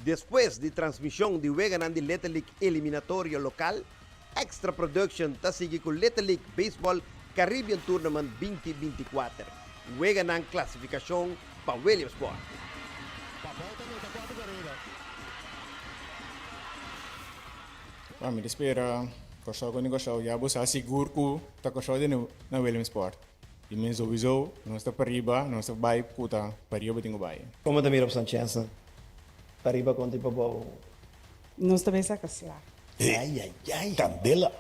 Después de transmisión de Weganan de Little League eliminatorio local, Extra Production está sigue con Little League Baseball Caribbean Tournament 2024. Weganan clasificación para Williamsport. Me espera, kasau ko ni kasau, ya bosa seguro ko ta kasau din na Williamsport. E men sowieso, não está para riba, não está vai puta, para riba tenho vai. Como te mira op Sanchez? Pariba contra Pabau. Nós também sacamos lá. Ay, candela.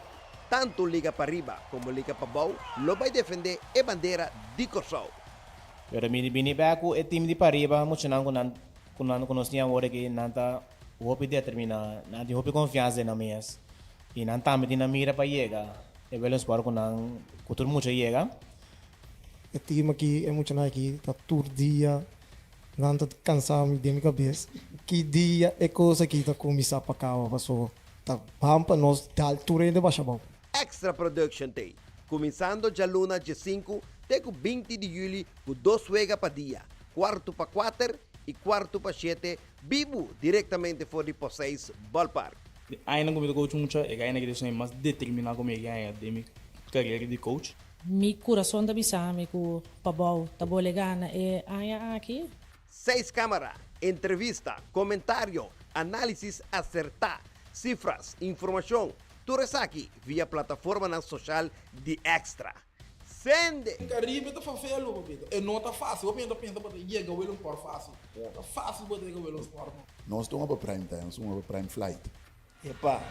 Tanto Liga Pariba como Liga Pabau lo vai defender a bandeira de Corsau. Pero bini baku e time di Pariba mo chinan kunan kunos niya wore que nanta hopi determina nanti hopi confiança na mes. E nanta me na mira para llegar. E velos para kunan kutur mucho llega. O time aqui é muito aqui, tá todo dia, não tá cansado de minha cabeça. Que dia é coisa que tá começar para cá, passou, tá pampa nós da altura ainda baixa bom. Extra Production Day, começando já luna de 5 até o 20 de julho, com 2 juegas para dia, quarto para 4 e quarto para 7, vivo diretamente fora de 6 Ballpark. Ainda como coach muito é ainda que deixa mais determinar como é que é de minha carreira de coach. Mi coração da bisame com Pabau, tá bom legana e aya aqui. 6 câmara, entrevista, comentário, análisis acertar, cifras, informação, tudo isso aqui via plataforma na social de Extra. Sende! Caribe tá feio, papito. É não tá fácil. Eu penso para chegar o Sport fácil. Tá fácil para chegar o Sport. Nós estamos para prime time, nós estamos para prime flight. Epa.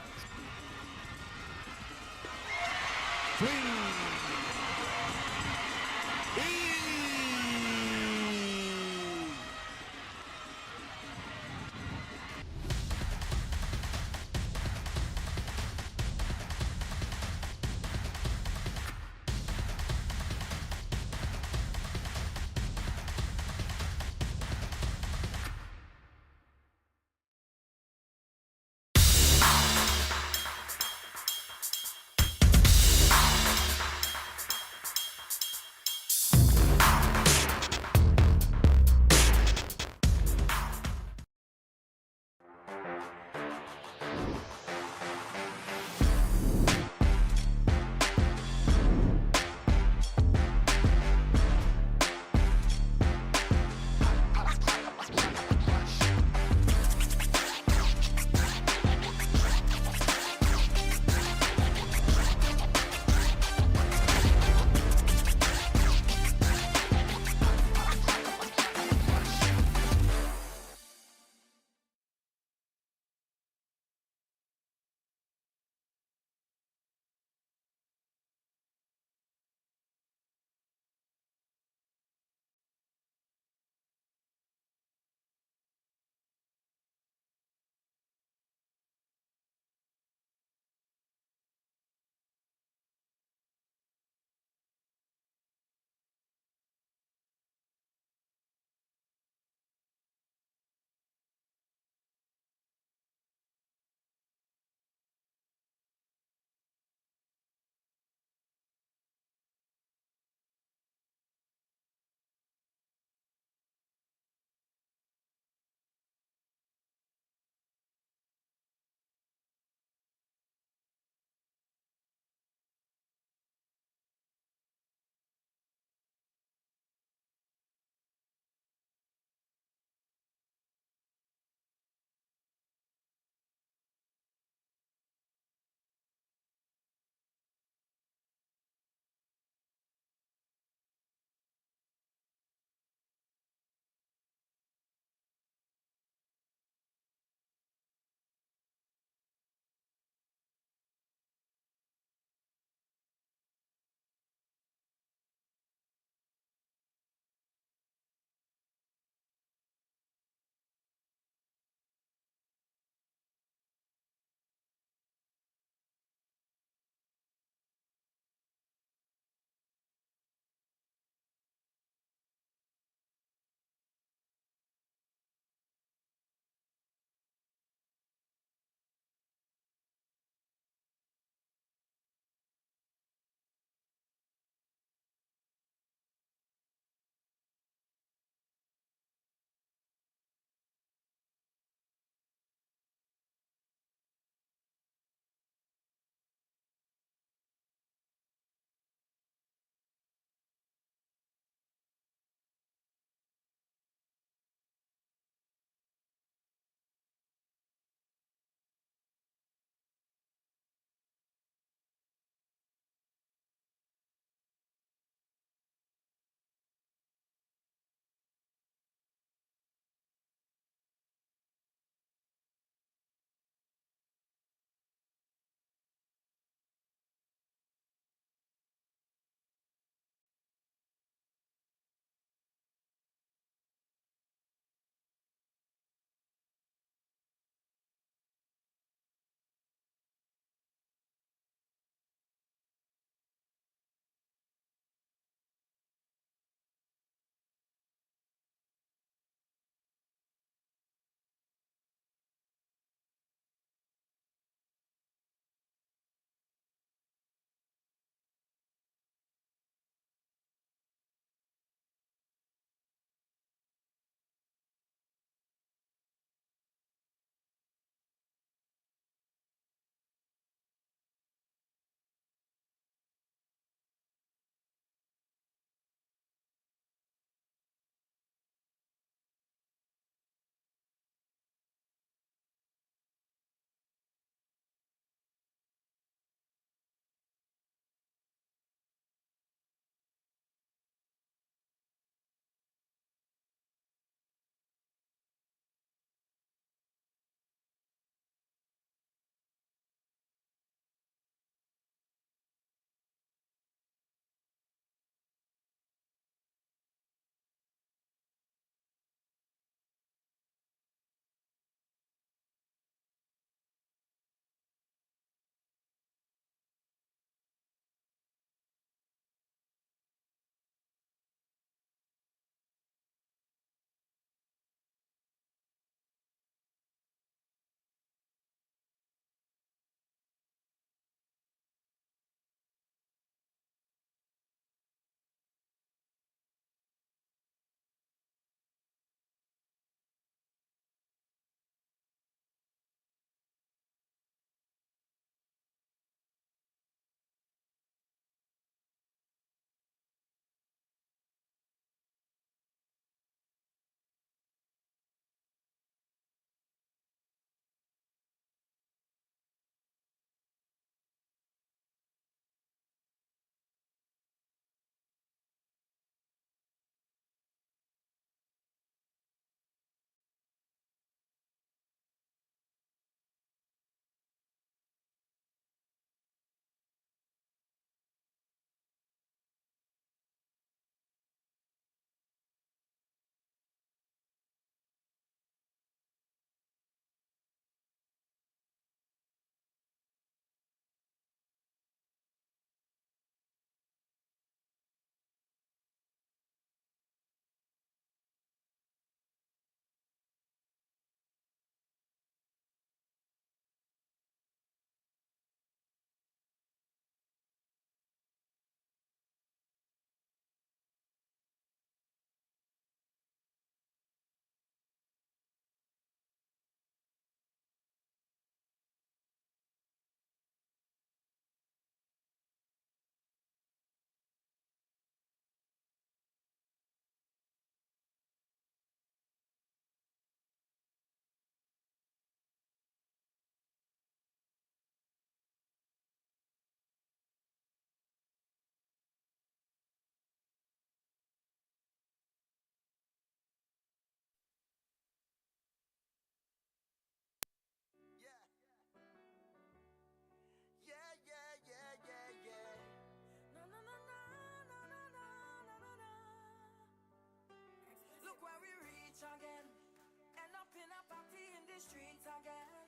streets again.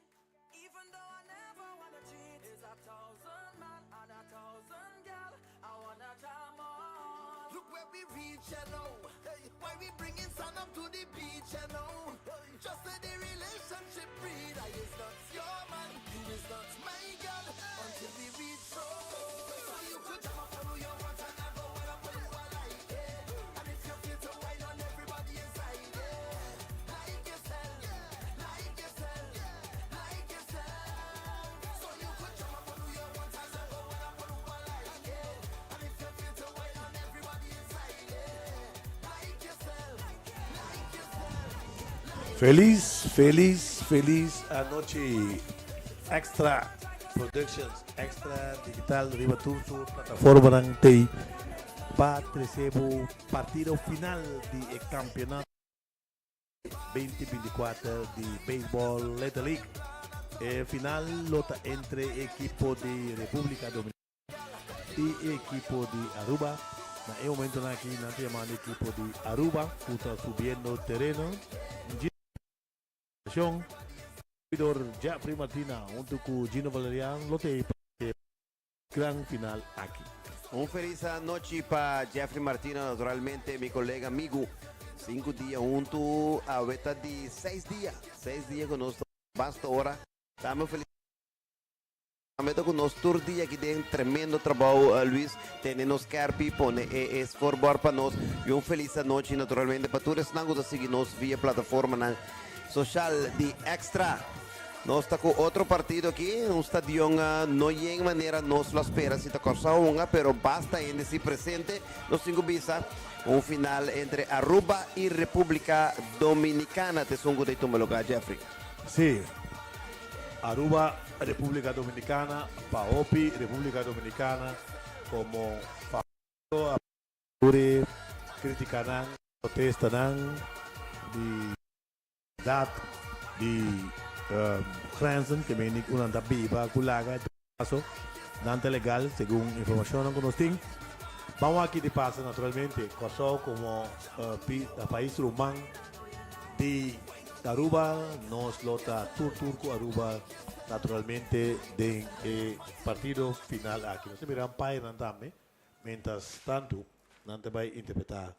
Even though I never wanna cheat, it's 1,000 man and 1,000 gal. I wanna jam on. Look where we reach, you know. Why we bringing sun up to the beach, you know. Just let the relationship breathe. I is not your man, you is not my girl. Until we reach home. So you could jump up on who you want and I go where up on who I like it. And if you feel to wine on everybody inside it. Like yourself, like yourself, like yourself. So you could jump up on who you want and I go where up on who I like it. And if you feel to wine on everybody inside it. Like yourself, like yourself. Feliz anoche. Extra Productions, Extra Digital Riba Turso, plataforma ng TI para recebo partido final di campeonato 2024 di Baseball Little League. Final lota entre equipo de República Dominicana y equipo de Aruba. Na el momento na aquí natin llamado equipo de Aruba, puta subiendo terreno. Jeffrey Martina junto con Gino Valerian lote gran final aquí. Un feliz noche para Jeffrey Martina, naturalmente mi colega amigo. 5 días junto a beta de 6 días. 6 días con nosotros. Basta hora. Estamos felices. Estamos con nosotros día que den tremendo trabajo, Luis. Tenemos Carpi, pone esforbar para nos. Y un feliz noche, naturalmente, para todos los que seguimos vía plataforma social de Extra. Nós está com outro partido aqui, um estádio não é em maneira nós lo espera, se está cosa uma, pero basta ainda se presente, nós cinco bisa, final entre Aruba e República Dominicana. Te songo de tu lugar, Jeffrey. Sí, Aruba, República Dominicana, Paopi, República Dominicana, como favorito, critican, protestan, de dat, de Cranston, que viene una viva culaga de paso, dante legal, según información que nos tiene. Vamos aquí de paso, naturalmente, cosa como país rumán de Aruba, nos lota turco Aruba, naturalmente, de partido final aquí. No se miran para ir andame, mientras tanto, Nante va a interpretar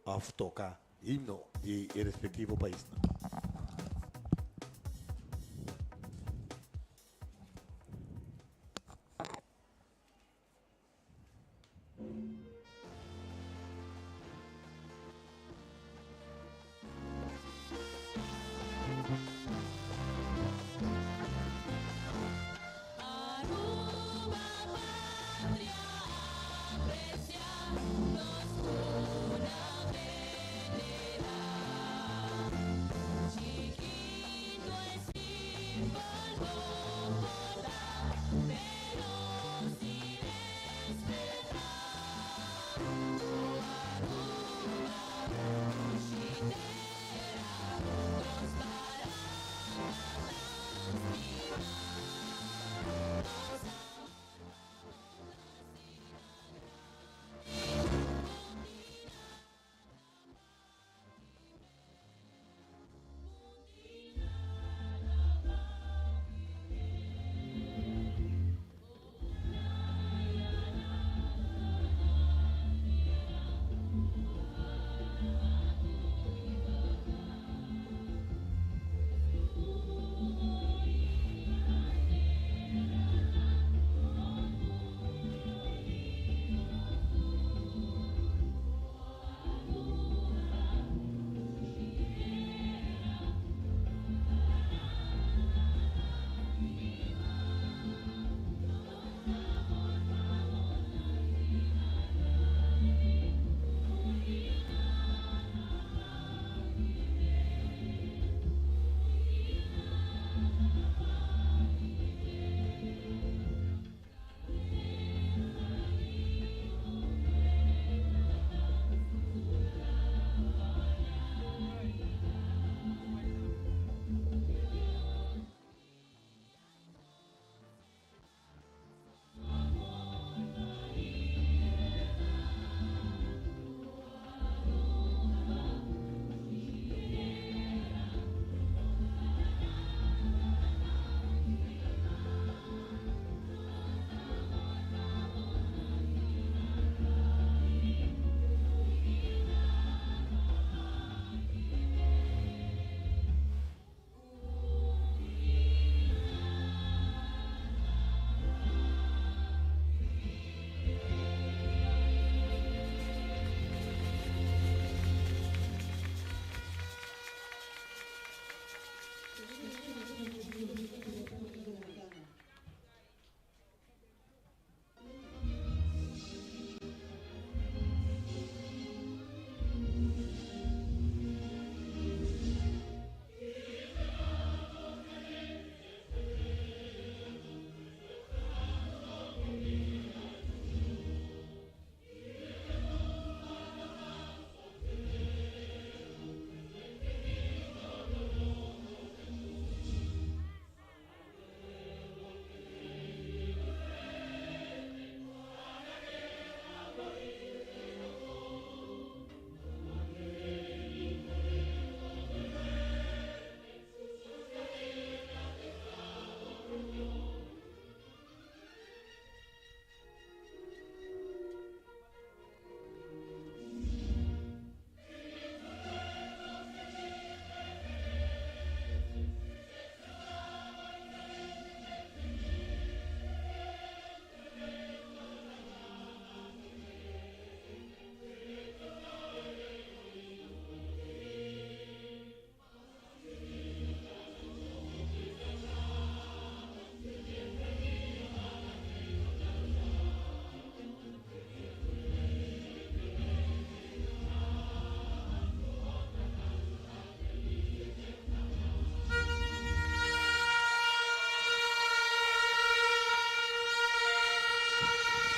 of toca himno y el respectivo país.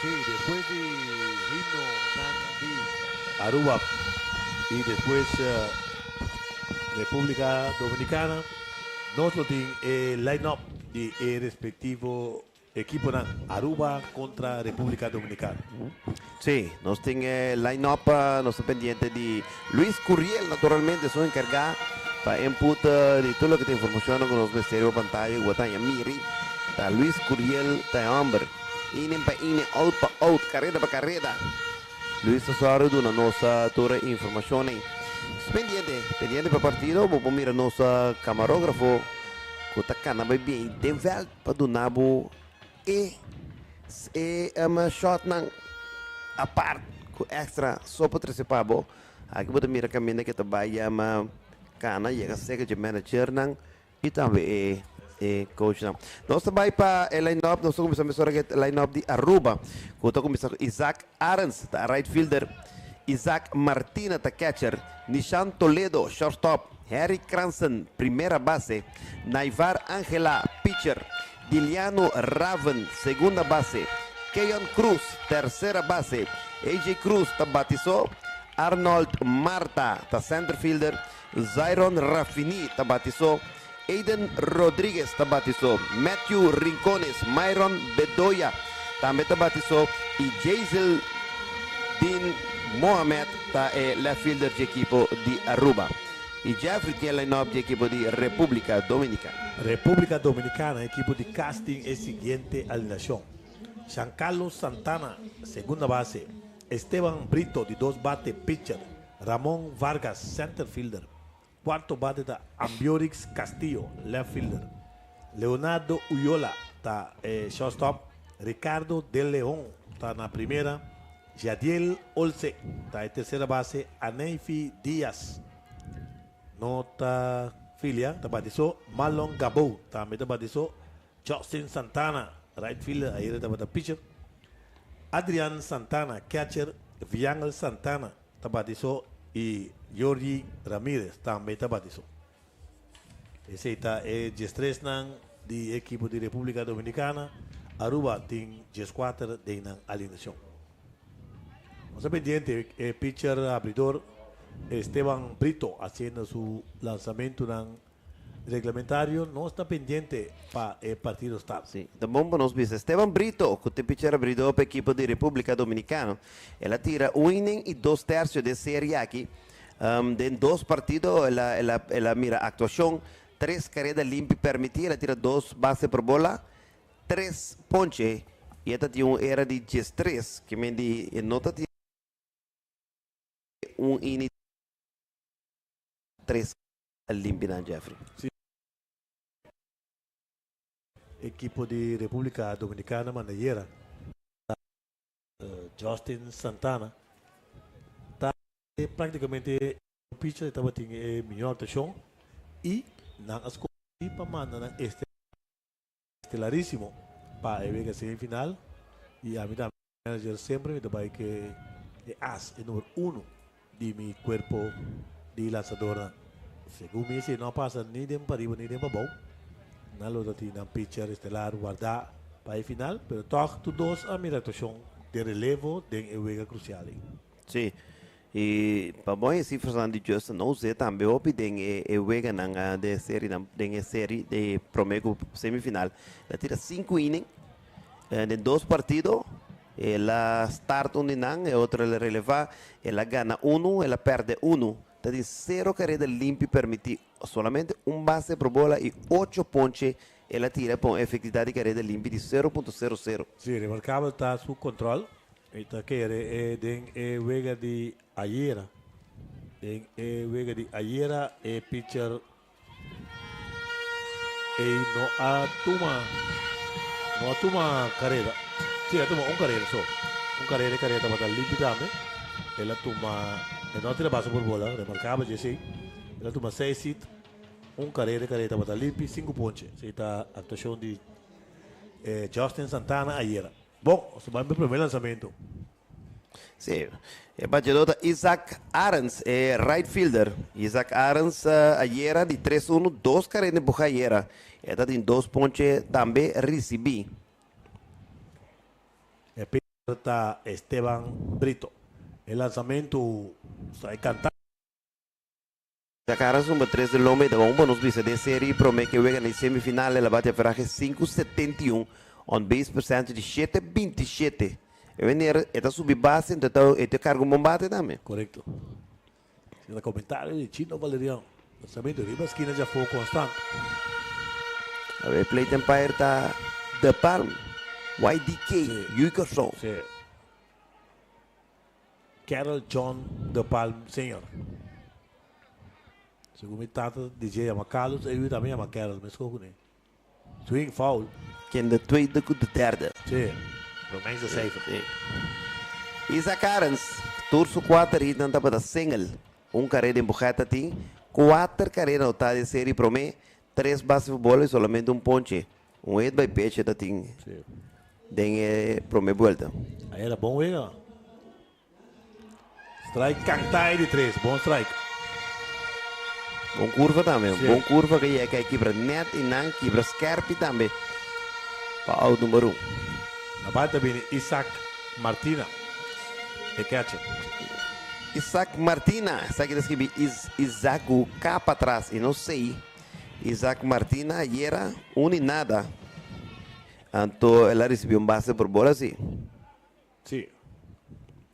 Sí, después de himno de Aruba y después República Dominicana, nosotros tenemos el line-up de el respectivo equipo de Aruba contra República Dominicana. Sí, nós tem line-up, nós estamos pendiente de Luis Curiel, naturalmente, sou encarregado para input de tudo que tem informação com os besteiro pantalla, Guatanya Miri, tá Luis Curiel, tá Amber, inem pa inem, out pa out, carrera pa carrera. Luis Suárez dona nossa toda informação aí. Pendiente para partido, vou mira nossa camarógrafo, que tá cana bem de veld para donabo e shot nang apart ko extra só para participar bo aqui bota mira caminho que trabalha ma cana chega ser que manager nang e também coach nang nós trabalha para line up nós começamos a que line up de Aruba que tá começando Isaac Arens tá right fielder Isaac Martina tá catcher Nishan Toledo shortstop Harry Cranston primeira base Naivar Angela pitcher Diliano Raven, segunda base. Keyon Cruz, terceira base. AJ Cruz, tá batizou. Arnold Marta, tá center fielder. Zyron Raffini, tá batizou. Aiden Rodriguez, tá batizou. Matthew Rincones, Myron Bedoya, também tá batizou. E Jazel Bin Mohamed, tá left fielder de equipo de Aruba. E Jeffrey tem line-up de equipo de República Dominicana. República Dominicana, equipo de casting es siguiente alineación. Giancarlo Santana, segunda base. Esteban Brito, de dos bate, pitcher. Ramón Vargas, center fielder. Cuarto bate da Ambiorix Castillo, left fielder. Leonardo Uyola, ta shortstop. Ricardo De León, ta na primera. Jadiel Olse, ta tercera base. Aneifi Díaz, nota filia, tá batizou Marlon Gabo, também tá batizou Justin Santana, right fielder, aí ele tá batizou pitcher. Adrian Santana, catcher. Viangel Santana, tá batizou e Jorge Ramírez, também tá batizou. Esse aí tá de estresse de equipo de República Dominicana. Aruba tem 14 de alineação. Vamos a pendiente, pitcher abridor Esteban Brito haciendo su lanzamiento reglamentario, no está pendiente para el partido start. Sí, da bomba nos dice Esteban Brito, que te pitcher abridor para equipo de República Dominicana. Él tira 1 inning y 2 tercios de serie aquí. En 2 partidos, él mira actuación, 3 carreras limpias permitidas, él tira 2 bases por bola, 3 ponches, y esta tiene una era de 13, que me di, nota tiene 1 inning 3 limpias, Jeffrey. Sí. Equipo de República Dominicana, manejera Justin Santana, está prácticamente un pitcher estaba teniendo mejor actuación y nan as para mandar estelarísimo para el semifinal y a mí también manager siempre me toca que es el número 1 de mi cuerpo de lanzadora. Según me dice, no pasa ni de para arriba ni de para abajo. No lo tiene un pitcher estelar guardar para el final, pero todos dos a mi actuación de relevo de juego crucial. Sí, y para mí sí Fernando Justin no sé también hopi de juego de serie de promedio semifinal. La tira 5 innings en 2 partidos. La start un inning, el otro le releva, la gana 1, la perde 1. Tiene 0 carreras limpias permitidas, solamente un base por bola y 8 ponches. Él tira con efectividad de carreras limpias de 0.00. Sí, remarcable está su control. Está que den juega de ayer. Den juega de ayer, pitcher no toma carrera. Sí, toma un carrera, un carrera para estar limpio también. Él toma, no tira base por bola, remarcable, yo sí. Él toma 6 hits, un carrera para estar limpio, 5 ponches. Sí, está actuación de Justin Santana ayer. Bom, se va a primer lanzamiento. Sí, el bateador Isaac Arens, right fielder. Isaac Arens ayer de 3-1, 2 carreras por ayer. Esta tiene 2 ponches también recibí. El pitcher está Esteban Brito. El lanzamiento está cantando. Sacaram número 3 de Lome, da um bonus bisa de série promete que juega na semifinal, ela bate a ferragem 5,71, on base percentage de 7,27. E venir, esta subir base, então este cargo bombate também. Correcto. Si el comentario de Chino Valeriano. Lanzamiento de la esquina ya fue constante. A ver, plate empire está de Palm, YDK, Yuko Show. Sí. Carol John de Palm, señor. Según mi tata, DJ llama Carlos, él también llama Carlos, me escojo con él. Swing foul. Quem de tweede, de derde. Sí. Romeins de safe. Sí. Isa Karens, turso 4 hit nanta para single. Carreira empujada tem, 4 carreiras no tá de série promê, 3 bases de bola e somente ponche. Hit by pitch da tem. Sí. Den promê volta. Aí era bom, hein? Strike cantai de 3, bom strike. Bom curva também, Sim. bom curva que é que a quebra net e não quebra scarpe também. Para o número 1. Na bate também Isaac Martina, é catcher. Isaac Martina, sabe que escrevi Isaac cá para trás, e não sei. Isaac Martina e era e nada. Então ela recebeu base por bola assim. Sim.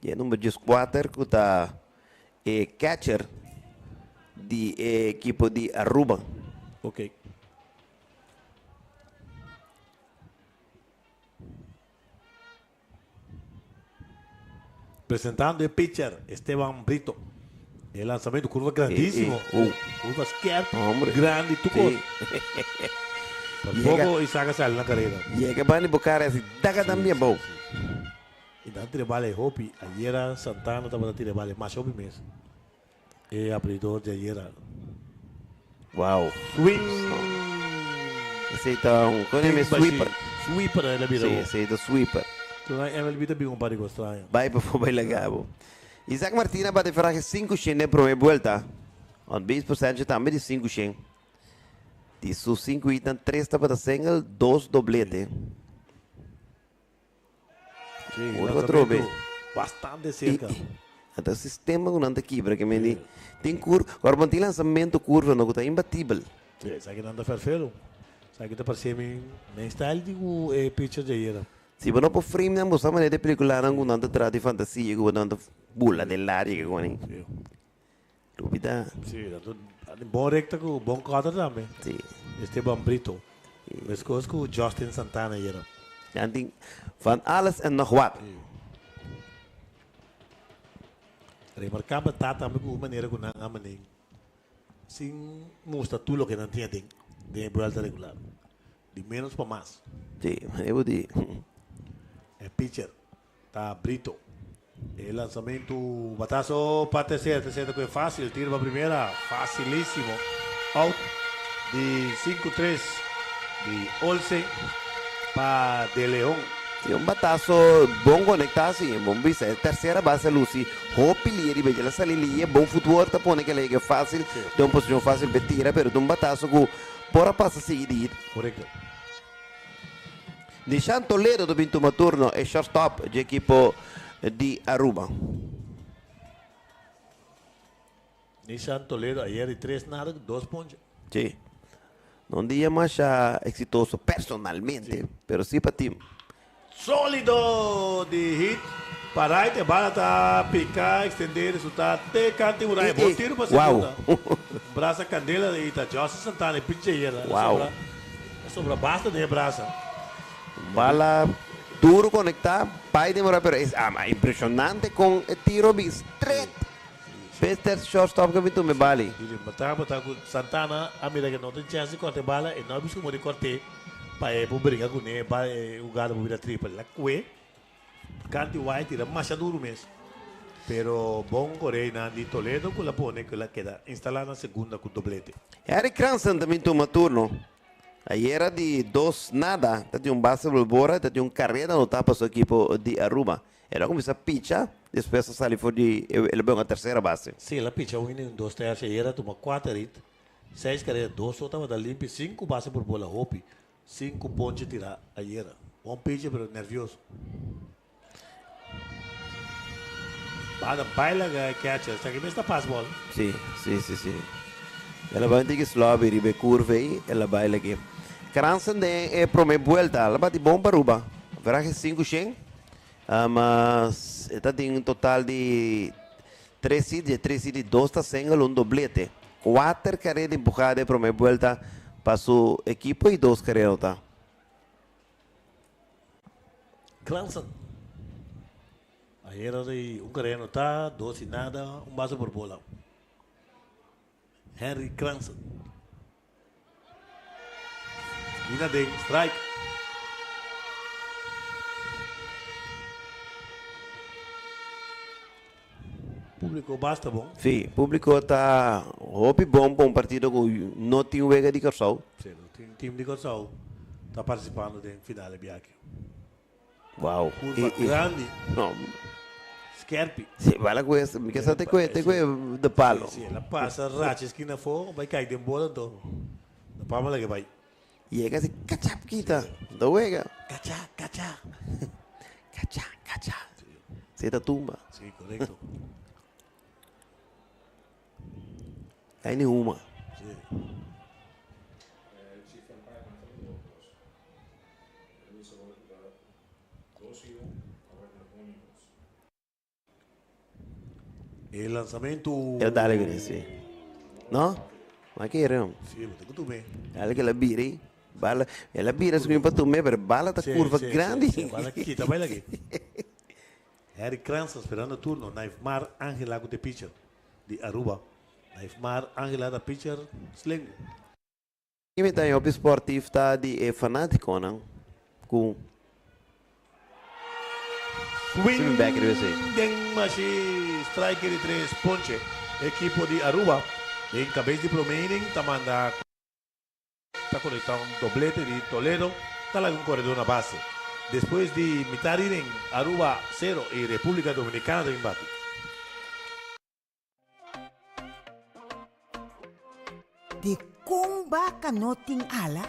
E o número 4 que está catcher de equipo de Aruba. Ok. Presentando el pitcher Esteban Brito. El lanzamiento, curva grandísimo. Curva scared, grande y tuco. Por poco y saca sale la carrera. Llega para buscar así, daga también, bo. Y dan tire vale Hopi. Ayer Santana estaba tire vale más Hopi mes. Abridor de ayer. Wow. Swing. Esse então, quando é sweeper. Sweeper ele virou. Sim, esse é o sweeper. Então a MLB também um parigo estranho. Vai para o legal. Isaac Martina bate ferragem 5 chen na primeira volta. On base percentage também de 5 chen. De sus 5 itens, 3 para single, 2 doblete. Sim, Outro bem. Bastante cerca. Então o sistema não anda quebra que me tem curva. Agora tem lançamento curva não está imbatível. Sim, sabe que não anda perfeito. Sabe que está parecendo nem style de pitcher de ayer. Se você não pôr frame não você maneira de película não anda atrás de fantasia que não anda bula de área que você. Dúvida. Sim, bom recta com bom cutter também. Sim. Esteban Brito. Mas coisa com Justin Santana ayer. Dan van alles en nog wat. Remarcaba tata me com maneira que não amanem. Sim, mostra tudo o que não tinha de vuelta regular. De menos para mais. Sim, eu digo. É pitcher. Tá Brito. El lançamento, batazo para terceira que é fácil, tiro para primeira, facilíssimo. Out de 5-3 de Olsen para De León. Sim, batazo bom conectar sim, bom bisa. Terceira base Lucy, hope lieri bem ela sali bom futebol tá pone que ele é fácil, de uma posição fácil de tirar, pero de batazo que pora passa seguir. Correcto. Nishan Toledo do Bintuma turno é shortstop de equipo de Aruba. Nishan Toledo ayer de 3 nada, 2 pontos. Sim. Não dia mais exitoso personalmente, pero sim para time. Sólido de hit. Para te bala tá picar, estender, resultado, te cante urai, bom tiro para segunda. Braça Candela e tá José Santana, pitcher. Uau. Sobra basta de braça. Bala duro conectar, pai demorar, pero es impresionante con el tiro straight. Best shortstop que me vale. Batava com Santana, a mira que não tem chance de cortar bala, e não busca de cortar para brigar com ele, para o gado virar triple. La cue, cante white, tira mais duro mesmo. Pero bom Correia de Toledo com la pone que la queda instalada na segunda com doblete. Eric Cranston também toma turno. Aí era de 2 nada, tinha base de bola, tinha carreira no tapa seu equipo de Aruba. Era como essa picha, depois saiu for de ele veio a terceira base. Sim, ela picha 1 2 3 era toma 4 hit, 6 carreiras, 2 só tava da limpa, 5 base por bola hope, 5 pontos tirar ayer. Bom pitch pero nervioso. Bada baila ga catcher. Sa kimi sta pass ball. Sì. Ela vai ter que slobby, ribe curva aí, ela vai aqui. Cransen é pro me vuelta, ela bate bom para Aruba. Verá que 5 100. Mas está tem um total de 3 seeds, 2 está sem um doblete. 4 carreiras empujadas pro me vuelta para su equipo e 2 carreiras tá. Clemson. Ayer de un coreano está, 2 y nada, un vaso por bola. Henry Clemson. Esquina de strike. Público basta bom. Sim, público está hopi bom para um partido com não tem o Vega de Corsol. Sim, o time de Corsol está participando da final de Biaque. Uau. Curva grande. Não. Scherpi. Sim, vai lá com essa, porque só tem coisa de palo. Sim, ela passa, racha, esquina for, vai cair de bola então. Na palma lá que vai. E é que assim, cachap, quita, do Vega. Cachá. Cachá. Você tá tumba. Sim, correto. Aí nenhuma. Sim. El lanzamento. Eu dale con esse. No? Ma che era? Sì, ma tu me. Dale che la biri. Bala, e la bira su para tu me, per bala ta curva grande. Sì, bala aqui, tá bem aqui. Harry Cranston esperando turno. Naifmar Angela com o pitcher de Aruba. Naifmar Angela da pitcher sling. E me tem o esportivo tá de fanático, não? Com Swing back você. den machi striker de 3 ponche. Equipo de Aruba. Em cabeça de Promaining, tá manda está conectado um doblete de Toledo, está lá um corredor na base. Depois de mitad ir em Aruba 0 e República Dominicana do embate. De kumba kanoting ala,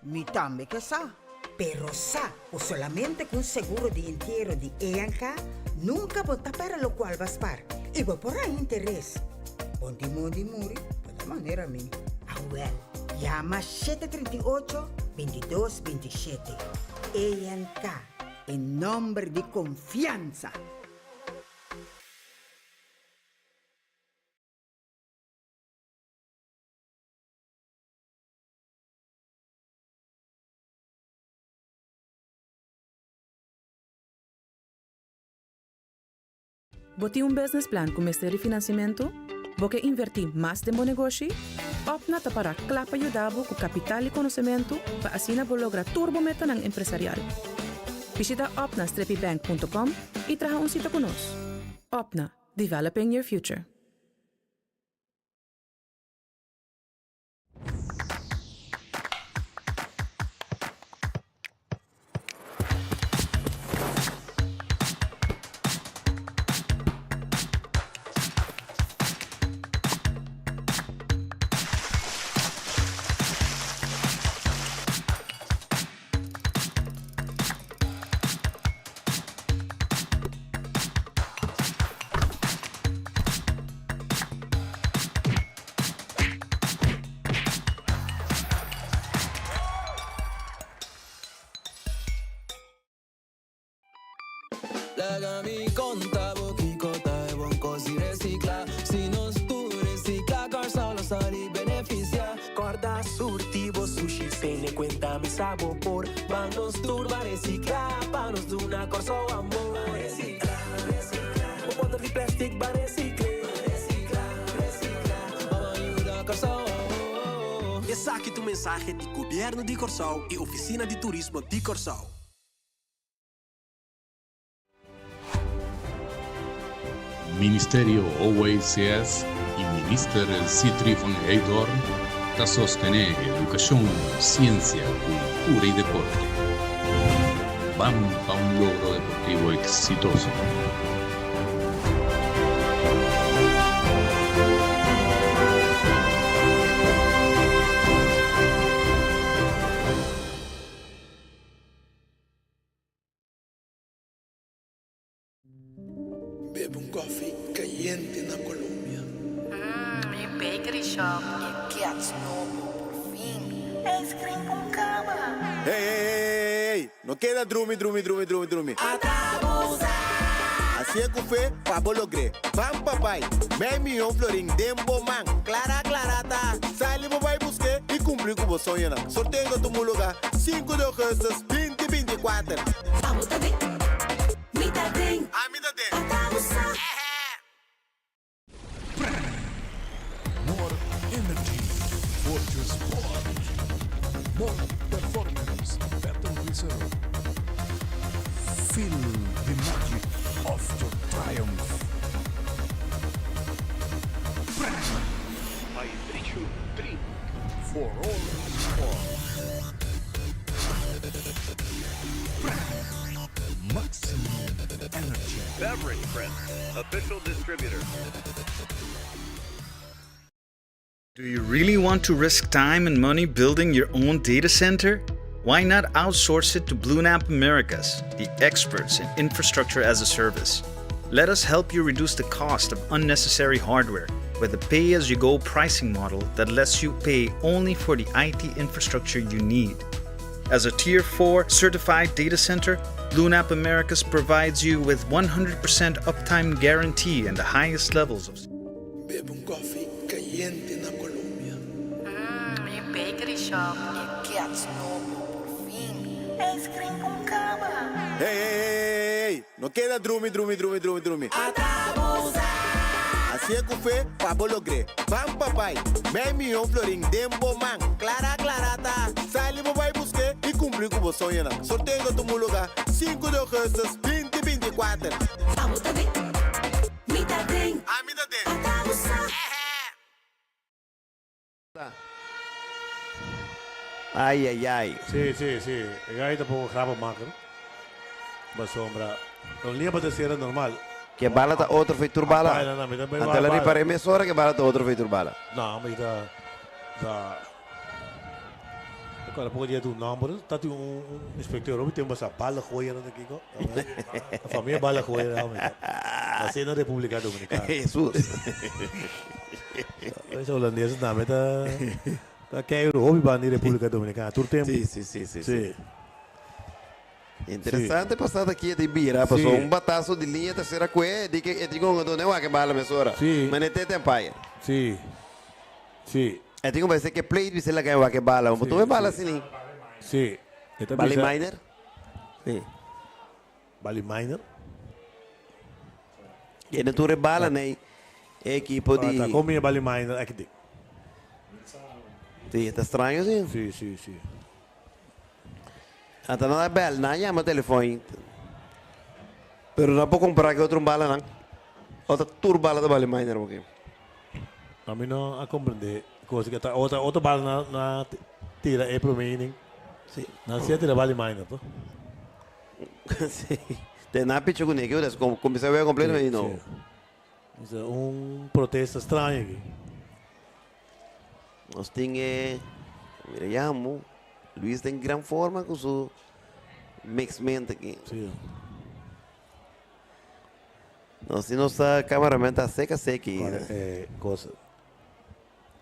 mi tambe que sa. Pero sa, o solamente con seguro de entierro de EANCA, nunca vota para lo cual vas par. Y va por ahí interés. Bondi muri, de la manera mi. Ah, well. Llama 738-2227. EANCA, en nombre de confianza. Boti un business plan com este refinanciamento? Você invertir mais de bom negócio? Opna para clapa ajudar com capital e conhecimento para assim lograr turbometa ng empresarial. Visita opna-bank.com e traga um sítio conosco. Opna, developing your future. Legami conta boquicota e buon così recicla. Se non tu recicla, corsa lo sali beneficia. Corda surtivo sushi, se ne cuenta mi sabo por. Manos turba recicla, panos de una corso amor. Recicla. Un montón de plastic va recicla. Vamos ayuda corso. E saque tu mensagem de Governo de Corsol e Oficina de Turismo de Corsol. Ministerio OACS e Minister Citri van Eidorn da sostenere educazione, scienza, cultura e deporte. Van a un logro deportivo exitoso. Bebo um coffee caliente na Colômbia. Mi bakery shop e Cats Novo, por fim. Ice cream com cama. Ei, não queda drume. Assim é que foi, Pablo Logre. Vamos, papai. Bem, milhão florim, dembo, man. Clara, tá. Sai, ele vai buscar e cumprir com o sonho, né? Sorteio do meu lugar, 5 de agosto, 2024. Vamos, tá bem? Me dá bem. Ah, me dá bem. More energy for your sport. More performance, better result. Feel the magic of your triumph. I treat you drink for all sport. Maximum energy. Beverage Friends, official distributor. Do you really want to risk time and money building your own data center? Why not outsource it to BlueNap Americas, the experts in infrastructure as a service? Let us help you reduce the cost of unnecessary hardware with a pay-as-you-go pricing model that lets you pay only for the IT infrastructure you need. As a Tier 4 certified data center, BlueNap Americas provides you with 100% uptime guarantee and the highest levels of Bebo um coffee caliente na Colômbia. Mi bakery shop e Cats Novo, por fim. Ice cream com cama. Ei, não queda drume. Assim é que foi, Pablo Logre. Vamos, papai. Bem, milhão florim, dembo, man. Clara, tá. Sai, ele vai buscar e cumprir com o sonho, né? Sorteio do meu lugar, 5 de agosto, 2024. Vamos, tá bem? Me dá bem. Ah, me dá bem. Ai. Sí. Ahí tampoco grabo maken. Maar sombra. Não linha para ser normal. Que bala tá outro feito bala. Não, me também Até ela reparei mesmo hora que bala tá outro feito bala. Não, mas da agora pouco dia do número, tá tem inspetor, tem uma bala coia aqui, ko. A família bala coia realmente. Assim na República Dominicana. Jesus. Os holandeses não, mas tá quero hobby ba na República Dominicana, todo tempo. Sim. Interessante passar aqui de Bira, passou um bataço de linha terceira coe, de que digo não é que bala mesora. Mas não tem tempo aí. Sim. É digo vai ser que play de ser lá que bala, mas tu é bala assim. Sim. Bali miner? Sim. Bali miner? E não tu rebala né? Equipo de. Tá como é bali miner aqui. Sim, tá estranho sim. Sim. Até não é bela, não chama telefone. Pero não pode comprar que outro bala não. Outra tour bala da bali miner porque. A mim não a compreender coisa que tá outra bala na tira é pro meaning. Sim. Na se tira bali miner, pô. Sim. Tem na pichu com ninguém, das como começou a ver completamente não. Isso é protesto estranho aqui. Nós temos, miramos, Luiz tem grande forma com seu mixment aqui. Sim. Nós nossa cameraman está seca. Coisa.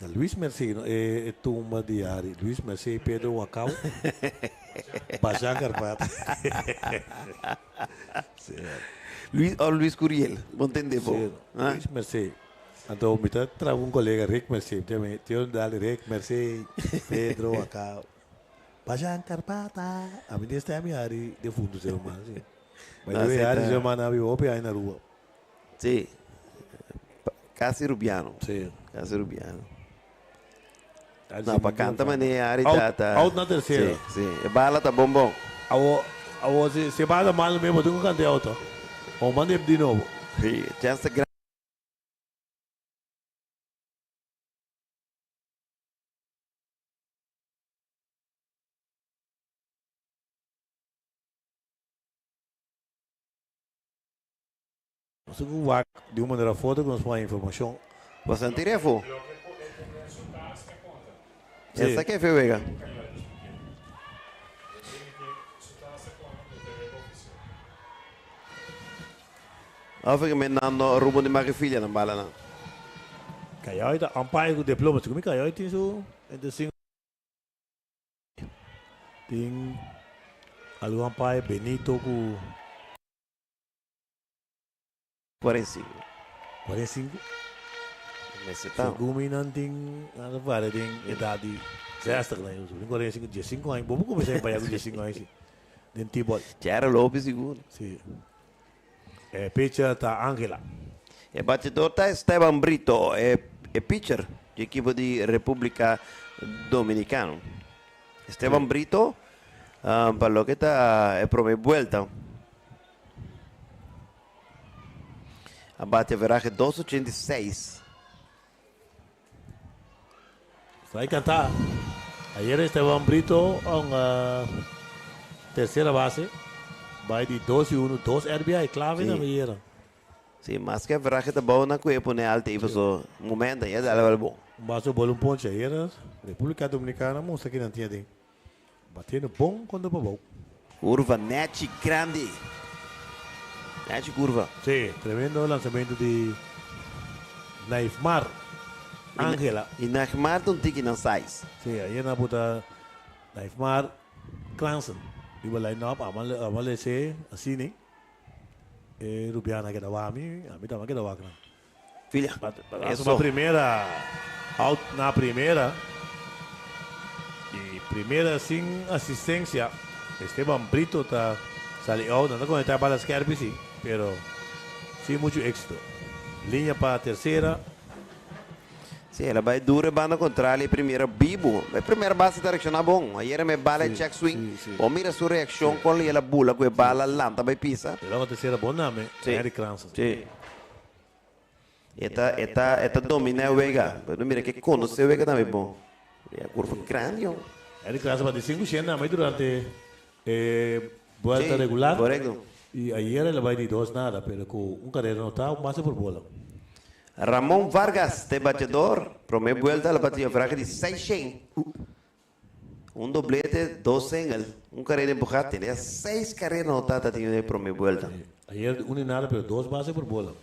Luiz Mercê é turma diária. Luiz Mercê Pedro Wacau. Bajan Carpata. Luiz Curiel, bom entender, pô. Luiz Mercê. Então, me trago um colega, Rick Mercê. Tem um dali, Rick Mercê, Pedro Wacau. Bajan Carpata. A minha está a minha área de fundo ser humano. Mas a área de humano é open aí na rua. Sim. Casi Rubiano. Sim. Casi Rubiano. Não, para cantar, mas a área tá. Out na terceira. Sim. A bala tá bom. Se bala mal mesmo, tem que cantar alto. Ou manda de novo. Sim. Chance grande. Nós temos de uma maneira foto que nós põe informação. Você não teria foto? Essa aqui é feia. Of ik met een Ruben de Magrifilia na bala na. Kaya ito, umpire ko diploma. Kami kaya ito so. Ito sing. Ting. Alu umpire Benito ko. 45. 45. Nesse tal. Gumi nanting ano para ding idade 60 na yun. So, 45, 15 anos. Bobo comecei a pagar com 15 anos. Den Tibol. Tiara Lopes seguro. Sim. É pitcher tá Angela. E batedor tá Esteban Brito, é pitcher de equipe de República Dominicana. Esteban Brito, para lo que está é primeira vuelta. A bate average 286. Vai cantar. Ayer Esteban Brito a terceira base. Vai de 2-1, 2 RBI, clave na meia. Sim, mas que a average tá bom na cuepa, né? Alta e so momento aí dá bom. Mas o bolo ponte ayer, República Dominicana, mostra que não tinha de. Batendo bom quando bom. Curva net grande. Net curva. Sim, tremendo lançamento de Naifmar. Angela. E Naifmar tem um tique na size. Sim, aí na puta Naifmar Clanson. Di ba line up amal ese asini. Rubiana que dava a mim também que dava kana. Filha, essa uma primeira out na primeira. E primeira sem assistência. Esteban Brito tá salió, não com a bola esquerda sim, pero sem muito éxito. Linha para a terceira. Sim, ela vai dura banda contrária e primeira Bibo. A primeira base direcionar bom. Aí era me bala check swing. Ou mira sua reação quando ela bula com a bala lanta vai pisa. Logo a terceira bom nome, Eric Cranston. Sim. Esta domina o Vega. Mas mira que conoce o Vega também bom. É a curva grande. Eric Cranston de 500 mas durante vuelta regular. Correcto. E ayer ela vai de 2 nada, pero com carreira não tá, base por bola. Ramon Vargas, de batedor, primeira vuelta, ela bateu a fraca de 600. Doblete, 2 singles, carreira empujada, tinha 6 carreiras anotadas na primeira vuelta. Ayer e nada, pero 2 bases por bola.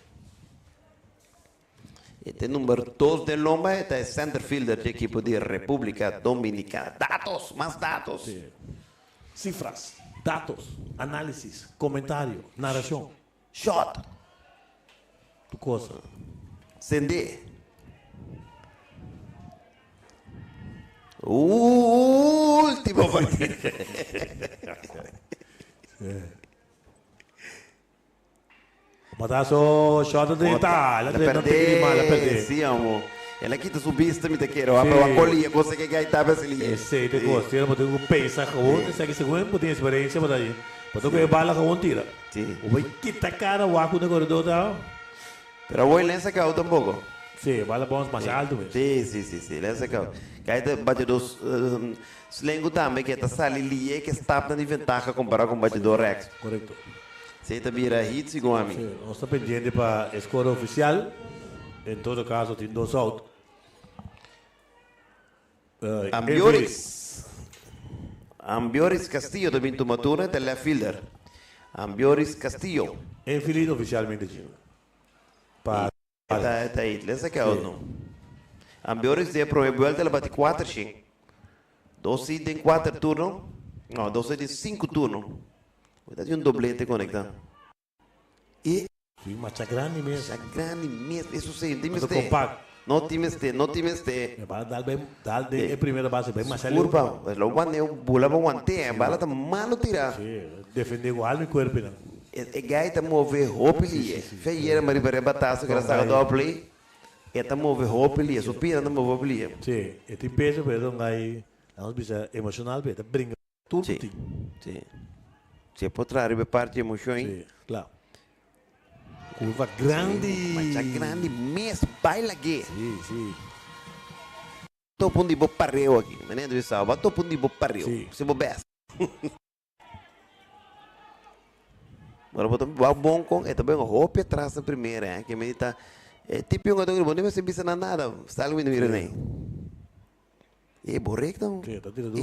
Este número 2 de Lomba é o center fielder de equipe de República Dominicana. Dados, mais dados. Sí. Cifras, dados, análisis, comentário, narração. Shot. Tu coisa. Sende. Último partido. Matasso, shot de Itália, ela perdeu. Sim, amor. Ela quita subista, me te quero. Abra uma colinha, você que gaita brasileira. Sim, te gosto. Eu tenho que pensar com você, sei que segundo eu tenho experiência para aí. Mas eu bala com tira. Sim. O vai quitar cara o aco no corredor tá. Pero voy lança cao tampoco. Sim, bala bons mais alto mesmo. Sim, lança cao. Caída batedor slengo também que tá salilie que está na vantagem comparado com o batedor Rex. Correto. Você tá vira hits igual a mim. Sim, nós está pendente para a escola oficial. Em todo caso, tem 2 out. Ambioris Castillo também tomou turno de left fielder. Ambioris Castillo. Infeliz oficialmente, Gino. Para Tá aí, lança cao não. Ambioris de primeira vuelta ela bate 4 sim. 12 de 4 turnos. Não, 12 de 5 turnos. Tem doblete conectado. E sim, mas é grande mesmo. É grande mesmo. Isso sim, time este. Compacto. No time este. Para dar bem, dar de primeira base bem mais ali. Curva, lo guaneu, bula ba guante, a bala tá malo tirar. Sim, defender igual no corpo não. E gai tá mover hopili. Feira maribare bataço que era saga doble. E tá mover hopili, supira tá mover hopili. Sim, e tem peso, pero gai, nós bisa emocional, beta brinca tudo. Sim. Se pode trazer parte emoção. Sim, claro. Curva grande. Mas é grande mesmo, baila aqui. Sim. Tô pondo de boparreu aqui, mané do Bissau, tô pondo de boparreu. Se bobes. Agora botou bom com, é também uma roupa atrás da primeira, que me tá tipo um outro grupo, não vai ser bisa nada, salve no mira nem. E borrecto. Sim, tá tirando.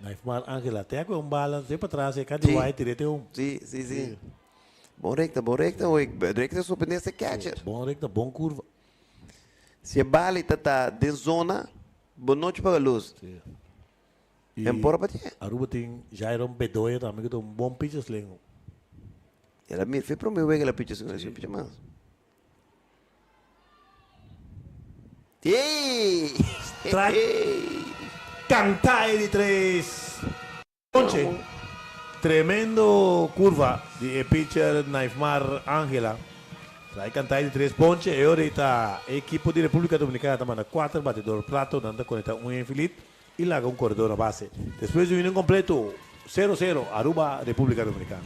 Naifmar Angela, até com bala, sempre para trás, é cada vai direto um. Sim. Bom recta, oi. Recta surpreender esse catcher. Bom recta, bom curva. Se a bala está de zona, boa noite para a luz. E Embora para ti. Aruba tem Jairon Bedoya também, que tem um bom pitch sling. Ela me fez para o meu que ela pitch assim, pitch mais. Ei! Cantai de 3. Ponche. Tremendo curva de pitcher Naifmar Ángela. Trae cantai de 3 ponche. E ahorita equipo de República Dominicana está mandando 4 batedor prato. Nanda conecta un infinite y larga un corredor a base. Después de un inning completo 0-0 Aruba, República Dominicana.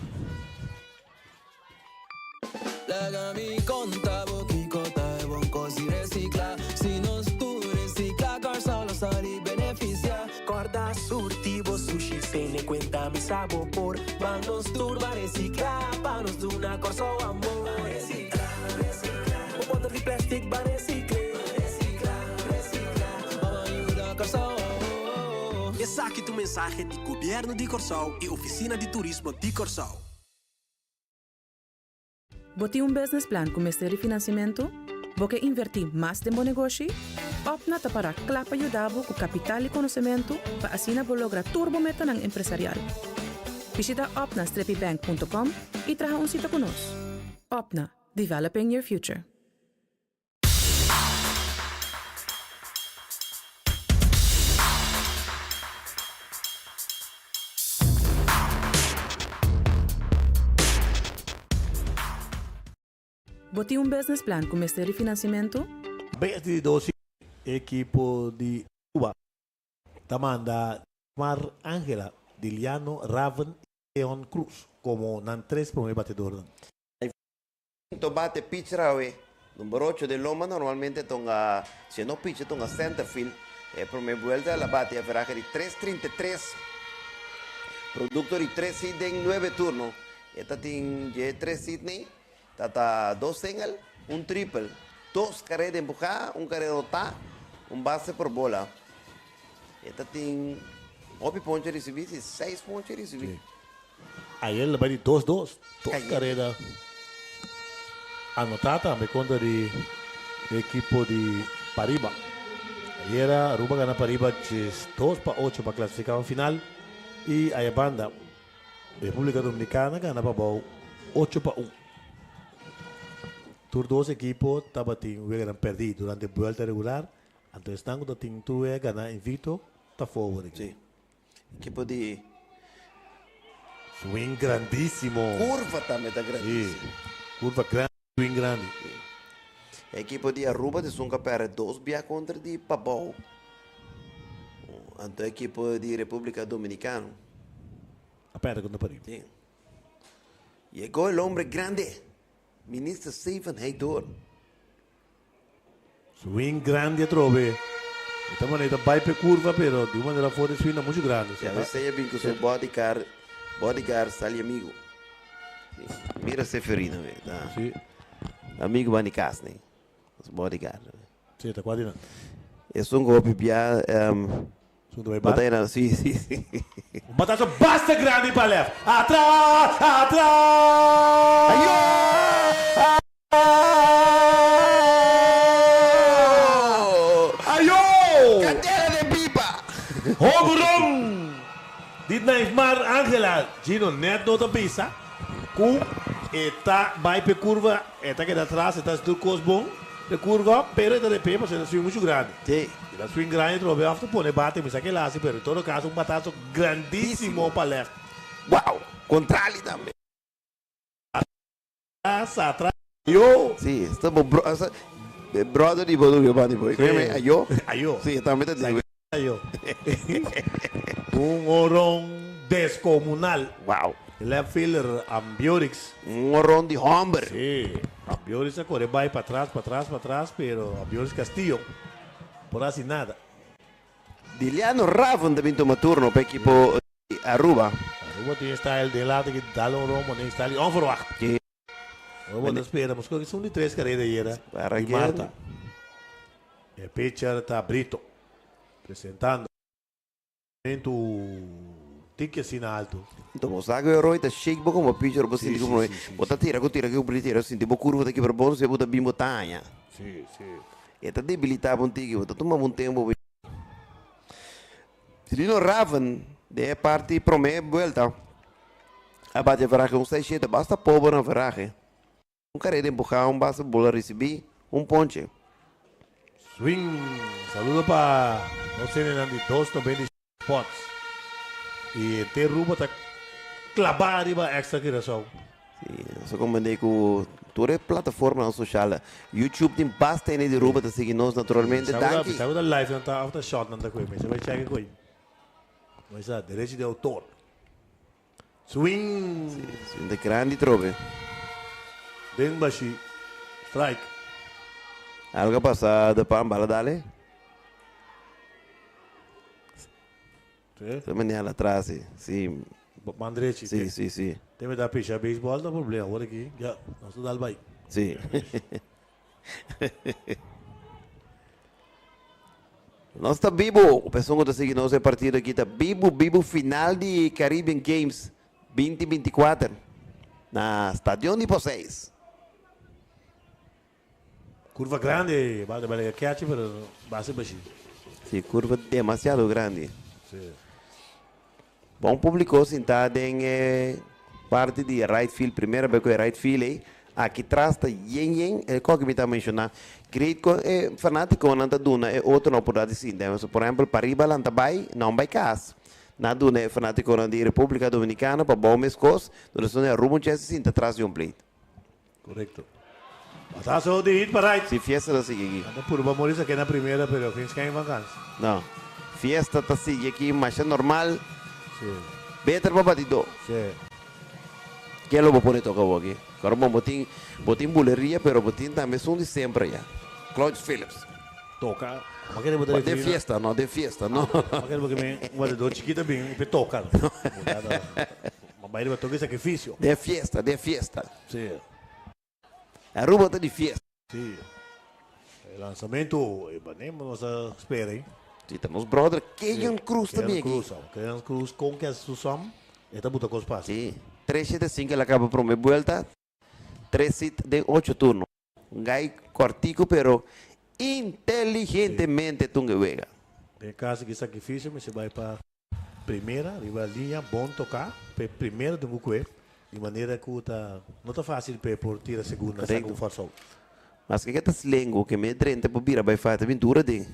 Legami conta boquicota e bom cosi recicla. Se nós tu recicla, corsa lo sali beneficia. Corda surtivo sushi pene cuenta mi sabor por. Bandos turba recicla, panos de una corso amor. Recicla, recicla. Bottle de plastic ba recicla. Recicla, recicla. Vamos ayuda corso. E saque tu mensagem de Governo de Corsol e Oficina de Turismo de Corsol. Boti un business plan com Ministério de Financiamento? Boque invertir mais de bom negócio? Opna para clapa ajudar com capital e conhecimento para assim lograr turbometa ng empresarial. Visita opna-bank.com e traga um cita conosco. Opna, developing your future. Boti un business plan com Ministério de Financiamento? 22 equipo de Cuba. Tamanda Mar Ángela, Diliano, Raven y Leon Cruz como nan 3 primer batedor. To bate pitcher away. Número 8 de Loma normalmente tonga, se no pitcher tonga center field. Primeira vuelta la bate a veraje de 3.33. Producto de 3 hits en 9 turnos. Esta tiene 3 Sydney. Tata 2 single, un triple, 2 carreras de empujada, un carrera de notar, un base por bola. Esta tiene 8 ponches recibidos y 6 ponches recibidos. Ayer le bati 2-2, 2 carreras. Anotada também contra de equipo de Pariba. Ayer Aruba gana Pariba 2-8 para clasificar al final. Y a banda, República Dominicana gana para 8-1. Tur 2 equipos estaban perdido durante la vuelta regular. Entonces, están con el ganar invicto, está forward. Sí. Equipo de swing grandísimo. Curva también está grandísimo. Sí. Curva grande, swing grande. Sí. Equipo de Aruba de Sunca para 2 via contra de Pabau. Entonces, equipo de República Dominicana. Aperta contra París. Sí. Llegó el hombre grande. Ministro Stephen Haydor. Swing grande trove. Esta manera vai per curva, pero de una manera fuera swing muy grande. A veces ella vem com seu bodyguard sali amigo. Sí. Mira Seferino, tá? Sí. Amigo Bani Kasney. Os bodyguard. Sí, está quase não. É um golpe pia. Batalha, sim. Um batazo basta grande para left. Atrás! Ayo! Candela de pipa! Home Dit Naifmar Ángela. Gino net nota pisa. Cu está vai per curva. Está que atrás, está tu cos bom. De curva, pero está de pé, mas é swing muito grande. Sim. La swing grande trove after pone bate, mi sa que la hace, pero en todo caso un batazo grandísimo para left. Wow! Contrali também. Atrás. Yo. Sí, estamos brother di Bodu Giovanni Boy. Créeme, ayo. Ayo. Sí, también te digo. Ayo. Un horón descomunal. Wow. Left fielder Ambiorix. Un horrón de hombre. Sí. Ambiorix a correr va para atrás, pero Ambiorix Castillo. Por así nada. Diliano Raven também toma turno para equipo Aruba. Aruba tiene style de lado que dá um rombo, nem style onverwacht. Sí. Vamos esperar, mas que são de 3 carreiras aí, para e Marta. O pitcher está Brito, apresentando. Momento tique assim na alto. Então, você sabe que o Roy está shake como uma pitcher, você sente como você tira que o tira, sente uma curva daqui para bom, você bota bem botanha. Sim, sim. E está debilitar contigo, você toma um tempo. Se não Raven, de parte promete volta. A bate verraje um 6-7, basta pobre na verraje. Um cara de empurrar, basta bola receber, ponche. Swing. Saludo para no sé de 290 spots. E te ruba tá clavado arriba extra que só. Sim, só como mandei com toda plataforma social. YouTube tem bastante de roupa, tá seguindo nós naturalmente. Sabe da live não tá after shot não tá com ele, você vai chegar com ele. Mas a direito de autor. Swing. Sim, de grande trove. Bem baixo. Strike. Algo passa depan bala dale. Sim. Também lá atrás, sim. Mandrechi. Sim, sim, sim. Tem que dar picha beisebol, não problema. Agora aqui, já, nós estamos dando bem. Sim. Nós está vivo. O pessoal que está seguindo nossa partida aqui está vivo final de Caribbean Games 2024 na Estadio de Poseis. Curva grande, vale catch, mas base baixinho. Sim, curva demasiado grande. Sim. Bom público sentado em parte de right field, primeira vez que é right field aí. Aqui atrás está yen, qual que me está mencionando? Creio que fanático não está duna, é outro não pode dizer. Por exemplo, para riba não está vai, não vai casa. Na duna é fanático da República Dominicana, para bom mescos, durante o rumo já se senta atrás de plate. Correto. Batazo de hit para right. Se fiesta está seguindo aqui. Anda por vamos aqui na primeira, pero fins que em vacância. Não, fiesta está seguindo aqui, mas é normal. Sim. Better para batido. Sim. Que lo vou pôr tocar aqui. Agora bom botin buleria, pero botin também são de sempre já. Claude Phillips. Toca. De fiesta, não, de fiesta, não. Aquele porque me guardador chiquita bem, pe toca. Mas vai levar toque sacrifício. De fiesta, de fiesta. Sim. A Aruba está de fiesta. Sim. O lançamento, banemos nossa espera, hein? Sim, temos brother Keyan Cruz também aqui. Keyan Cruz com que é Susam, está buta com os passos. Sim. 3-7-5 ele acaba por uma volta. 3-7 de 8 turnos. Um gai cortico, pero inteligentemente tunga vega. Tem caso que sacrifício, mas você vai para primeira, rivalinha, bom tocar, primeiro do Mucuê, de maneira que não está fácil por tirar a segunda, segundo força. Mas que é esse lengo que me drente por vira vai fazer aventura de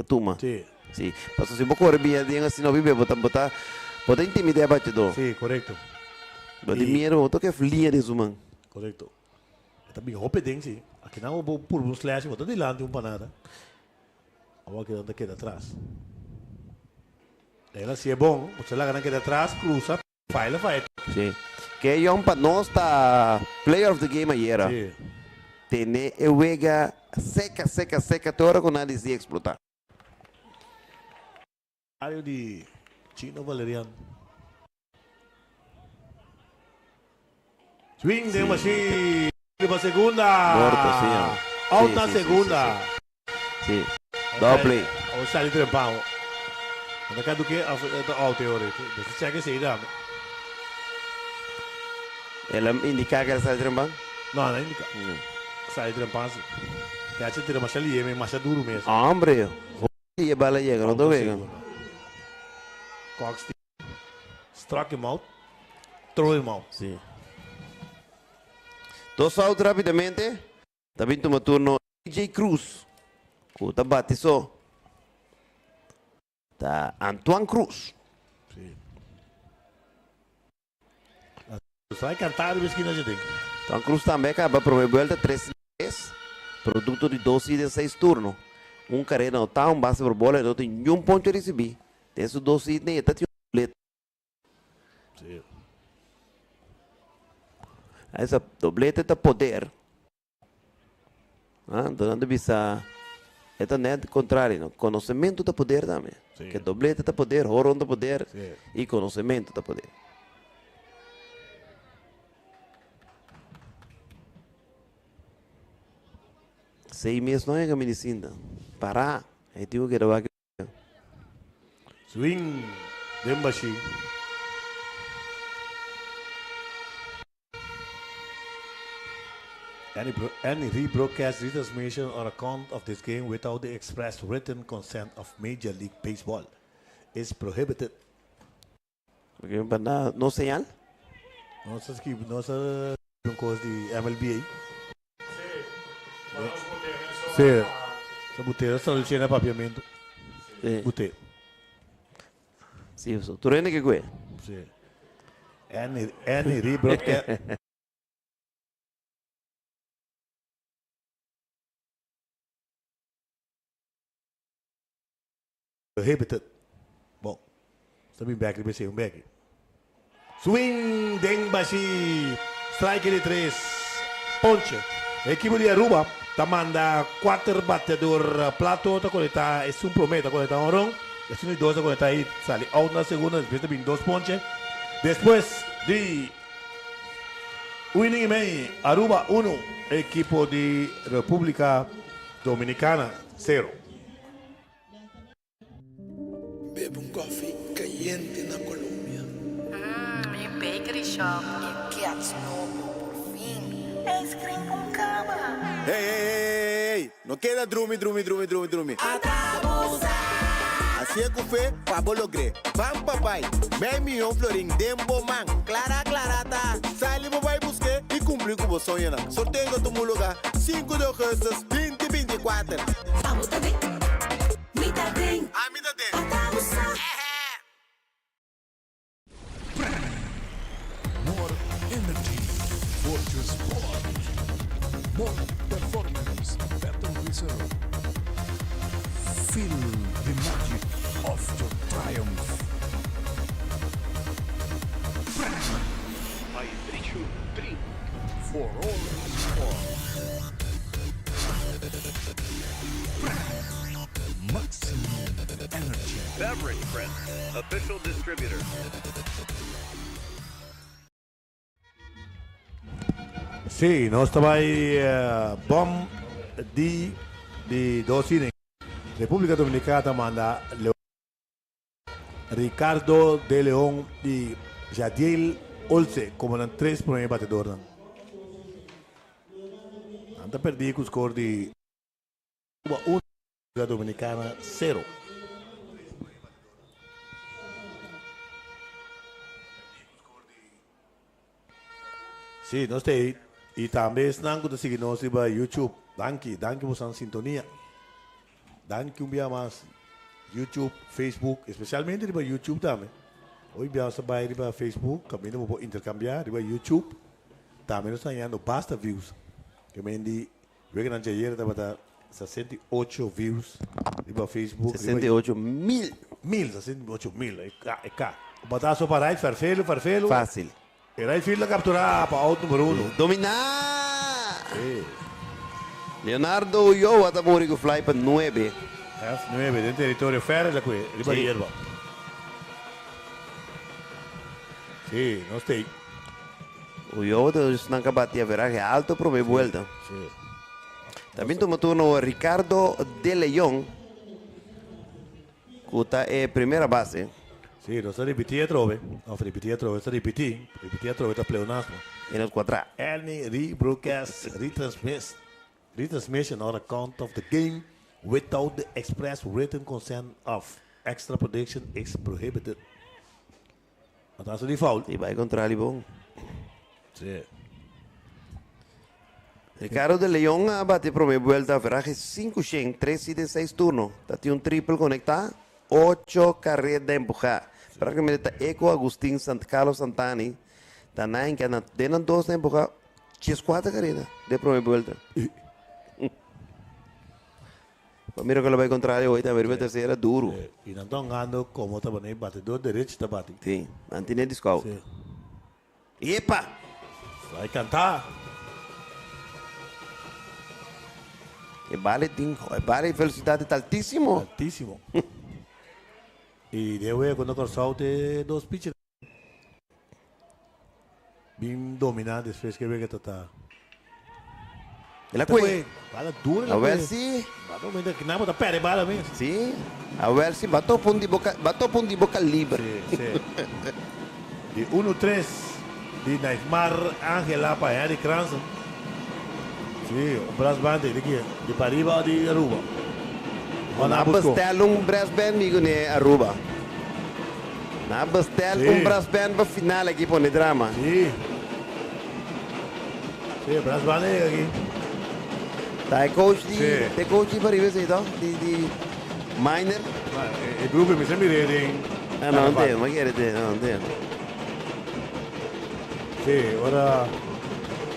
tuma. Sim. Sim. Mas se você correr bem assim não vive botar intimidar batidor. Sim, correto. Mas de miro, eu tô que linha de zuman. Correto. Está bem rápido, sim. Aqui não vou por um slash, vou de lado um panada. Agora que anda aqui atrás. Ela se é bom, você lá aqui atrás, cruza, faz. Sim. Que é um para nós tá player of the game ayer. Sim. Tem eu vega seca toda com nada de explotar. Área de Chino Valeriano. Swing de machine para segunda. Morto, sim. Out na segunda. Sim. Doble. O sali trempão. Anda cá do que out teoria. Você chega se irá. Ela indica que ela sai trempão? Não indica. Sai trempão. Que acha tira mais ali, é mais duro mesmo. Hombre. E a bala chega, não tô vendo. Cox struck him out. Throw him out. Sim. Dos out rapidamente. Tá vindo uma turno AJ Cruz. Kuta bate só. Tá Antoine Cruz. Sim. Sai cantar de esquina de tem. Antoine Cruz também acaba por uma volta 3-10. Produto de 12 e 16 turnos. Um carreira não tá, um base por bola, não tem nenhum ponto a receber. Desses 12 e nem tá tinha um doblete. Sim. Essa doblete tá poder. Donde bisa é net contrário, não? Conhecimento tá poder também. Sim. Que doblete tá poder, horon tá poder. Sim. E conhecimento tá poder. Sei mesmo não é que me ensina. Parar, é tipo que era Swing, Dembashi. Any rebroadcast, retransmission, or account of this game without the express written consent of Major League Baseball is prohibited. Porque banda no señal. No se un course de MLBA. Sí. Se botella soluciona papiamento. Sí. Botella. Sí, eso. ¿Tú eres que güey? Sí. Any rebroadcast. Prohibited. Bom. Sabi back ribe siya yung back. Swing ding bashi. Strike de 3. Ponche. Equipo de Aruba manda 4 batedor plato ta conecta es un prometa conecta un ron. Es un 2 conecta ahí sale out na segunda después de 2 ponche. Después de winning May Aruba 1, equipo de República Dominicana 0. Bebe un coffee caliente en Colombia. Mi bakery shop e Cats Novo, por fin. Ice cream con cava. Hey, no queda drumi. Así es que fue, Pablo logré. Van papai, me millón florín dembo man. Clarata. Sali papai busqué y cumplí con vos soñana. Sorteo tu lugar, 5 de agosto, 2024. Vamos a ver. Mita den. Mita den. More energy for your sport. More performance, better result. Feel the magic of your triumph. I drink for all sport. Maximum energy. Beverage Friend, official distributor. Sí, no estaba ahí bomb de 2 innings. República Dominicana manda Ricardo de León y Jadiel Olce como eran 3 primeros batedores. Anda perdido con score de 1, República Dominicana 0. Sí, no estoy. Y también están con seguirnos en YouTube. Danke por su sintonía. Danke un día más. YouTube, Facebook, especialmente en YouTube también. Hoy vamos a ir a Facebook, también vamos a intercambiar en YouTube. También nos están llegando basta views. Que me di, luego en ayer estaba 68 views en Facebook. 68,000. 68,000. Batazo para el farfelo. Fácil. Era el filo capturada para out número 1. Dominar. Sí. Leonardo Ulloa está muriendo fly para 9. F9 dentro del territorio Ferrer, la cual riba Sí. hierba. Sí, no estoy. Ulloa está en capacidad de veraje alto, pero me vuelta. Sí. También toma turno Ricardo de León, que está en primera base. Sí, no se repetía trove. No, repetía trove, se repetía trove, está pleonasmo. En el cuadrado. Any rebroadcast, retransmission or account of the game without the express written consent of extra production is prohibited. Matazo de foul. Y va a encontrar el Sí. Ricardo de León bate por mi vuelta, veraje 5 shen, 3 y de 6 turnos. Tiene un triple conectado, 8 carreras de empujar. Prácticamente está Eco Agustín Carlos Santani. Está 9 que andan 2 de empujar, 4 carreras de primera vuelta. Pues mira que lo va a encontrar hoy, también va a tercera duro. Y no están ganando como también batedor derecho está batiendo. Sí, mantiene el disco. Sí. ¡Epa! Vai cantar. Vale, velocidade está altíssimo. Altíssimo. E deu quando cortou de 2 pitches. Bem dominado, depois que veio que tá. Ela foi. Bala dura. A ver se. Bala que nada, pera, bala mesmo. Sim. A ver se bateu pum de boca livre. Sim. De 1-3 de Neymar Ángela para Eric Cranston. Sim, o brass band de aqui, de Pariba ou de Aruba? Na bestel brass band migo ne Aruba. Na bestel brass band para final aqui para o drama. Sim. Sim, brass band é aqui. Tá coach de Pariba sei então de minor. O grupo me sempre rede. Não tem, mas quer ter, não tem. Sim,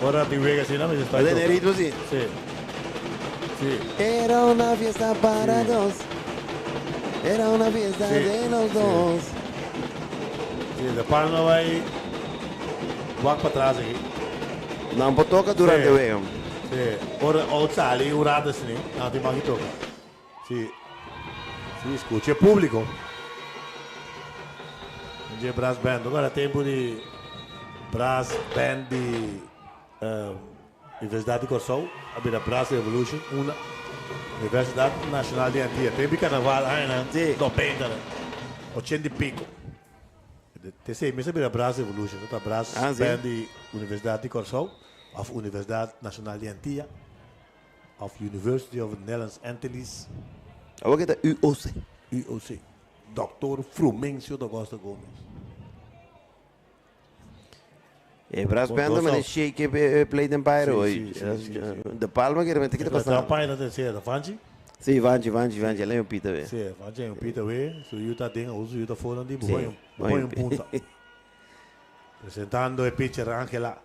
ora de Vegas assim, não me está. Mas é ritmo sim. Sim. Sim. Era una fiesta para dos. Era una fiesta de los dos. Sim, de Palma vai para trás aqui. Não pode tocar durante o jogo. Sim. Ora outside urada assim, não tem mais que tocar. Sim. Sim, escute público. De brass band, agora tempo de brass band de Universidade de Corsol, a Brass Revolution, uma Universidade Nacional de Antilha. Tem carnaval aí, né? 90, 80 e pico. Tem 6 meses a Brass Revolution, a Brass Band de Universidade de Corsol, of Universidade Nacional de Antilha, of University of the Netherlands Antilles. Agora que é UOC. UOC. Dr. Frumencio da Costa Gomes. E brass band mas shake play empire hoje. De Palma que realmente que tá passando. A página terceira, Vanji? Sim, Vanji, ela é um pita ve. Sim, Vanji é um pita ve. Se o tá dentro, uso o tá fora de põe um punta. Apresentando o pitcher Angela.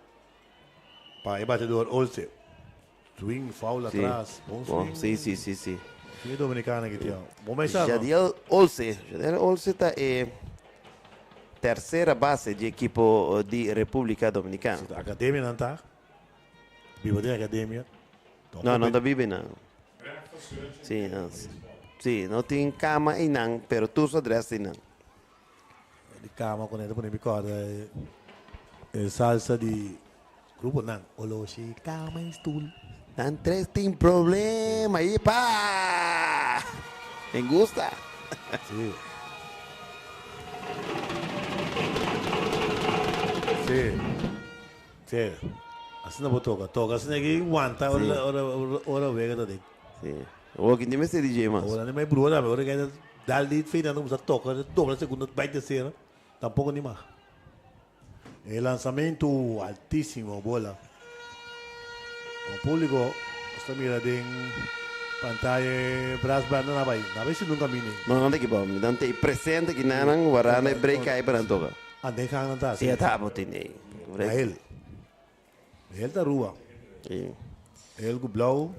Para o batedor Olse. Swing, foul atrás. Bom swing. Sim. Time dominicano que tinha. Bom mensagem. Jadiel Olse tá terceira base de equipo de República Dominicana. A academia não está? Viva de academia? Não está vive não. Sim, não tem cama e não, pero tu só dressa e não. De cama quando ele põe bicoda é salsa de grupo não. Oloshi, cama e stool. Não tem problema aí, pá! Me gusta? Sim. Sim. Assim não botou, toca assim aqui aguanta, ora vega também. Sim. O que nem me sei DJ mas. Ora nem mais bruna, ora que dá ali feita não usa toca, dobra segunda vai terceira, tampouco nem mais. É lançamento altíssimo bola. O público está mirando em pantalla brass band na vai, na vez nunca mine. Não tem que bom, não tem presente que não varana break aí para tocar. Ande kang nanta. Sim, tá botando. Ele tá rua. Sim. Ele com blau,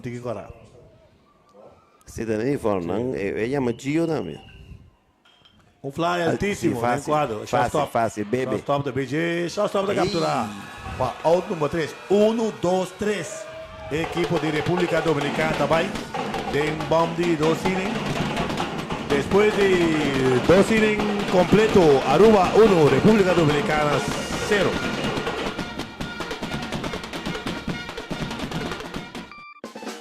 tiki kora. Se dá nem forma, não? Ela me Gio também. Fly altíssimo, fácil, fácil, bebê. Shot stop da BG, shot stop da captura. Out número 3. 1, 2, 3. Equipo de República Dominicana também. Tem um bomb de 2 innings. Después de 2 innings completo, Aruba 1, República Dominicana 0.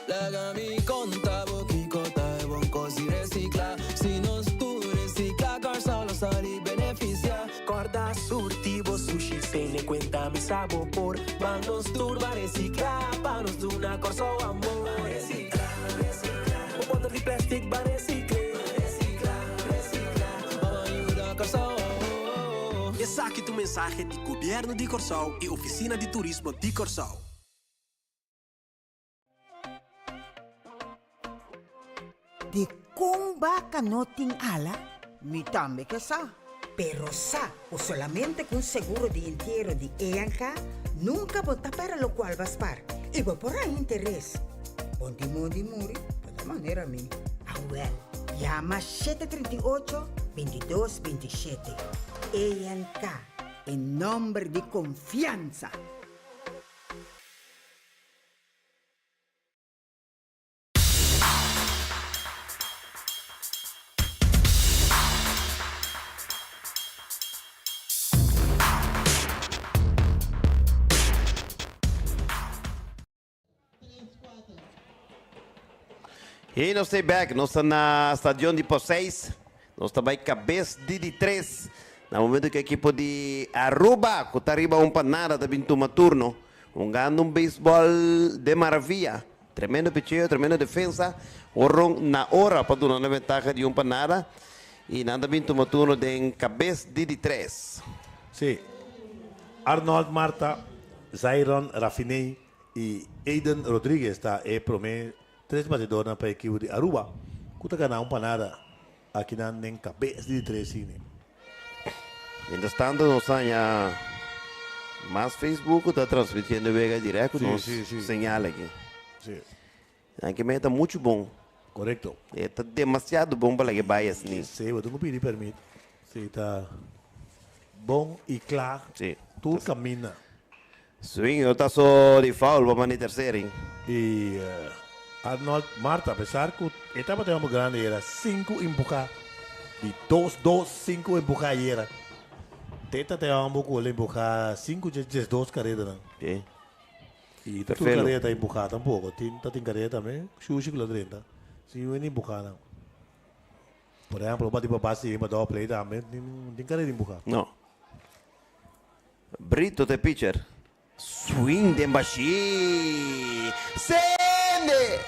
Legami conta boquicota é bom cosi reciclar. Se nós tu reciclar, Corsol não sabe beneficiar. Corda surtivo, sushi, sem nem conta me sabor por. Bandos turba reciclar, panos do na Corsol amor. Reciclar. O botão de plástico vai reciclar. Essa aqui é a mensagem do Governo de Corsol e Oficina de Turismo de Corsol. De kumba no ting ala, mi tambe que sa. Pero sa, o solamente con seguro de entierro de EANCA, nunca vota para lo cual vas par. Y va por ahí interés. Ponti mondi muri, de manera mi. Ah, well. Llama 738-2227. EANCA, en nombre de confianza. E nós estamos back, nós estamos na Estadião de Poceis, nós estamos aí cabeça de 3, no momento que a equipe de Aruba, que está arriba um panada, está vindo uma turno, Jugando un béisbol de maravilla. Tremendo picheo, tremenda defensa. Oron na hora para dar una ventaja de para nada. Y nada bien toma turno de cabeça de 3. Sí. Arnold Marta, Zairon Rafinei y Aiden Rodriguez está promé 3 batedores para el equipo de Aruba. Kuta ganhar para nada. Aqui na nem cabeça de 3 cine. Mientras tanto, nos ya más Facebook está transmitiendo Vega directo. Sí. Señala aqui. Sí. Aqui está muito bom. Correcto. Está demasiado bom para que vaya assim. Sí, eu não pedi permito. Sí, está bom e claro. Sí. Tudo camina. Swing, eu tá só de foul, vamos na terceira, hein? E Arnold Marta, apesar que a etapa muito grande, era 5 empujar. E 2, 5 empujar era. Teta te um pouco empujar 5, 2 carreiras. Okay. E tu carreira está empurrada tampouco. Tem carreira também, xuxi com a 30. Se eu não empujar, não. Por exemplo, bate para base, para dar play também, tem carreira empujar. Não. Brito de pitcher. Swing de embaixi. Sende!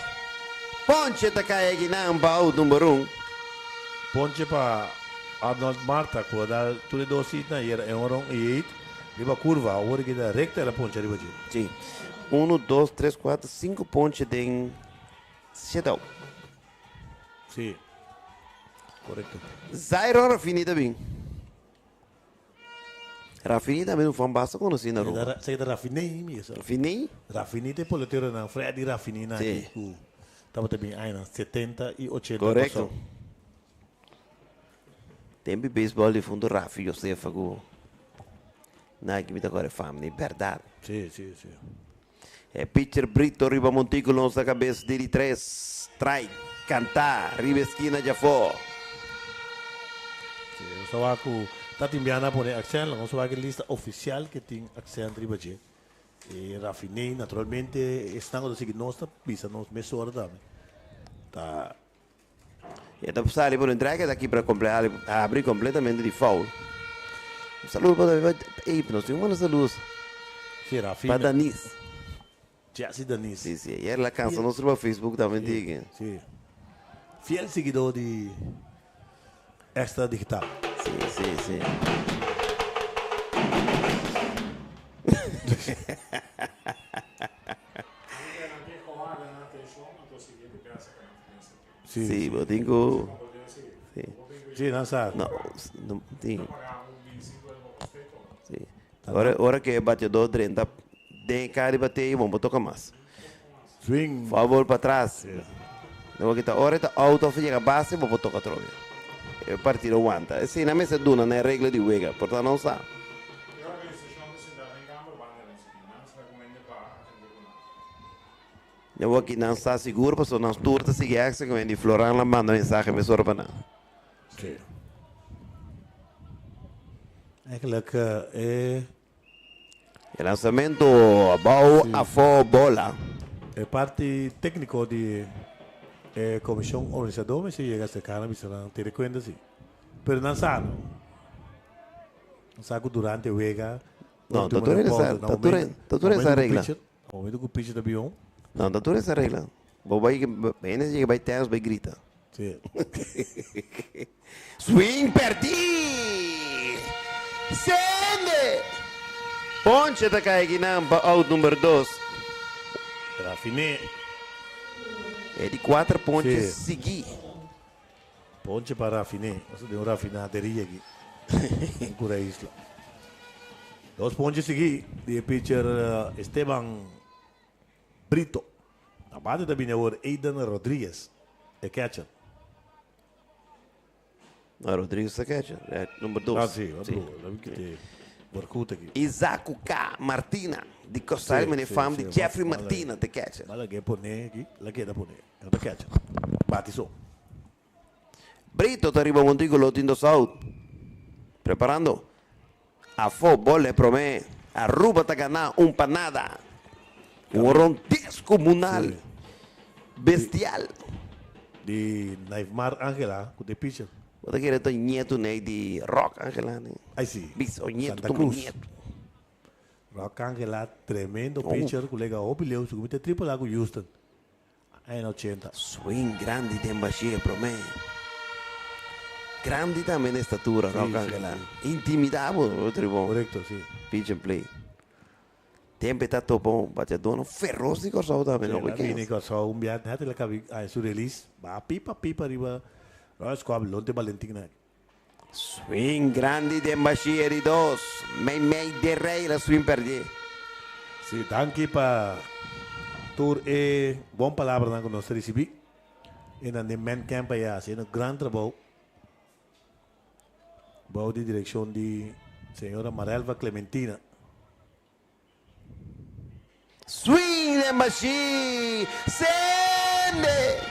Ponche tá caindo na ambau número 1. Ponche para Arnold Marta, quando tu le dosi na era euro e 8, liba curva, agora que da recta era ponche riba de. Sim. 1, 2, 3, 4, 5 ponches de 7. Sim. Correto. Zairo Rafinei também. Rafinei também não foi um basta conhecido na rua. Sei da Rafinei mesmo. Rafinei? Rafinei tem poleteiro na Fred Rafinei na aqui. Estava também aí na 70 e 80. Correto. Tem beisebol de fundo Rafi Josef agora. Na que me tá agora família, verdade. Sim. É pitcher Brito riba Montico lança a cabeça de 3. Strike, cantar, riba esquina já foi. Sim, só que tá timbiana por accent, não só que lista oficial que tem accent riba de. E Rafinei naturalmente estão a dizer que nós tá pisa nós mesora também. Tá. E da passare por entrega daqui para abrir completamente de foul. Saludo para nós temos uma saludo. Sim, Rafinei. Para Danis. Jesse Danis. Sim. E ela cansa nosso no Facebook também diga. Sim. Fiel seguidor de Extra Digital. Sim. Sim, eu tenho. Sim, não sabe. Não tem. Sim. Agora que é batedor 30, tem cara de bater e vamos tocar mais. Swing. Favor para trás. Não que tá hora tá auto chega a base, vamos tocar troca. É partido aguanta. Assim, na mesa duna não é regra de Vega, portanto não sabe. Eu vou aqui não está seguro, porque não turta seguir a que vem de Floran lá manda mensagem me sorra para não. Sim. Eigenlijk é o lançamento a for bola. É parte técnico de comissão organizadora, mas se chega a ser cara, você não tem conta assim. Mas não sabe. Não sabe durante o Vega. Não, tá tudo essa regra. O momento que o pitch da Bion. Não, tá tudo essa regra. Vai chega vai ter vai grita. Sim. Swing perdi. Sende. Ponche tá caindo out número 2. Rafinei. É de 4 pontes seguir. Ponche para Rafinei. Nós temos rafinaderia aqui. Por a isla. 2 ponches seguir. De pitcher Esteban Brito. A base da binhor Aiden Rodriguez. É catcher. Rodrigues é catcher. É número 2. Ah, sim. Isaac K. Martina, de Costa Rica, fama de Jeffrey Martina, de catcher. Mas aqui é poner aqui, aqui é da poner. É da catcher. Bate só. Brito está arriba contigo, lo tindo saúde. Preparando. A fútbol le promé. Aruba está ganando para nada. Um horror descomunal. Bestial. De Neymar Angela, com o pitcher. Você quer ter nieto de Rock Angela? Aí sim. Bicho, nieto, Santa Cruz. Nieto. Rock Angela, tremendo pitcher, colega Opileu, su comité triple A con Houston. En 80. Swing grande de Mbashir, promedio. Grande también de estatura, Sí, Rock sí, Angela. sí. Intimidado, tribunal. Correcto, sí. Pitch and play. Tempo está topo, bateador feroz de Corsau também, não La Vini Corsau, un viaje, déjate la cabi, a su release, va pipa arriba, no es como Lonte Valentina. Swing grande de Mbashir e 2. Mei de rei, la swing perdi. Sí, danke para Tour bom palavra que nós recebemos. E na Man Camp aí, assim, um grande trabalho. Bom de direção de senhora Marelva Clementina. Swing de Mbashir! Sende!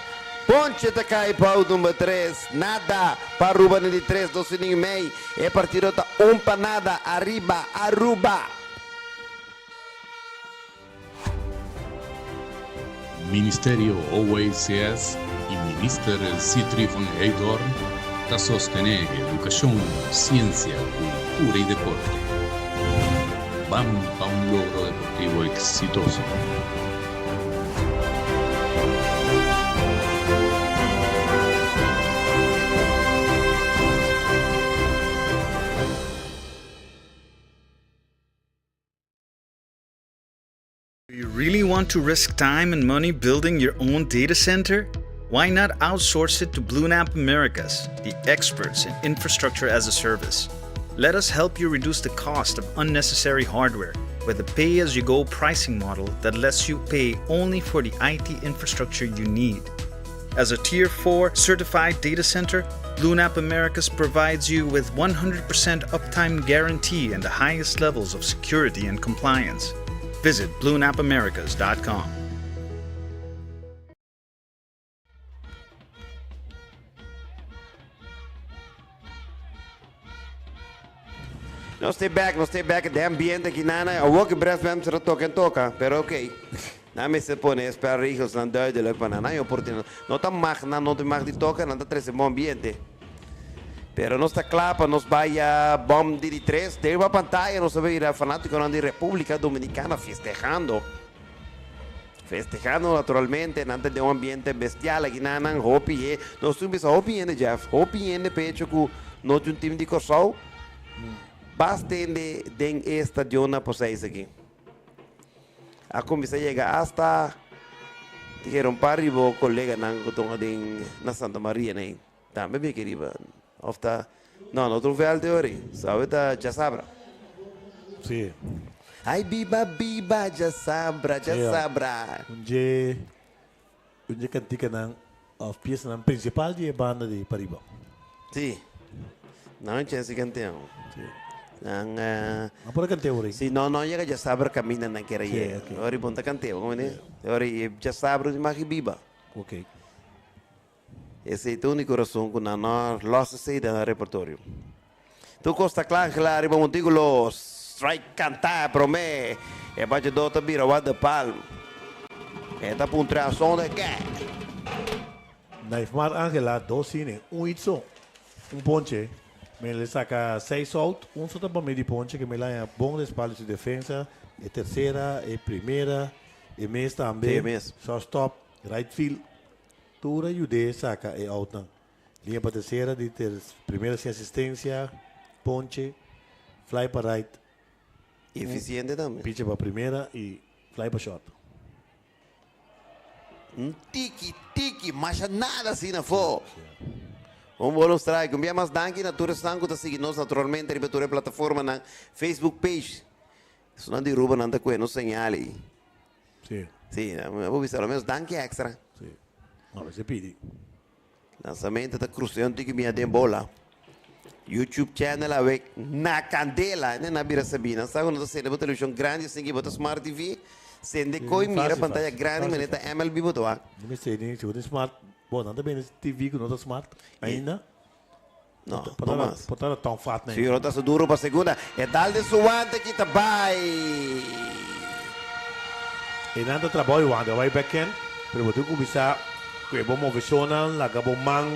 Ponche da cai para o número 3. Nada para Ruben de 3, 12 e meio. E partido da para nada. Arriba, Aruba. Ministerio OACS e Minister Citri van Eidorn da sostenere educação, ciência, cultura e deporte. Bam para un logro deportivo exitoso. Do you really want to risk time and money building your own data center? Why not outsource it to BlueNap Americas, the experts in infrastructure as a service? Let us help you reduce the cost of unnecessary hardware with a pay-as-you-go pricing model that lets you pay only for the IT infrastructure you need. As a Tier 4 certified data center, BlueNap Americas provides you with 100% uptime guarantee and the highest levels of security and compliance. Visit BlueNapAmericas.com. No stay back de ambiente que nana, a walk breath vem se toca, pero ok. Na me se pone espera regels dan duidelijk van na oportunidade. No te mag die toca, não tá três bom ambiente. Pero no está claro, nos vaya bom de 3, de uma pantalla, nos ve ir a fanático de República Dominicana festejando naturalmente, antes de un ambiente bestial aquí nanan, hopi, nos tuvimos hopi en Jeff, hopi en pecho que no un team de Corsau. Basta de esta zona por 6 aqui. A comissão chega hasta dijeron para arriba colega na Santa Maria, né? Também me queria. Ofta não, não trouxe a teoria. Sabe tá já sabra. Sim. Ai biba já sabra. Um dia cantica na peça principal de banda de Pariba. Sim. Não tinha esse canteão. Por canteiro. Sim, não chega já sabra caminha na que era aí. Ora ponta canteiro, como né? Ora já sabra de mais biba. Ok. Esse é o único razão que nós lost saída no repertório. Tu costa claro, vamos digo los strike cantar para mim. É para do outra bira o de palmo. É da pontuação de quê? Naifmar Angela, 2 cine, itso, ponche. Me le saca 6 out, só para meio de ponche que me lá bom respaldo de defesa, e terceira, e primeira, e mês também. Shortstop, right field. Tura e o D saca e out não. Linha para terceira, de primeira sem assistência, ponche, fly para right. Eficiente também. Pitch para primeira e fly para short. Tiki, mas nada assim não for. Bom strike, um mais danke na tua stanco tá seguindo nós naturalmente na tua plataforma na Facebook page. Isso não derruba nada com no señal aí. Sim. Sim, eu vou ver pelo menos danke extra. Sim. Não, você pede. Lançamento da cruzando que minha dem bola. YouTube channel avec na candela, né na bira sabina. Sabe quando você leva televisão grande, assim que bota Smart TV, sende coi mira pantalla grande, maneta MLB botou. Não me sei nem se você smart. Bom, nada bem nesse TV que não está smart ainda. Não, não mais. Portanto, tão fato, né? Se rota se duro para segunda, é dar de suante que tá vai. E nada trabalho anda, vai backhand, pero tu começar que bom movimentar, lá que bom man,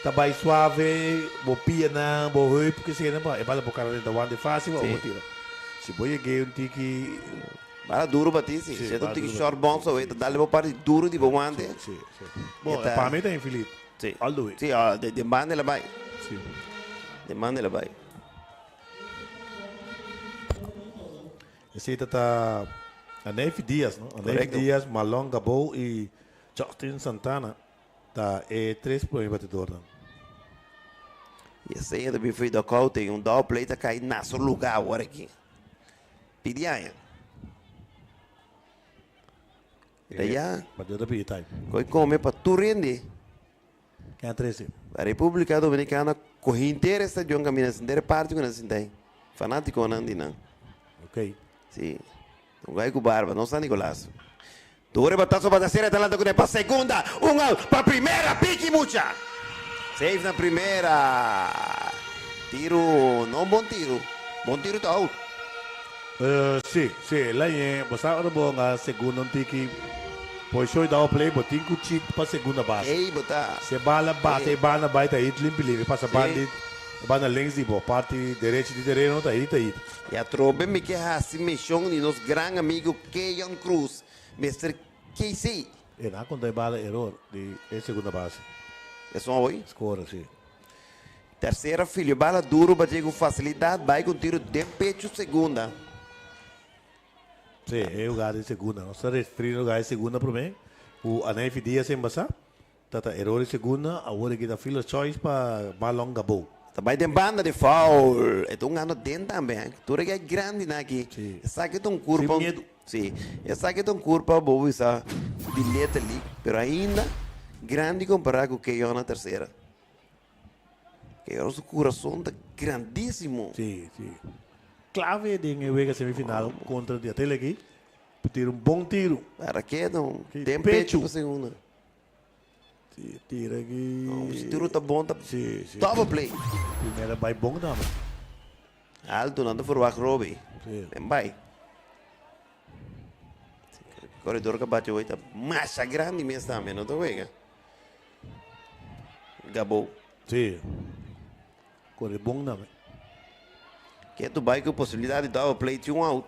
tá vai suave, bom pierna, bom hip, porque se não é para o cara de anda fácil, ou tira. Se voi gay un tiki Bala duro batisi. Sì, Se tu bala ti duro short bomb so it dalle parte duro di bomande. Sì. Boh, para me tem Felipe. Sì. All the way. Sì, de bande la vai. Sì. De bande la vai. Esse tá a Neve Dias, não? A Neve Correcto. Dias, Malong Gabo e Justin Santana tá três por batedor, não? E esse ainda me foi da qual tem double play tá cair na seu lugar agora aqui. Pidianha. Daí, bateu da pita. coi come para tu rende. Quem é 13? A República Dominicana corre inteira esta jonga mina sindere parte com assim tem. Fanático não andi. Ok. Sim. Um gai com barba, não está Nicolás. Dure batazo para a terceira, talento com para a segunda, out para a primeira, pique mucha. Save na primeira. Tiro, não bom tiro tá out. Sim, lá é, você agora bom a segunda tiki. Pois foi dar o play, botinho com chip para a segunda base. Ei, botar. Se bala bate, bala vai tá aí, limpo, passa bande. Banda links de boa parte direita de terreno tá aí. E a trobe me que assim mexão de nosso grande amigo Keyon Cruz, Mr. KC. E na quando é bala erro de segunda base. É só hoje? Escora, sim. Terceira filho, bala duro, bate com facilidade, vai com tiro de pecho segunda. Sim, é o lugar de segunda. Nós estamos referindo o lugar de segunda para mim. O Anef Dias sem passar. Tata erro de segunda, agora que dá fila choice para Malong Gabo. Também tem banda de foul. É um ano dentro também. Tudo que é grande aqui. Essa aqui tem curva. Sem medo. Sim. Essa aqui tem curva boa, essa bilhete ali. Mas ainda grande comparado com o que é na terceira. Que é o coração tá grandíssimo. Sim. Clave de a semifinal contra o Atele aqui. Tira um bom tiro. Para que não? Tem pecho para segunda. Tira aqui. O tiro tá bom, tá sim. Double play. Primeira vai bom não. Alto, não for back Robbie. Bem vai. Corredor que bate hoje tá massa grande mesmo também, não tá vendo? Gabo. Sim. Corre bom não. Que tu vai com possibilidade de double play de out.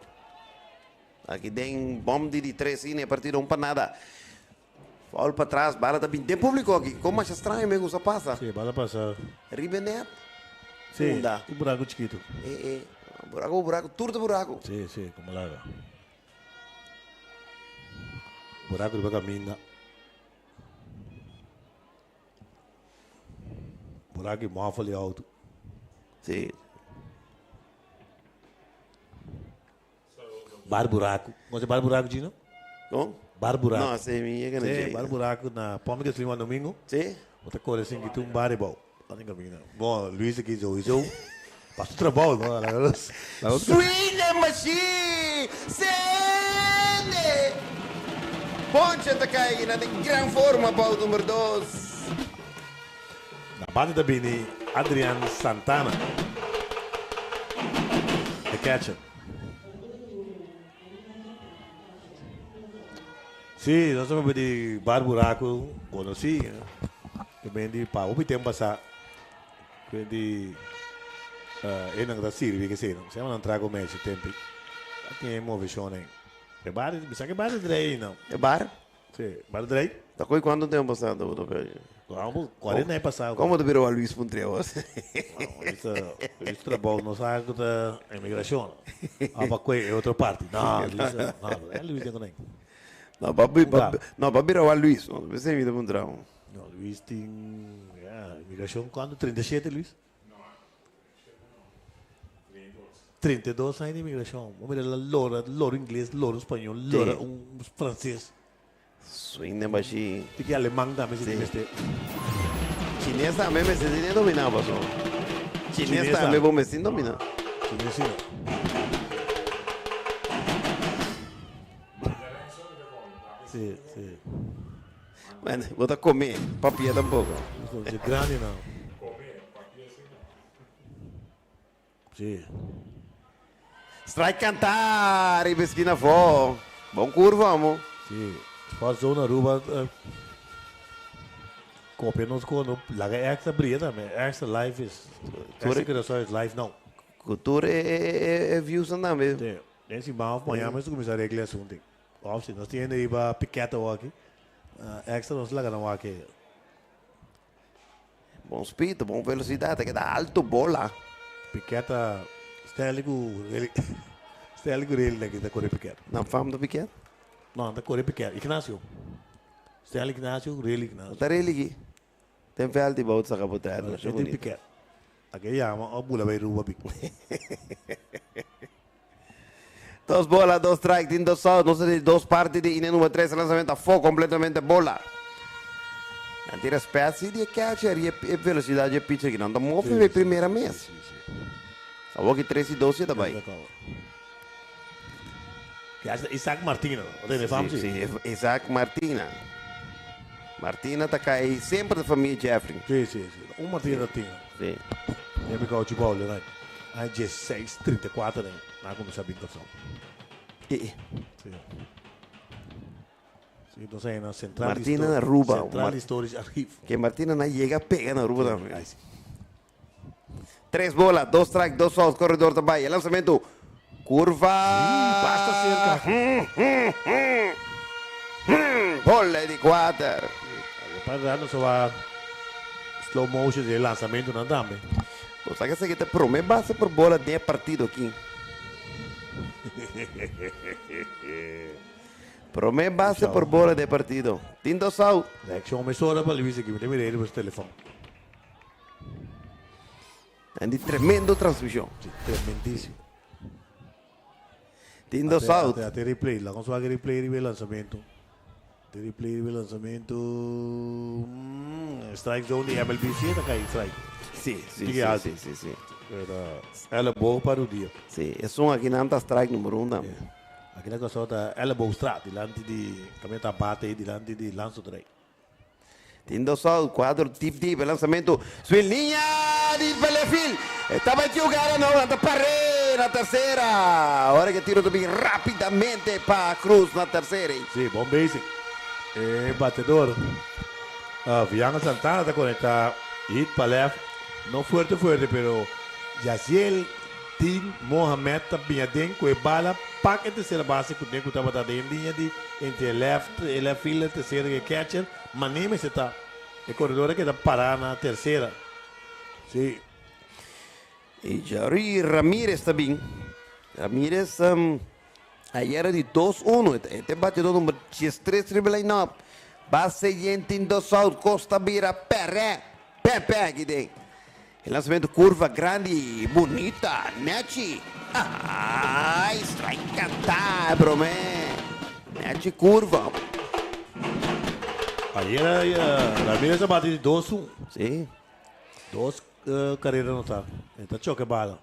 Aqui tem bomb de 3 e a partir de para nada. Foul para trás, bala tá bem. Tem público aqui. Como acha estranho mesmo, só passa. Sim, bala passa. Ribenet. Sim, o buraco chiquito. Buraco, turto buraco. Sim, como lá. Buraco de caminho. Buraco móvel ali alto. Sim. Bar buraco. Você bar buraco, Gino? Como? Bar buraco. Não, sei minha que não sei. sei. Bar buraco na Palma que Lima domingo. Sim. Outra coisa assim que tu um bar é bom. Bom, Luiz aqui já passou trabalho, não? Swing machine! Sende! Poncha tá caindo em grande forma para o número 2. Na banda da Bini, Adrian Santana. The catcher. Sim, nós estamos de bar buraco, conheci. Também de pau, o tempo passar. Quindi não da Silvia che sei, siamo non trago mezzo tempi. Aqui é movizione. É bar, mi sa che bar drei não. É bar? Sim, bar drei. Tá com quanto tempo passado? 40 anos passado. Como tu virou a Luiz Pontreu? Isso trabalho não sabe da imigração. Ah, para que é outra parte. Não, é Luiz não nem. Não, para virar a Luiz, não pensei em vida Pontreu. Não, Luiz tem imigração quando 37, Luiz? 32 anos de imigração. Vamos ver louro inglês, louro espanhol, louro francês. Swing de baixinho. Tem que alemão também se tem. Chinês também me senti dominar, pastor. Chinês também vou me sentir dominar. Chinês sim. Sim. Mano, vou estar comer, papia tampouco. De grande não. Sim. Strike cantar e pesquina fora. Bom curva, vamos. Sim. Passou na rua. Copia nos quando. Laga extra brida, mas extra live is. Extra que só live não. Cultura é views também. Sim. Nesse mal, amanhã nós começamos a regrar assunto. Óbvio, nós temos aí para piqueta aqui. Extra nós lá não aqui. Bom speed, bom velocidade, que dá alto bola. Piqueta, estélico ele daqui da correr piqueta. Não fama do piqueta? Não, da correr piqueta. Ignacio. Estélico Ignacio, Rele Ignacio. Tá ele aqui. Tem fel de volta sa capotada. Ele tem piqueta. Aqui chama, a bula vai ruba pico. Dos bolas, dos strikes, din dos outs, no sé de dos partes de inning número 3, lançamento a fogo completamente bola. A tira espécie de catcher e velocidade de pitcher que não dá move na primeira mês. Só que 3 e 12 também. Isaac Martina, sim, Isaac Martina. Martina tá cai sempre da família Jeffrey. Sim. Um Martina tinha. Sim. Eu me caio de bola, né? Aí 16, 34, né? Não começa a brincação. Sim. Sim, então aí na central. Martina na ruba. Central Storage Archive. Que Martina não chega, pega na ruba também. 3 bolas, 2 strikes, 2 outs, corredor também. Lançamento. Curva. Basta cerca. Bola de 4. Para não só slow motion de lançamento não também. O sea que se quita promete base por bola 10 partido aqui. Promete base por bola de partido. Tindo Sau. Action me sobra para Luis aqui, me mirei no telefone. É de tremendo transmissão. Tremendíssimo. Tindo Sau. Até replay, lá com sua replay de lançamento. Replay de lançamento. Strike zone de MLB, tá caindo strike. Sim. Ela é boa para o dia. Sim, é só aqui não está strike número 1 também. Aqui na coisa tá ela é boa strike, dilante de também tá bate aí dilante de lanço trem. Tindo Sau, quadro deep, lançamento. Sua linha de Belefil. Estava jogando na parede na terceira. Hora que tiro também rapidamente para Cruz na terceira. Sim, bom basic. Batedor. Viana Santana está conectado. Hit para left. No fuerte, pero Yaciel Tin Mohamed está bien dentro de bala. Pack en tercera base, que tengo que estar en línea de entre left field, tercera que catcher. Manime se está. El corredor que está parado na tercera. Sí. E Jari Ramírez também. Ramírez aí era de 2-1. Este batedor número 3 triple line-up. Base gente em dos out. Costa Bira. Pepe aqui dentro. Lançamento curva grande, bonita, Nechi. Ai, strike cantar, bromé. Nechi curva. Aí era Ramírez a bater de 2-1. Sim. 2 carreiras não tá. Então choque bala.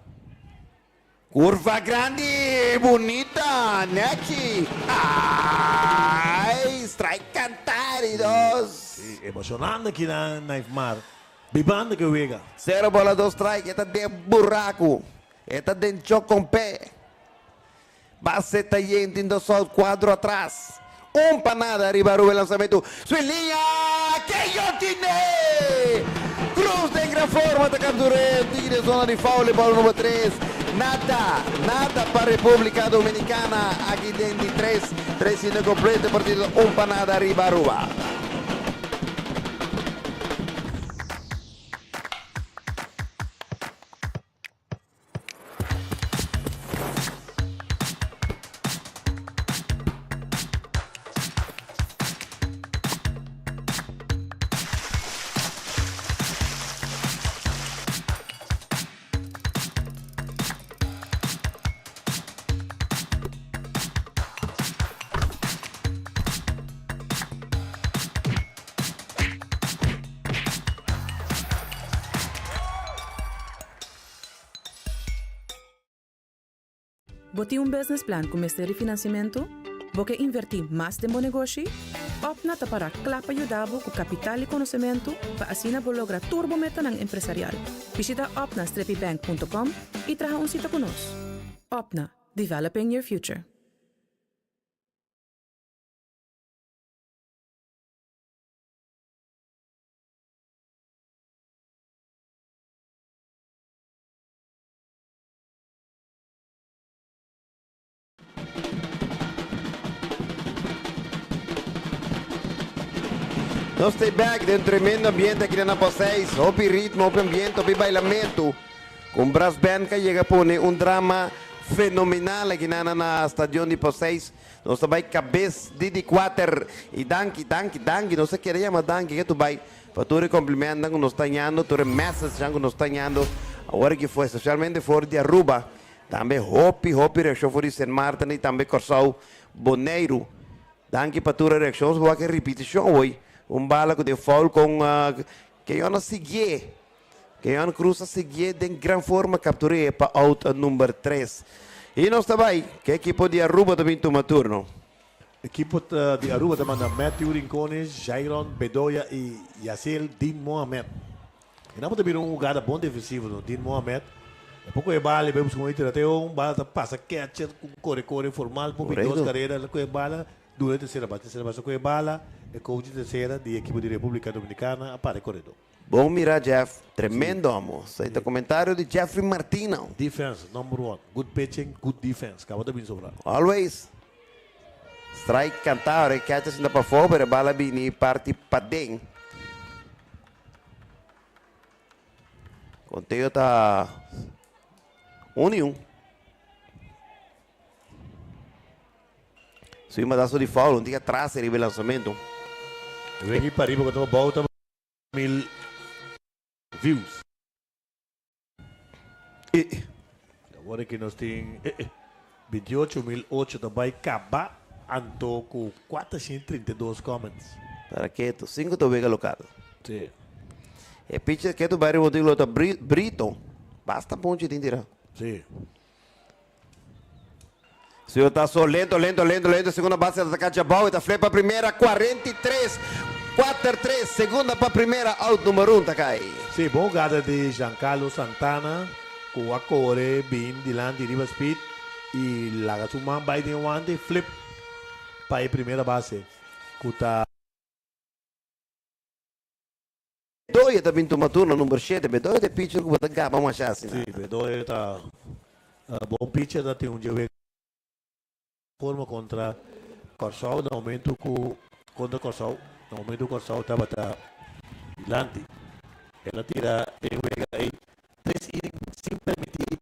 Curva grande, bonita, Nechi. Ai, strike cantar e 2. Sí, emocionante aqui na Ifmar. Bibanda que vega. 0 bola 2 strike, esta de buraco. Esta de choque com pé. Base tá gente em 2 out, quadro atrás. Para nada, arriba Rubén lançamento. Sua linha, que eu tinha. Cruz de gran forma, está capturando. Tigre zona de foul, bola número 3. Nada para a República Dominicana. Aqui dentro de 3 e completo partido. Para nada, arriba Aruba. Boti un business plan com Ministério de Financiamento? Você invertir mais de bom negócio? Opna para clapa ajudar com capital e conhecimento para assim lograr turbometa ng empresarial. Visita opna-bank.com e traga um cita conosco. Opna, developing your future. Nós estamos back de tremendo ambiente aqui na P6. Hopi ritmo, hopi ambiente, hopi bailamento. Com brass band que chega a pôr drama fenomenal aqui na estadio de P6. Nós estamos cabeça de 4 e danke. Não sei o que chama danke, que tu vai. Para tu cumprimento que nós estamos dando, tu message que nós estamos dando. Agora que foi, especialmente fora de Aruba. Também hopi reação fora de San Martin e também Corsau Boneiro. Danke para tu reação, vou que repetição hoje. Bala que de foul com que eu não segui. Que eu não cruza seguir de grande forma capturei para out número 3. E nós também, que a equipe de Aruba também toma turno. Equipe de Aruba também da Matthew Rincones, Jairon, Bedoya e Yassel Din Mohamed. E nós também lugar bom defensivo no Din Mohamed. Pouco é bala, vemos com ele até bala passa catch, corre formal, por 2 carreiras, com bala durante a terceira base com bala. É coach de terceira da equipe de República Dominicana para o corredor. Bom mirar, Jeff. Tremendo, amor. Aceita comentário de Jeffrey Martino. Defense, number 1. Good pitching, good defense. Acaba de vir sobrar. Always. Strike cantar, catch ainda para fora, a bala bini parte para dentro. Conteio tá 1-1. Se uma daço de foul, não tinha atrás de lançamento. Vem aqui para arriba, quando volta 1000 views. Agora que nós temos 28.008 também, acabar ando com 432 comments. Para quieto, 5 tu vega local. Sim. E pitcher que tu vai remover o Brito, basta ponte de tirar. Sim. Se eu tá só lento, segunda base atacar Jabal, está flip para a primeira, 43, 4-3, segunda para a primeira, out número 1, tá cai. Sim, bom gada de Giancarlo Santana, com a core, bem, dilante, riba speed, e laga suma, Biden one, flip, para a primeira base, kuta. Bedoya também toma turno, número 7, Bedoya de pitcher, que vai dar uma chance. Sim, Bedoya tá, bom pitcher, tem dia forma contra Corsau, no momento contra Corsau, no momento Corsau estava dilante. Ela tira e juega aí 3 innings sem permitir.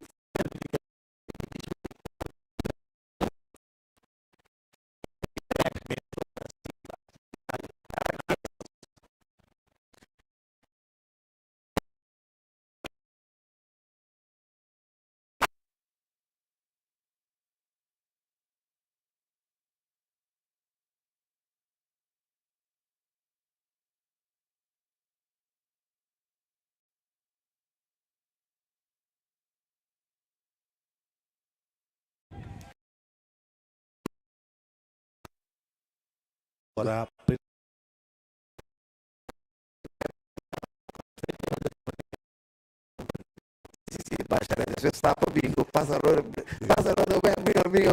Agora baixar a sua estapa, bico, pássaro do amigo,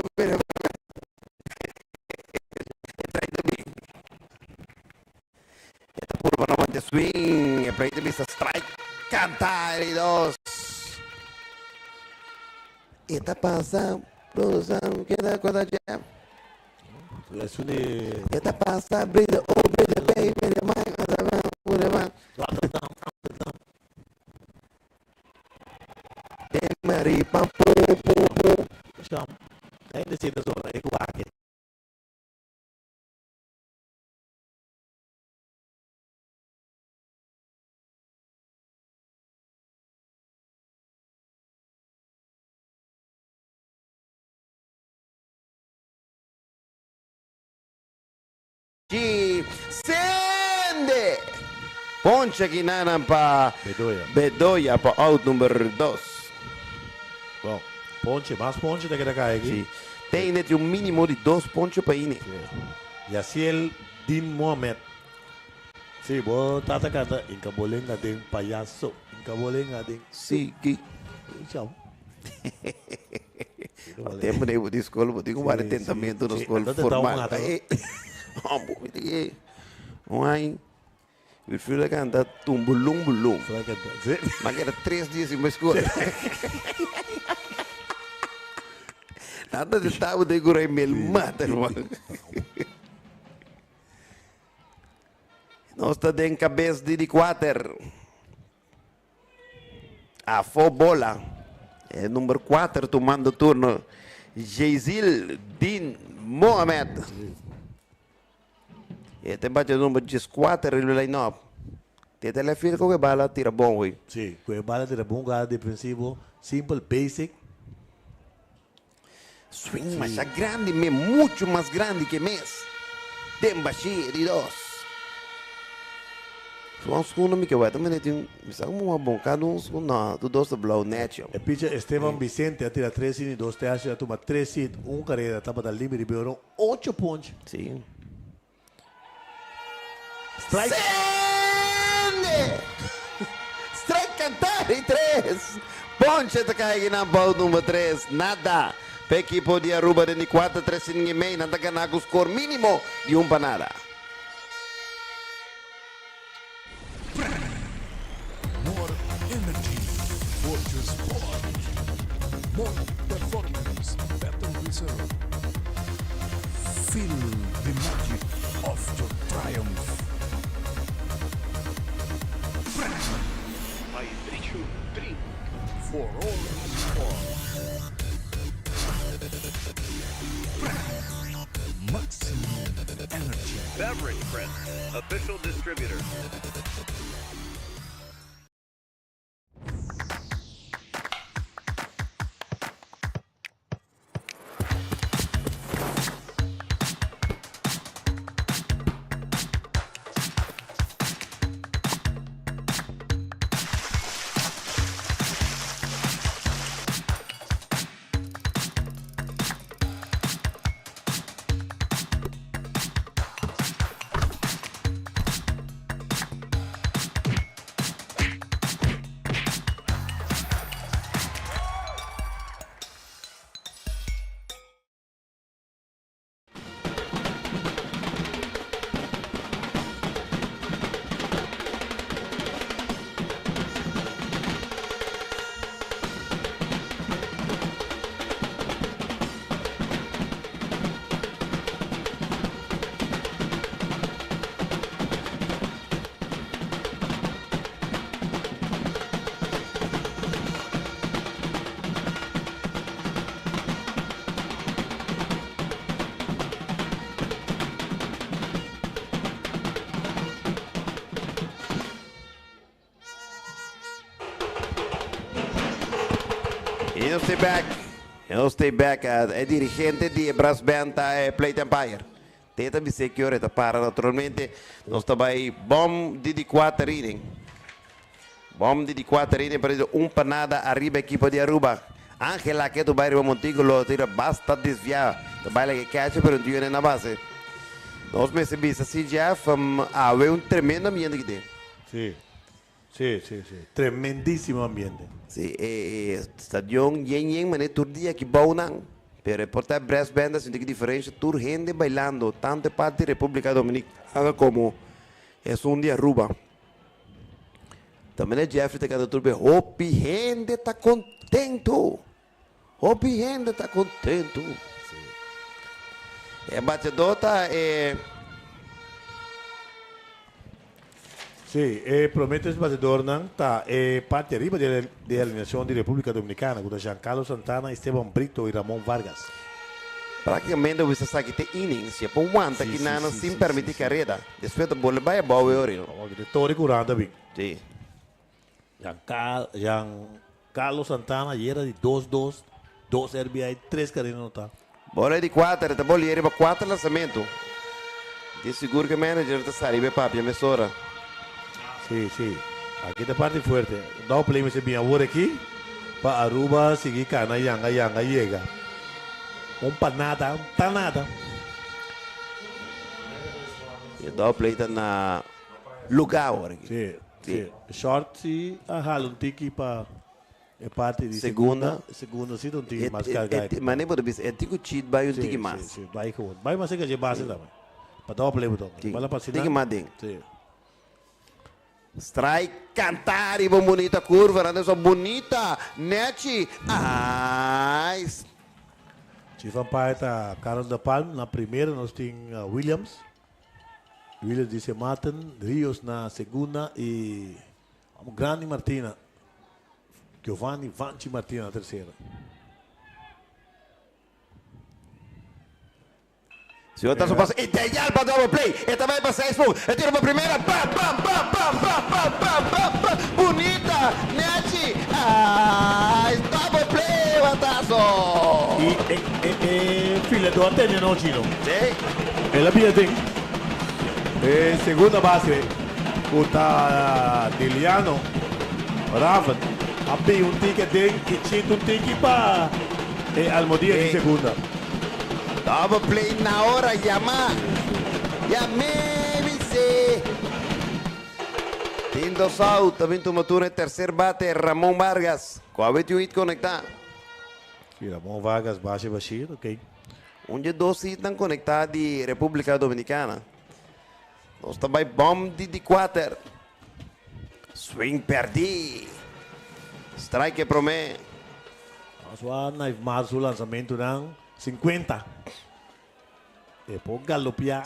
esta curva no mante swing, para ahí vista strike, cantar y 2. Esta pasa, produção, queda com a jam. Esta pasa, brida, baby, brida, man, brida, man. Mari pampu. Ainda se zona é guarda. Sende! Ponche aqui na para Bedoya para out número 2. Bom, mais ponte daquela caia aqui. Sim. Tem entre um mínimo de 2 pontos para ir. Yaciel Din Mohamed. Sim, vou tata kata inkabolenga din payaso. Inkabolenga din. Sige. Tchau. Tempo de ir escola, vou ter um atentamento na escola formal. Mãe, meu filho canta tumbulum bulum. Mas era 3 dias em uma escola. Nada de estava de gurai mel mata, irmão. Nós está em cabeça de 4. A bola. É número 4 tomando turno. Jezil Din Mohamed. E tem bate o número 4 no line-up. Tem telefone com que bala tira bom, oi. Sim, com a bala tira bom, cara defensivo, simple, basic. Swing mais grande, muito mais grande que mês. Tem baixinho de 2. Só um segundo me que vai também tem, sabe uma bom cada um segundo não, do 2 do blow net. E pitcher Esteban Vicente atira 3 e 2 terços, já toma 3 hits, 1 carreira, tapa da livre e 8 pontos. Sim. Strike. Strike cantar e 3. Ponche tá caindo na bola número 3. Nada. Para equipo de Aruba de 4, 3 e meio, nada ganhar o score mínimo de 1 para nada. More energy for your sport. More performance, better result. Feel the magic of your triumph. I treat you drink for all sport. Maximum energy. Beverage Friends, official distributor. Eu stay back. É dirigente de Brass Band Plate Empire. Tenta me secure, para naturalmente. Nós estamos aí, bom de 4 inning. Bom de 4 inning, para 1 para nada, arriba equipo de Aruba. Angela que tu bairro Montigo lo tira basta desviar. Tu baila que catch, pero não tem na base. Nós me vista assim já, há um tremendo ambiente que tem. Sim. Sí, sí, sí. Tremendísimo ambiente. Sí, stadion yen mané tur dia que baunan. Pero porta brass band assim que diferente tur gente bailando tanto parte República Dominicana como es un dia Aruba. Também é Jeffrey te cada turbe hopi gente tá contento. Hopi gente tá contento. É batedota Sí, promete el batedor está parte arriba de la alineación de República Dominicana, con Giancarlo Santana, Esteban Brito y Ramón Vargas. Praticamente você sabe que tem innings, é por um que não se permite carreira. Depois da bola vai boa hoje. Todo curando bem. Sim. Giancarlo Santana era de 2-2, 2 RBI, 3 carreiras no tá. Bola de 4, tá bola para 4 lançamentos. De seguro que o manager está saindo papi, a emissora. Sí, sí. Aquí está parte fuerte. Dá o play me se bem agora aqui. Para Aruba seguir cana yanga llega. Para nada. E dá o play tá na lugar agora aqui. Sim, sim. Short se arrala tiki para parte de segunda se não tem mais carga. Mas nem pode dizer, tico cheat vai tiki mais. Sim, vai com. Vai mais que de base também. Para dar o play botão. Bala para tiki mais dentro. Sim. Strike, cantar e bonita curva, Anderson, bonita, net, ai. Se van para Carlos da Palma, na primeira nós temos Williams, Williams dice Martin, Rios na segunda e Grande Martina. Giovanni Vanci Martina na terceira. Senhor tá só passa ideal para double play. E também para 6 pontos. E tira para primeira. Bam, bam, bam, bam, bam, bam, bam, bam, bam. Bonita, Nechi. Double play, Vatazo. E filha do Atene, não, Gino? Sim. Ela pia tem. Segunda base. O Deliano. Raven. Api um ticket tem e Chito um ticket para Almodia de segunda. Double play na hora, Yama. Yamé, Tindo South, também tomou turno em terceiro bate, Ramon Vargas. Com a 28 conectar. Ramon Vargas, baixa Bashir, ok. Onde dois estão conectados de República Dominicana. Nós também bom de 4. Swing perdi. Strike promete. Nós vamos março o lançamento não 50. Depois galopar,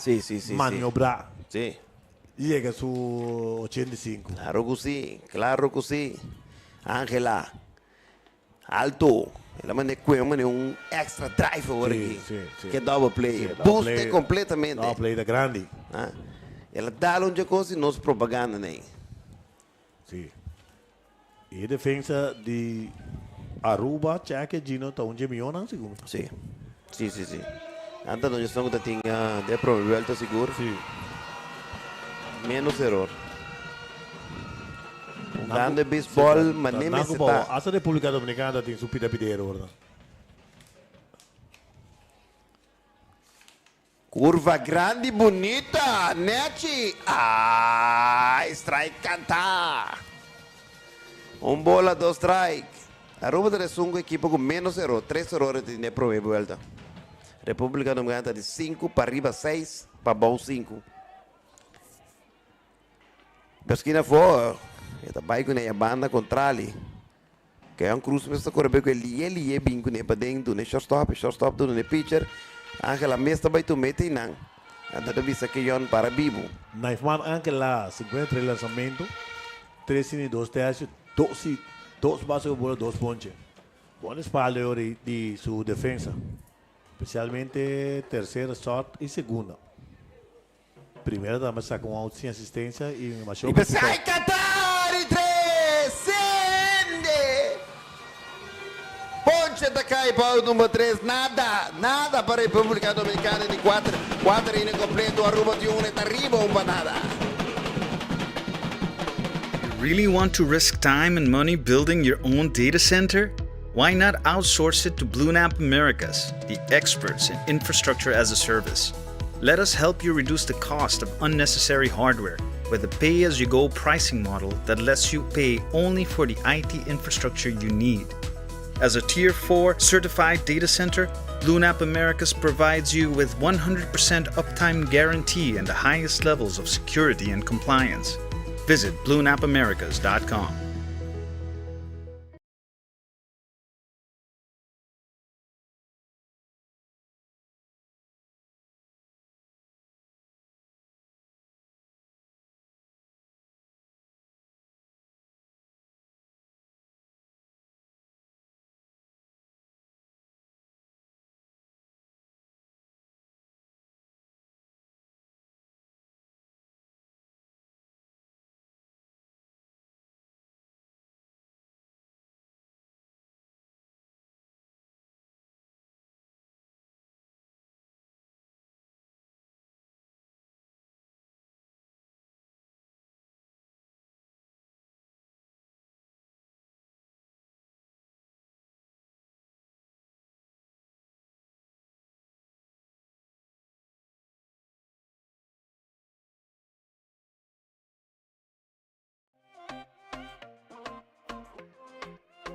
maniobrar. Sim. Chega a 85. Claro que sim. Angela, alto. Ela manda um extra drive agora aqui. Que é double play. Boost completamente. Double play da grande. Ela dá onde coisa e nós propaganda, né? Sim. E defesa de Aruba, Tchaque, Gino, tá onde milhão não segundo. Sim. Antes nós estamos tinha de probabilidade seguro. Sim. Menos erro. Jogando beisebol, mas nem me está. Essa República Dominicana tem supida pideiro, verdade? Curva grande e bonita, Nechi. Strike cantar. Bola, 2 strike. Aruba de Sungo, equipo com menos erro. 3 erros de probabilidade. República Dominicana de 5 para arriba 6, para baixo 5. Pesquina foi, esta bike com a banda contrária. Que é cruz, mas está correndo com ele é bem com ele para dentro, né? Shortstop do né pitcher. Angela mesta vai tu mete não. Anda de vista que yon para vivo. Naifman Angela 53 lançamento, 3 e 2 terços, 2 bases de bola, 2 ponches. Bom espalho de sua defesa. Especialmente terceira short e segunda. Primeira também sacou um out sem assistência e machucou. E sai cantar e 3, sende! Ponche da cai para o número 3, nada para a República Dominicana de 4 incompleto, Aruba de 1 e arriba nada. You really want to risk time and money building your own data center? Why not outsource it to BlueNap Americas, the experts in infrastructure as a service? Let us help you reduce the cost of unnecessary hardware with a pay-as-you-go pricing model that lets you pay only for the IT infrastructure you need. As a Tier 4 certified data center, BlueNap Americas provides you with 100% uptime guarantee and the highest levels of security and compliance. Visit BlueNapAmericas.com.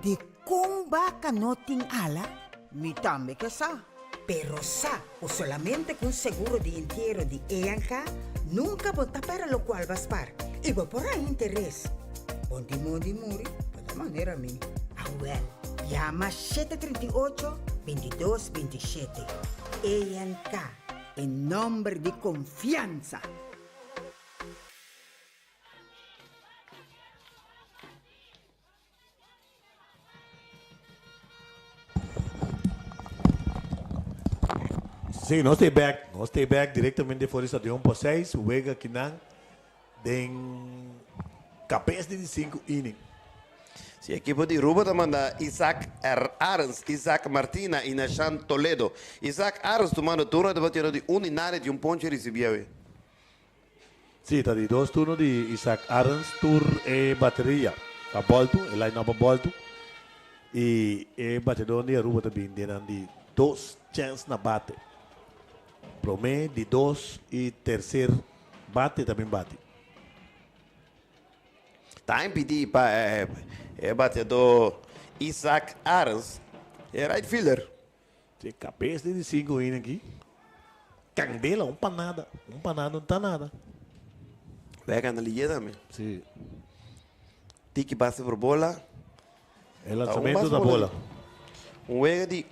De kung baka no ting ala, mi tambe que sa. Pero sa, o solamente con seguro de entierro de EANCA, nunca vota para lo cual vas par. Y va por ahí interés. Bondi muri, de manera mi. Ah, well, llama 738-2227. EANCA, en nombre de confianza. Sí, no stay back directamente fora do estadio por 6, juega aqui na den capaz de 5 inning. Si equipo di Ruba manda Isaac Arens, Isaac Martina e Nashan Toledo. Isaac Arens tomando turno de batendo de inare de ponche recebia. Sì, tá di 2 turnos di Isaac Arens, tour e bateria. A volto, e line-up a volto. E batedor di Aruba também, de 2 chances na bate. Promé de 2 e terceiro bate também bate. Tá impedido para batedor Isaac Arens, é right fielder. Tem cabeça de 5 indo aqui. Candela, panada não tá nada. Pega na linha também. Sim. Tiki base por bola. É lançamento da bola. Juega de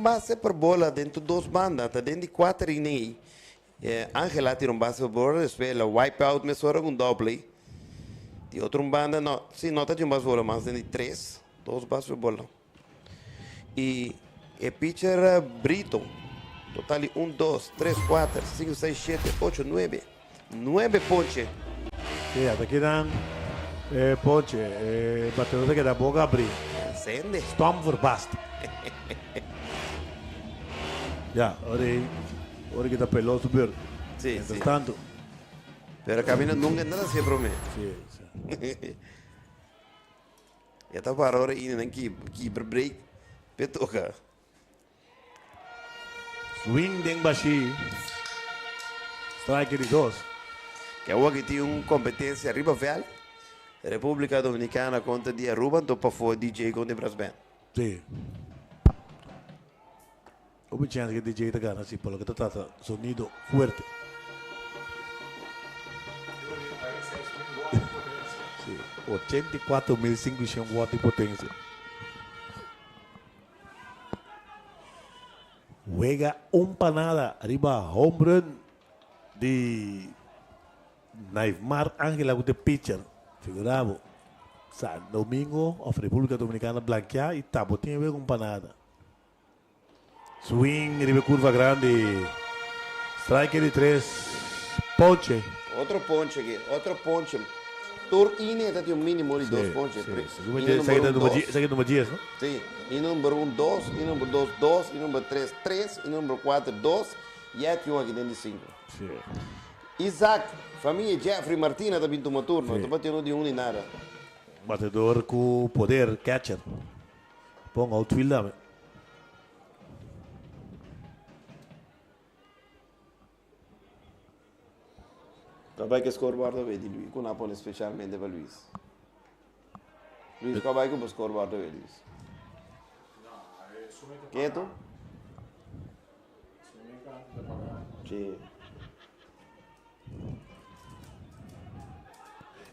base por bola dentro de 2 bandas, tá dentro de 4 innings. Angela tira base por bola, depois ela wipe out, mesora com double. De outra banda, não, sim, não tá de base por bola, mas dentro de 3, 2 bases por bola. E pitcher Brito, total de 1, 2, 3, 4, 5, 6, 7, 8, 9. 9 ponches. Sim, até aqui dan ponche, batedor que da boca abrir. Acende. Storm verbast. Ya, ahora que está peloso, pero. Sí, Mientras sí. tanto. Pero camino nunca nada se promete. Sí, sí. Ya está para ahora y en keeper break. Petoca. Swing den baixi. Strike de 2. Que agora que tinha uma competência arriba velho. República Dominicana contra de Aruba, então para fora DJ contra Brasban. Sí. Hubo chance que DJ te gana, sí, por lo que te trata, sonido fuerte. Sí, 84.500 watts de potencia. Juega panada arriba, home run de Naimar Ángela con el pitcher. Figuravo. San Domingo of República Dominicana blanquear e Tabo tinha a ver com panada. Swing, ribe curva grande. Strike de 3. Ponche. Outro ponche aqui, outro ponche. Tour ine está um mínimo de 2 ponches. Esse aqui é número 10, não? Sim. E número 1, 2, e número 2, 2, e número 3, 3, e número 4, 2. E aqui um aqui dentro de 5. Sim. Isaac, família Jeffrey Martina também tomou turno, está batendo de 1 e nada. Batedor com poder, catcher. Põe outfield. Qual é que scoreboard vedi lui? Con Napoli specialmente per Luis. Luis, qual é que o scoreboard vedi Luis? Quieto? Sì.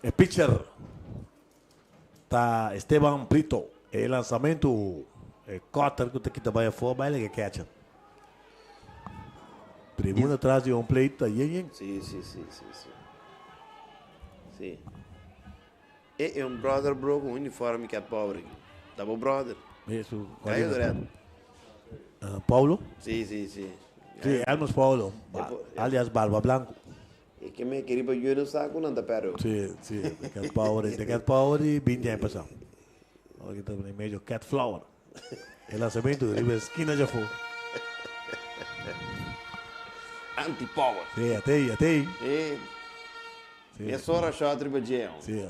El pitcher tá Esteban Brito. El lançamento cutter que te vai fora, vai ele que catcher. Primeiro atrás de plate, tá yin. Sì. Sì. E è un brother bro con uniforme che è povero. Double brother. Isso. Caio direto. Paulo? Sì. Sì, Hermes Paulo. Alias Barba Blanco. E che me queria io non sa con anda pero. Sì. Cat Power e 20 anos passado. Aqui tá no meio Cat Flower. El lançamento de esquina já foi. Anti-power. Sì, até aí. E minha sorra achou a tribo Geo. Sì.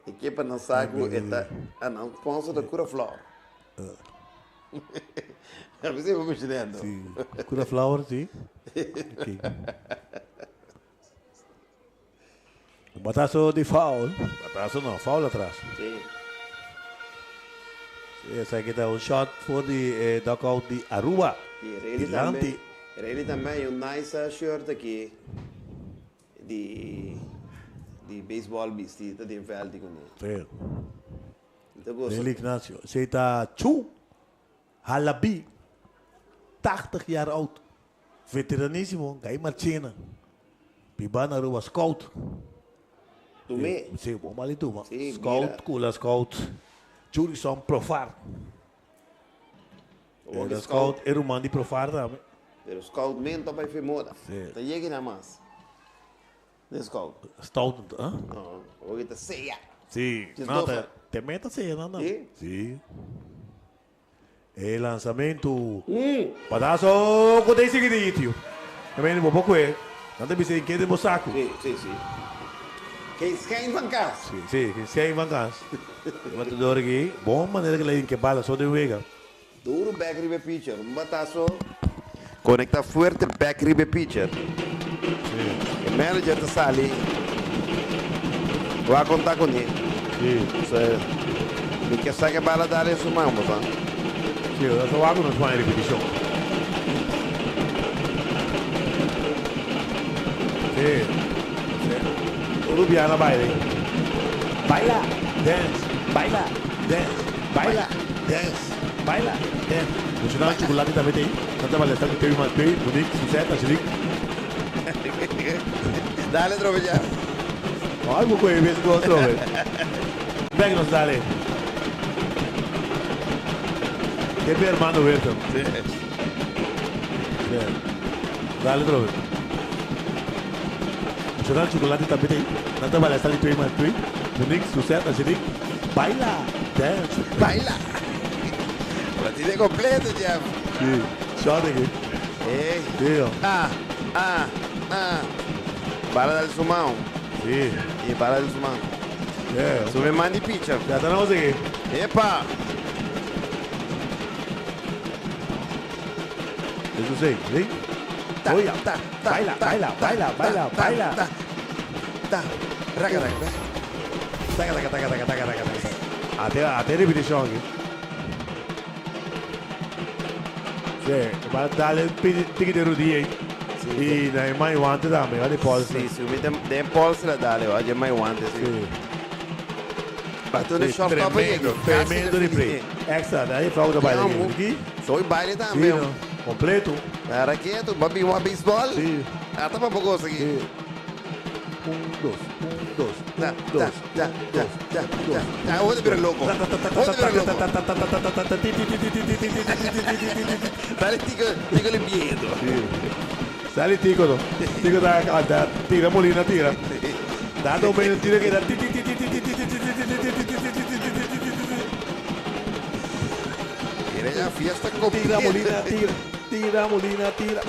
E que para não saco é não, ponso da cura flor. Você vai me dizendo. Sì. Cura Flower, sì. Ok. Un batazo di foul. Batazo no, foul atrás. Sì. Essa aqui tá um shot for the dugout de Aruba. Ele também é um nice shirt aqui de baseball vestido de verde com ele. Sim. Então gosto. Ele Ignacio. Ze tá Chu Halabi. 80 jaar oud. Veteraníssimo. Gai Marchena. Pibana Aruba scout. Tu me? Sim, bom ali tu, mas Sim, scout, cula scout. Jurison Profar. O Era scout, era um man de Profar também. Pero scout mento vai fer moda. Sim. Tá chega na mais. Não scout. Stout, hã? Não, hoje tá ceia. Sim. Não, também tá ceia, não? Sim. Sim. E lançamento. Pedaço com 10 seguidinho. Também não vou pouco é. Não tem que querer no saco. Sim. Quem quem van casa? Sim, quem sai van casa. Batedor aqui, bom maneira que ele que bala só de vega. Duro back ribe pitcher, um batazo. Conecta fuerte back ribe pitcher. O manager tá sali. Vai contar com ele. Sim. Me quer saber a bala dele su mão, tá? Sim, eu só hago nos mais repetição. Sim. Rubiana baile. Baila, dance, baila, dance, baila, dance, baila, dance. O sinal de chocolate também tem. Tanta balestra que teve mais bem, bonito, sucesso, assim. Dale, Trovelha. Olha o que eu vejo com o Trovel. Pega nos dale. Que meu irmão Wilton. Dale, Trovel. O sinal de chocolate também tem. Tanta balestra que teve mais bem, bonito, sucesso, assim. Baila, dance, baila. Platine completo, Jeff. Sim, shot aqui. Ei. Sim, Bala dele su mão. Sim. E bala dele su mão. É. Sube mani pitcher. Já tá não sei. Epa. Isso sei, vem. Olha, baila, baila, baila, baila, baila. Tá. Raga. Até repetição aqui. Sim, vai dar tique de rodilha aí. E na mais guante também, vai de pulse. Sim, se me tem pulse lá dale, hoje é mais guante. Sim. Bateu no shortstop aí. Tremendo de play. Extra, daí falta o baile aqui. Só o baile também. Completo. Era quieto, babi uma beisebol. Sim. Ah, tá pra pouco aqui. 1, 2. Já. Onde vira louco? Dale, tico miedo. Dale, tico. Tico da tira, Molina, tira. Dá um bem, tira que dá. Tira a fiesta completa. Tira, Molina, tira.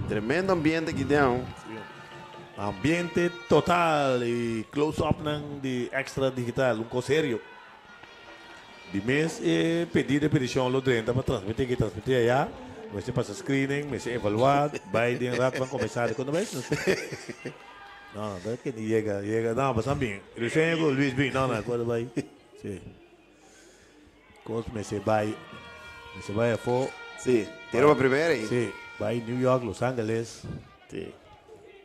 Tremendo ambiente aqui dentro. Ambiente total e close-up de extra digital, sério. De mês é pedir de petição lo drenta para transmitir allá. Você passa screening, você evaluar, vai de rato vai começar quando vai. Não, não é que chega, não, mas também. Ele chega o Luiz Bin, não, quando vai. Sim. Quando você vai a for. Sim, tira a primeira aí. Sim, vai New York, Los Angeles. Sim.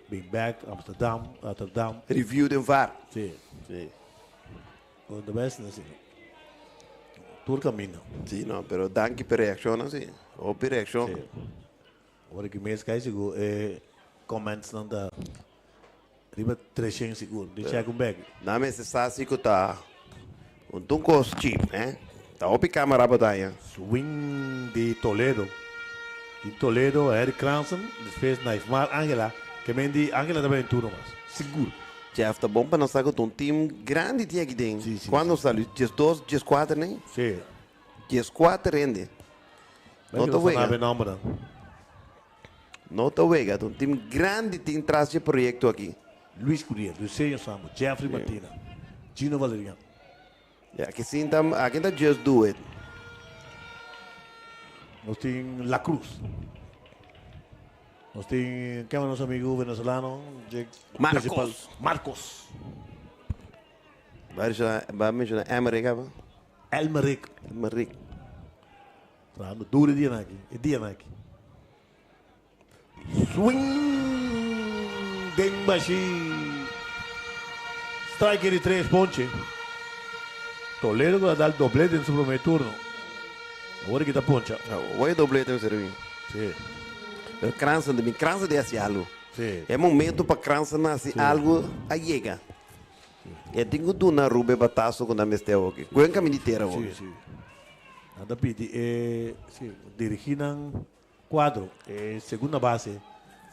Big Back, Rotterdam. Review de VAR. Sim. Quando vai assim. Todo caminho. Sim, não, pero danke per reação, sim. Ou per reação. Sim. Agora que mês cai seguro, comments não dá. Riba 300 seguro, de check um bag. Na mesa está assim que tá. Tunco cheap, né? Tá opi câmera batalha. Swing de Toledo. Em Toledo, Eric Cranston, depois Naifmar Angela, que mendi Angela também em turno, mas seguro. Jeff, tá bom para nós estar com um time grande tinha aqui dentro. Quando saiu? 12, 14, né? Sim. 14 rende. Não tá vega. Não tá vega. Um time grande tem traz de projeto aqui. Luiz Curiel, Luciano Sambo, Jeffrey Martina, Gino Valeriano. Aqui sim, aqui tá just do it. Nós temos La Cruz. Nós temos, quem é o nosso amigo venezuelano? Marcos. Vai mencionar Emerick, apa? Elmerick. Trabalhando duro dia aqui. Swing! Dembashi! Strike de 3 pontos. Toledo vai dar doblete no seu primeiro turno. Agora que está poncha. Vai doblete no serviço. Sim. Pero Cranston de hace algo. Sim. É momento para Cranston nascer algo a chega. Eu tenho que na rube bataço quando me estou aqui. Quem caminho inteira hoje. Sim. Anda pedi dirigir ng quadro, segunda base,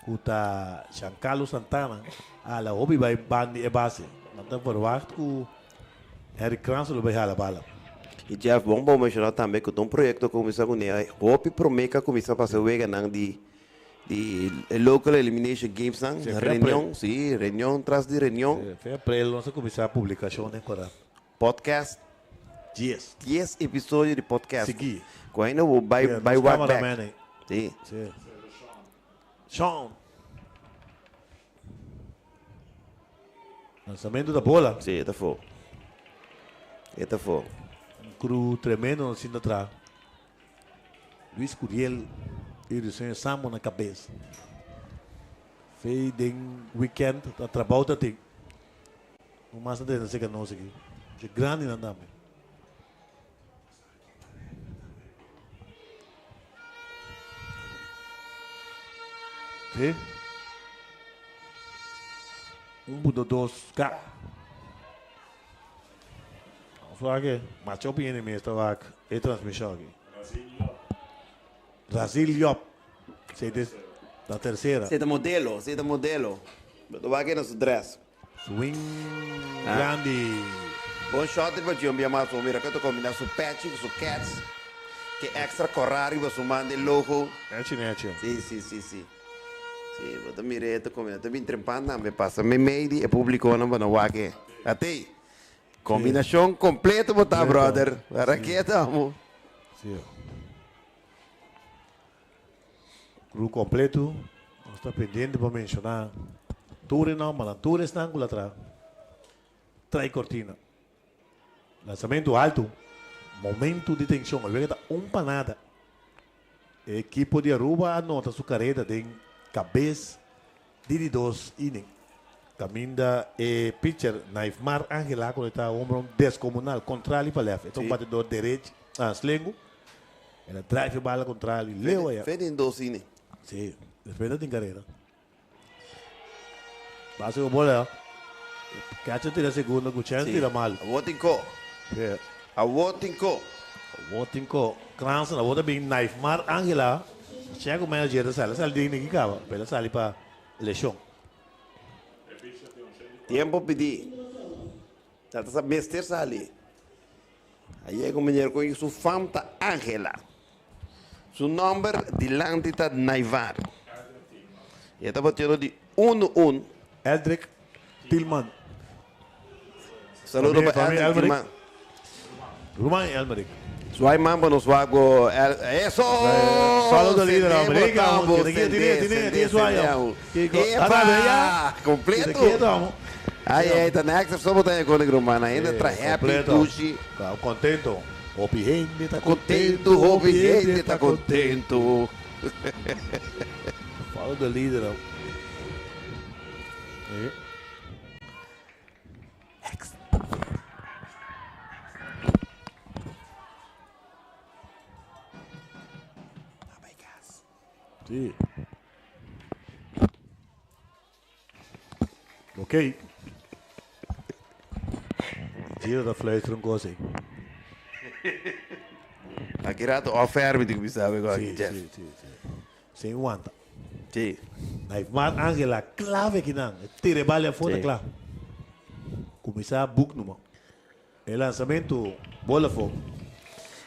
kuta Giancarlo Santana, ala obi vai bandi e base. Anda verwacht ku Eric Kranzel vai hala bala. E Jeff, bom mencionar também que o projeto começou com ele. Hope promete começar a fazer wega nang de local elimination games nang reunião, sim, reunião tras de reunião. Foi para ele nossa começar a publicação, né, cara? Podcast. 10 episódios de podcast. Seguir. Correndo o by what back. Sim. Sean. Lançamento da bola. Sim, tá fogo. Cru tremendo assim atrás. Luiz Curiel e o senhor Samo na cabeça. Fez de weekend a trabalho da tem. O mais de não sei que não sei que. De grande não dá. Sim. Budo dos cá. Vragen, maar het is in meestal waar ik transmissão aqui. Brasil Yop. Da terceira. Você é modelo. Do vai nos dress. Swing grande. Bom shot de você, minha mãe, mira que eu combina su patch, su cats, que extra corrari, você manda logo. Sim. Sim, vou mirar tu combina, tu bem trempando, me passa me meio e publicou não vai no que. Até. Combinação completa, botar, brother. Para que estamos? Sim. Cru completo. Nós está pendente para mencionar. Ture não, mas Ture está lá atrás. Trai cortina. Lançamento alto. Momento de tensão. Ele está para nada. Equipo de Aruba anota sua carreira de cabeça de 2 innings. Caminda pitcher Naifmar Angela quando está ombro descomunal contrário para left. Então batedor direito, slengo. Ela drive a bala contrário, leu aí. Fede em 2 innings. Sim, defende tem carreira. Base o bola. Catcher tira segunda, Guccian tira mal. A Wotinko. Kransen, a outra bem Naifmar Angela. Chega o manager da sala, sala de ninguém cava, pela sala para lesão. Tempo pedir. Já está mestre ali. Aí é como menino com isso, famta Angela. Su número de lantita Naivar. E está batendo de 1-1. Eldrick Tillman. Saludo para Eldrick Tillman. Ruman Elmerick. Suai mambo nos vago. Eso! Saludo líder americano. Tiene suai. Epa! Completo. Aí, tá next, só botar aí com o Grumana. Ainda traz happy, puxi. Contento. Hopi gente tá contento. Hopi gente tá contento. Fala do líder. Sim. Ok. Tira da flecha não gosta. Aqui rato oferme de que sabe agora aqui, Jeff. Sem aguanta. Sim. Naifmar Angela clave que não. Tire bala fora claro. Começar a book numa. O lançamento bola fogo.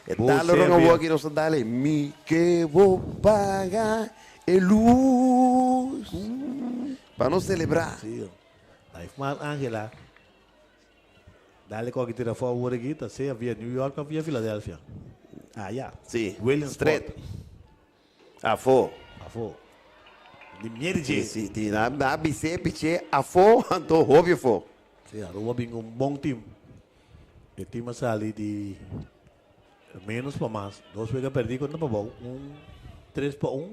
Dalo rongo vou aqui nos dale. Mi que vou pagar e luz. Para não celebrar. Sim. Naifmar Angela. Dale com que tira fora aqui, tá se via New York ou via Filadélfia. Ah, já. Sim. William Street. Afo. De merge. Sim, na BC, piche, afo, anto hobby fo. Sim, Aruba tem bom time. O time sali de menos para mais. 2 vezes perdi quando para bom. 3-1.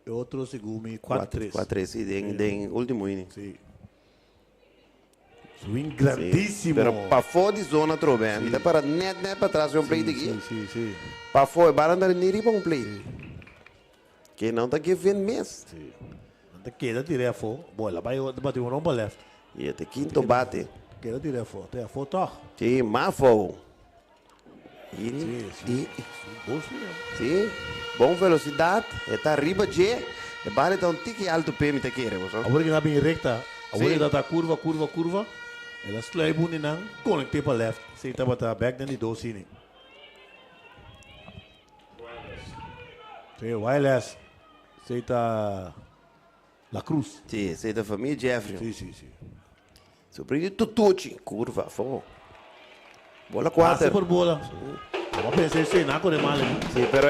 E outro segundo 4-3. 4-3, sim, de último inning. Sim. Swing grandíssimo. Pero para fora de zona trobem. Então para net para trás um play daqui. Sim. Para fora, para andar niri para um play. Que não tá aqui vendo mês. Sim. Não queda tirei a fora. Bola vai bater um para left. E até quinto bate. Queda tirei a fora. Tem a fora toque. Sim, mais fogo. Sim, bom velocidade, está arriba de, e vale dar um tique alto para me querer, você. Agora que na bem recta, agora dá curva, ela slide buni nang connecte para left, se tá bata back then do sini. Sim, wireless, se tá La Cruz. Sim, se da família Jeffrey. Sim. Surpreende tutucci, curva, fogo. Bola 4. Passa por bola. Vamos pensar se não corre mal. Sim, pero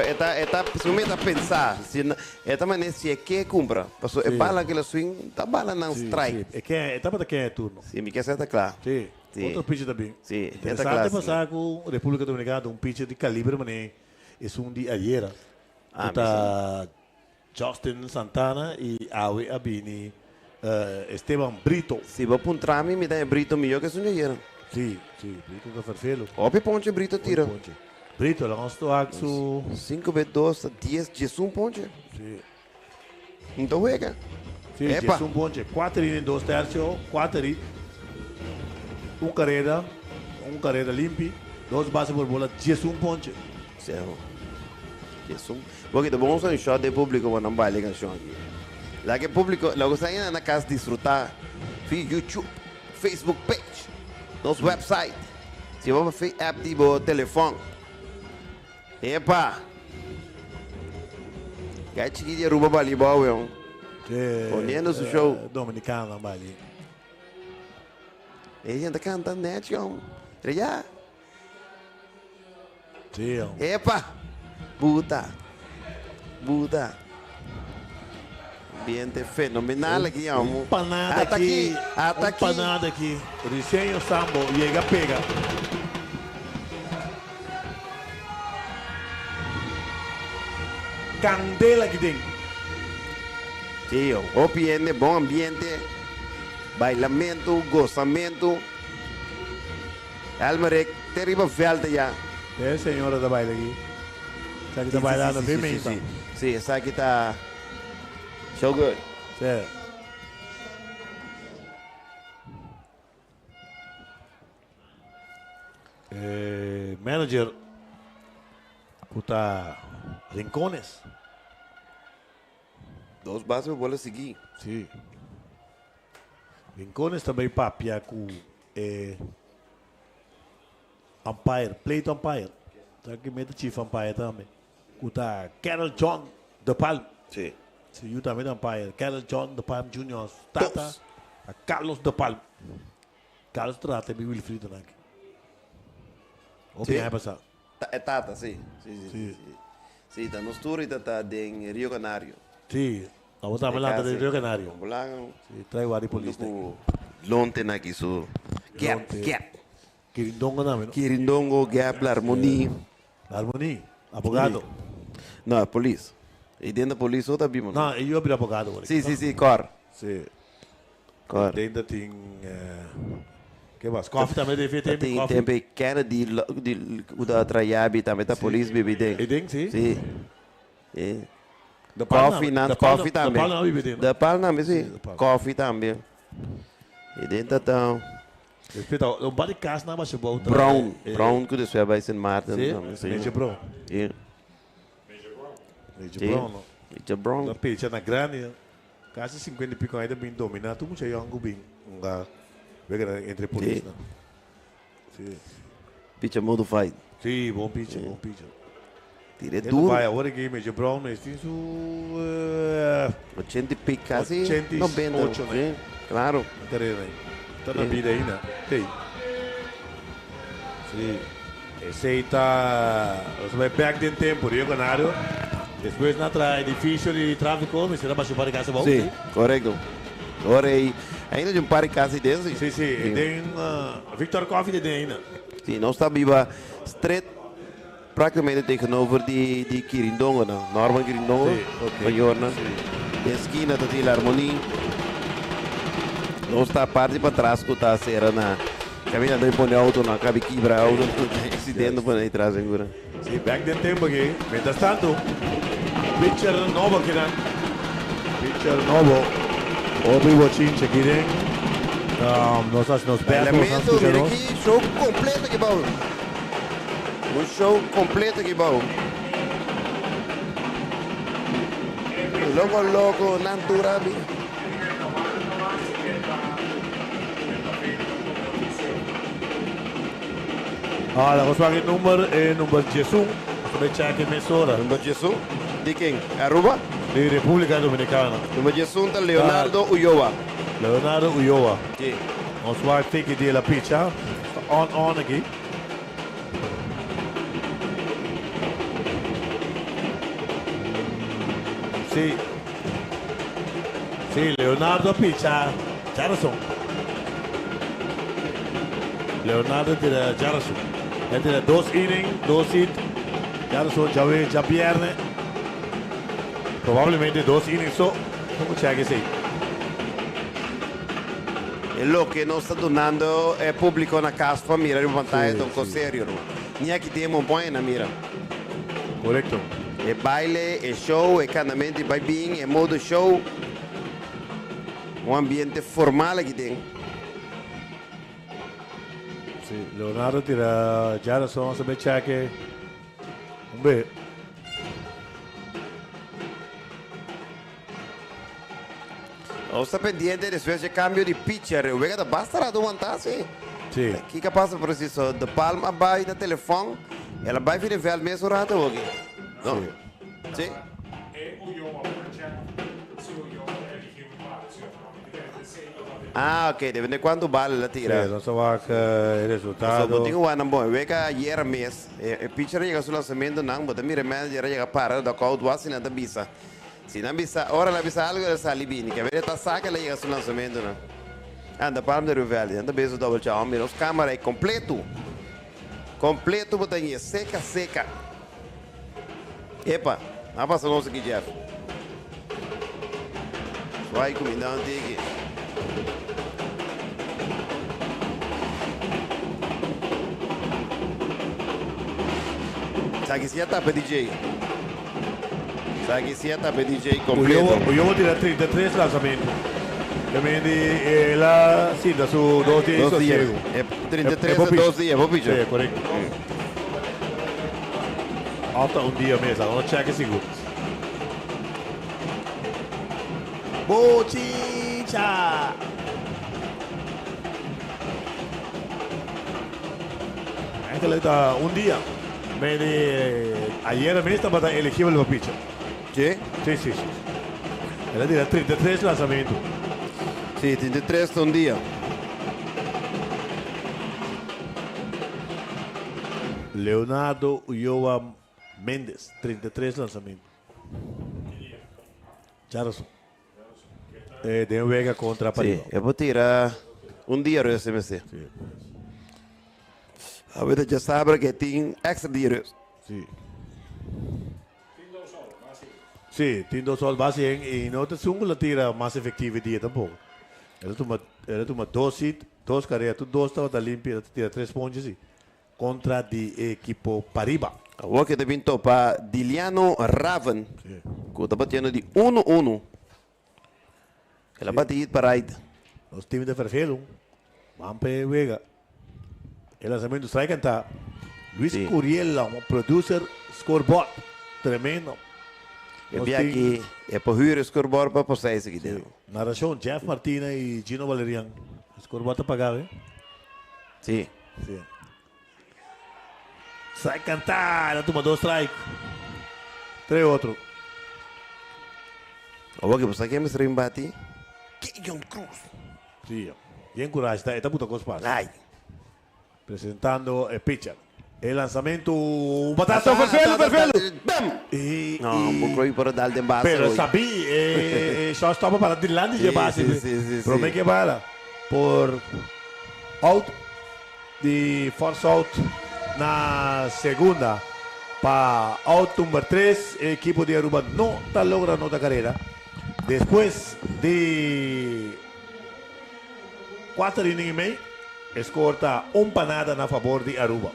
se me está pensar, se esta maneira se é que compra, passou é bala que ela swing, tá bala não strike. É que é etapa que é turno. Sim, me quer certa claro. Sim. Outro pitch também. Sim, interessante passar com a República Dominicana um pitch de calibre, mané, é um de ayer. Tá Justin Santana e Awe Abini, Esteban Brito. Se vou apontar me dá Brito melhor que isso ayer. Sim, Brito tá farfelo. Óbvio ponte Brito tira. Brito, ela gostou axo 5 × 2, 10, 11 ponte. Sim. Então juega. Sim, 11 ponte, 4 em 2 terços, 4 em carreira limpa, 2 bases por bola, 11 ponte. Certo. 11. Porque vamos fazer um shot de público quando não vai ligar show aqui. Lá que público, logo sai na casa desfrutar via YouTube, Facebook page, nosso website. Se vamos fazer app tipo telefone. Epa! Quer chiquinha ruba bali bom, eu. Olhando o show. Dominicano bali. Ele anda cantando net, eu. Já. Sim. Epa! Buda. Ambiente fenomenal aqui, amo. Panada aqui. Panada aqui. Risenho Sambo, chega, pega. Candela aqui dentro. Sim, ambiente, bom ambiente. Bailamento, gozamento. Almarek, terrível falta já. É, senhora da baile aqui. Essa aqui está bailando bem mesmo. Sim, essa aqui está so good. Certo. Manager, puta Rincones. 2 bases eu vou seguir. Sim. Rincones também papia com umpire, plate umpire. Tá que mete chief umpire também. Kuta Carol John de Palm. Sim. Se eu também umpire. Carol John de Palm Jr. Tata a Carlos de Palm. Carlos trata de Wilfrido aqui. O que é passar? É Tata, sim. Sim, tá no tour e tá em Rio Canário. Sim. A outra melada de Rio Canário. Sim, trai o polícia. Lonte na aqui so. Gap. Quirindongo também. Quirindongo, Gap, Harmonia. Harmonia? Abogado? Não, é polícia. E dentro da polícia outra bima. Não, eu abri abogado. Sim, cor. Sim. Cor. Dentro tem que mais? Coffee também deve ter tem também Kennedy o da Trayabi também da polícia bebe dentro. E dentro, sim? Sim. Coffee também. Da Palma também, sim. Coffee também. E dentro então respeita, o body cast na baixa volta. Brown que desceu vai ser Martin. Major Brown. Major Brown. Da pecha na grande. Quase 50 e pico ainda bem dominado, tu muito young bem. Entre polícia. Sim. Pitcher modified. Sim, bom pitcher. Tire duro. Vai agora que Major Brown é isso 80 pico quase 90, né? Claro. Carreira aí. Está na vida ainda. Tem. Sim. Esse aí está. Você vai back dentro tempo, Rio Canário. Depois na edifício de tráfico, mas será para chupar de casa bom? Sim, correto. Agora aí, ainda de um par de casa dentro. Sim. Tem Victor Coffee de ainda. Sim, nós estamos viva straight praticamente tegenover de Quirindongo, não? Norman Quirindongo, maior, não? Na esquina tem a Harmonia. Nós está a parte para trás que está a ser na caminhando em põe auto, não cabe quebrar auto, acidente para aí atrás agora. Sim, back dentro tempo aqui. Mientras tanto, pitcher novo aqui, né? Pitcher novo. Obi Wachinche aqui dentro. Nós perdemos. Elemento, mira aqui, show completo aqui, Paulo. Un show completo aqui, bom. Loco, Nanturabi. Ah, la cosa que number Jesús, se check in Mesora. Number Jesús? De quem? Aruba? De República Dominicana. Number Jesús tá Leonardo Ulloa. Leonardo Ulloa. Sim. Ons waar teken die la pizza. On aqui. Sì. Sì, Leonardo Pizza. Jarson. Leonardo tira Jarson. Hij tira 2 innings, 2 hit. Jarson já pierde. Probabilmente 2 innings só. Como c'è che sei? E lo che non sta donando è pubblico na casa fa mira in vantaggio con serio. Neanche temo un po' na mira. Corretto. E baile, e show, e cantamenti vai bene, e modo show. Un ambiente formale che tem. Sì, Leonardo tira Jarson, se c'è che un bel. O sta pendiente después del cambio di pitcher. Vega da basta aguantarse. Sì. Chi capaz preciso de palma vai da telefone. E la vai fine vel meso rato o che? No. Sì. Ah, ok, depende quando vale la tira. Sì, non so il risultato. So, botinho wana bom. Vega ieri mes. E pitcher llega sul lanzamento non, botta mi remedio llega para da caudo wasi na da bisa. Si non bisa, ora la bisa algo sa libini, che vedete sa che llega sul lanzamento no. Anda palm de Rivelli, anda beso double ciao, mira, os câmera é completo. Completo botanha, seca. Epa, não passa nosso aqui, Jeff. Vai comidão aqui. Sabe que se tá para DJ. Sabe que se tá para DJ completo. Io vou tirar 33 lançamentos. Quindi la Sinda su 2 días. 2 días. 33 a 2 días, vou pedir. Sì, corretto. Alta un dia mesmo, non c'è che sicuro. Bochincha! Anche lei da un dia. Ayer me estaba elegible para pitcher. ¿Qué? Sí. Ela tira 33 lançamentos. Sí, 33 un día. Leonardo Ulloa Mendes, 33 lançamentos. Jarson. De Vega contra Pariba. Sí, eu vou tirar um dia do SMC. Sim. A vida já sabe que tem extra dias. Sim. Sim, tem 2 sol base e não te sungo la tira mais efetivo dia tampoco. Ela toma 2 hits, 2 carreras, tu 2 estava limpia, ela tira 3 pontos contra de equipo Pariba. O que também topa Diliano Raven, que está batendo de 1-1. Ela bate para aí. Os times de Ferfelo, Mampe Vega. El lanzamiento strike está Luis Curiela, un producer scoreboard tremendo. Eu vi aqui, é para o scoreboard para postar isso aqui dentro. Narração Jeff Martina e Gino Valerian. O scoreboard está pagado, Sim. Sai cantar, ela toma 2 strikes. 3 outro. O que você quer me ser embate? Keyon Cruz. Sim, bien coragem, está puta com os passos. Ai. Presentando el pitcher. El lanzamiento, un batazo, perfecto. No, un poco por dar de base. Pero sabía, só estava para Dilandi de base. Pero me que bala por out de force out na segunda para out número 3, equipo de Aruba no está logrando otra carrera. Después de 4 innings y medio, escorta un panada a favor de Aruba.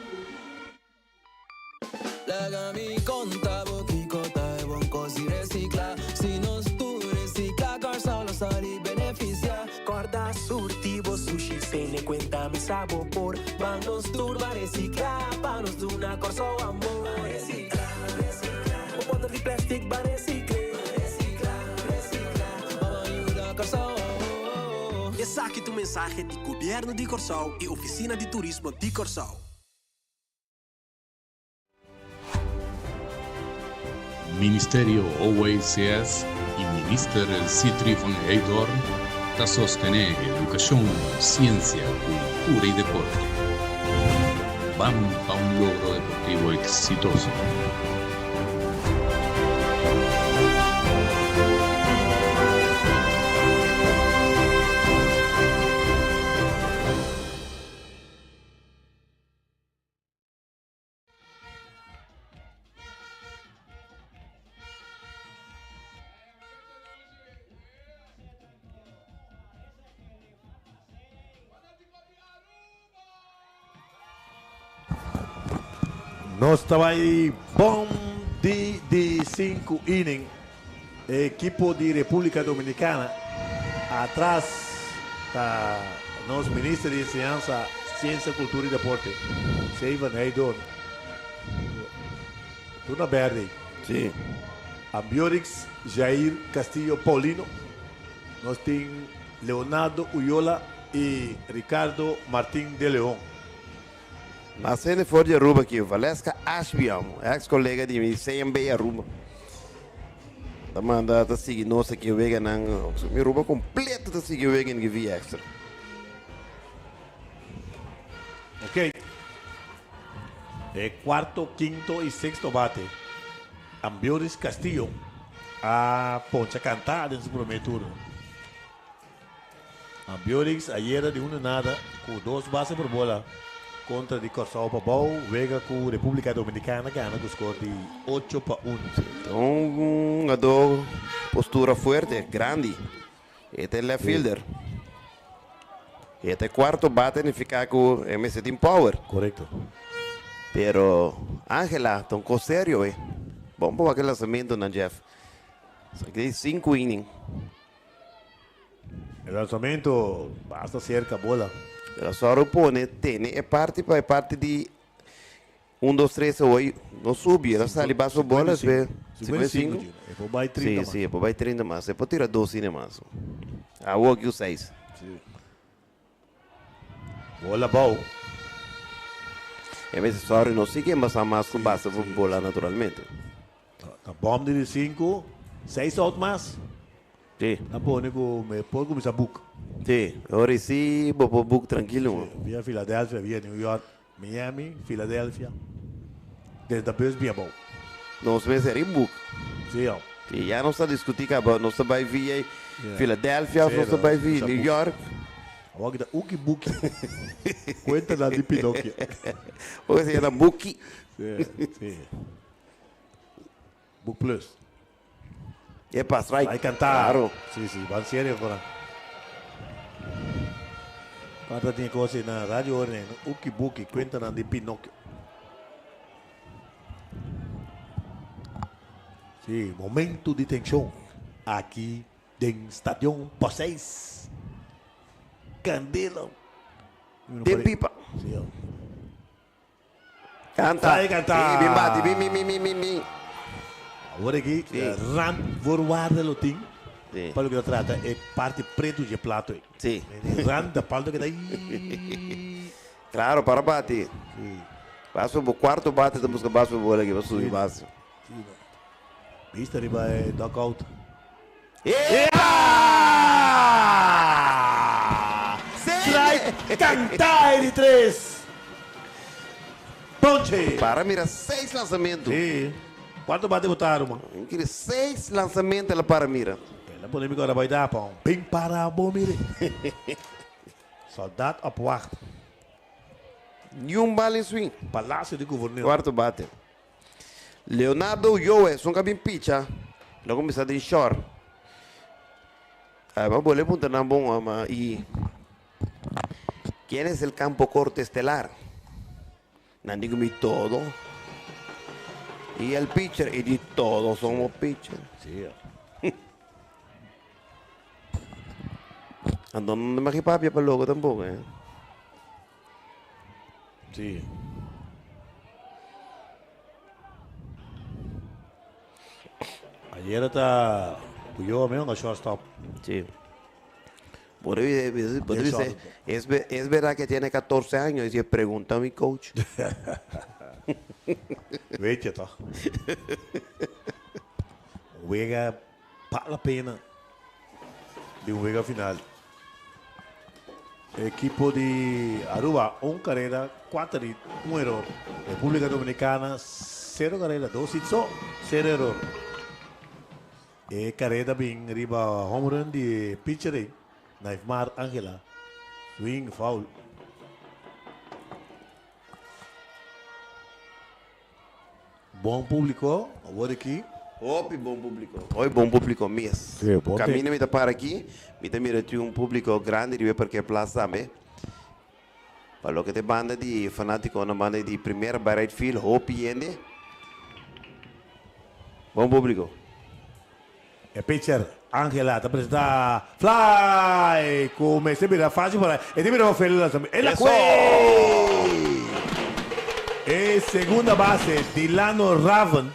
Lega mi conta, boquicota, e buon così recicla. Si non tu recicla, corsa lo sali beneficia. Corda surtivo, sushi, se ne cuenta mi sabor por Vamos turba reciclar, para nos de una corso amor. Reciclar, reciclar. Un botón de plástico va reciclar. Reciclar, vamos ayudar a corso. Esse aqui é o mensagem do Governo de Corsol e Oficina de Turismo de Corsol. Ministério OACS e Minister Citri von Heydorn da sostener educação, ciência, cultura e deporte. Vamos para um logro deportivo exitoso. Nós estamos aí, bom de 5 inning. Equipo de República Dominicana. Atrás está nosso ministro de Enseñanza, Ciência, Cultura e Deporte, Seivan Heydorn. Tuna Verde. Sim. Ambiorix, Jair Castillo Paulino. Nós temos Leonardo Uyola e Ricardo Martín de León. Mas ele foi de Aruba aqui, Valesca Ashbiam, ex-colega de mim, CMB Aruba. Da manda tá seguindo nós aqui o vegan não, me Aruba completo tá seguindo o vegan que vi extra. Ok. Quarto, quinto e sexto bate. Ambiorix Castillo a poncha cantada nesse primeiro turno. Ambiorix ayer de 1-0 com 2 bases por bola. Contra de Corsol Pabau, Vega com República Dominicana, ganha com score de 8-1. Então, uma postura forte, grande. Este é left fielder. Este quarto bate e fica com MS Team Power. Correto. Pero, Ángela, tão sério, eh. Vamos para aquele lançamento, na Jeff. Só que 5 innings. O lançamento basta cerca a bola. Ela só opone, tem, é parte de 1, 2, 3, 8, não sube, ela sai debaixo da bola, 55. É por baixo 30 sim, é por baixo 30 mais, é por tirar 12 e mais. A o aqui o 6. Bola boa. É mesmo, sorry, não sei quem mais com basta por bola naturalmente. Tá bom de 5, 6 out mais. Sim. Tá bom, me pode começar a book. Sim, agora sim, vou book tranquilo. Via Filadélfia, via New York, Miami, Filadélfia. Desde depois via bom. Nós vamos ser em book. Sim, ó. E já não está discutindo, nós vai via Filadélfia, nós vai via New York. Agora da Uki Book. Conta da de Pinóquio. Hoje é da Book. Sim. Book Plus. É para strike. Vai cantar. Claro. Sim, vai ser agora. Quando tinha coisa na rádio, o que book conta na de Pinóquio. Sim, momento de tensão aqui no Estádio Poseis. Candela. De pipa. Sim, ó. Canta. Vai cantar. Bim, bate, bim. Agora aqui, run forward do time. Para o que trata é parte preto de plato. Sim. Randa, paldo que daí. Claro, para bater. Sim. Passa o quarto bate da música base bola aqui, vai subir base. Vista de vai knockout. Strike, cantar de 3. Ponche. Para mira 6 lançamentos. Sim. Quanto bate botaram, mano? 6 lançamentos ela para mira. La polemica agora vai dar, pão. Bem para a bom, mire. Soldado a poar. Nenhum bala em swing. Palácio de Governador. Quarto bate. Leonardo Yoe, son cabin picha. Logo começar de short. Vamos a punta na bom ama y ¿quién es el campo corto estelar? Nandi mi todo. Y el pitcher y de todos somos pitchers. Sí. Ando no me papi para logo tampoco, Sí. Ayer está Puyo mesmo a shortstop. Sí. Podría ser, es verdad que tiene 14 años y se pregunta a mi coach. Weet je toch? Juega para la pena de un juego final. Equipo de Aruba, 1 carrera, 4 y 1 error. República Dominicana, 0 carrera, 2 hits, 0 error. Carrera bien arriba, home run de pitcher, Naifmar Ángela. Swing, foul. Bom público, agora aqui. Hoy bom público. Hoy bom público mesmo. Sí, bom Camina me para aqui, me mira um público grande, porque plaza também. Falou que tem banda de fanático, uma banda de primeira by right field, Hopi Ende. Bom público. É pitcher, Ángela, está apresentando fly, como se mira fácil para ele mira feliz também. Ela E segunda base, Dilano Raven.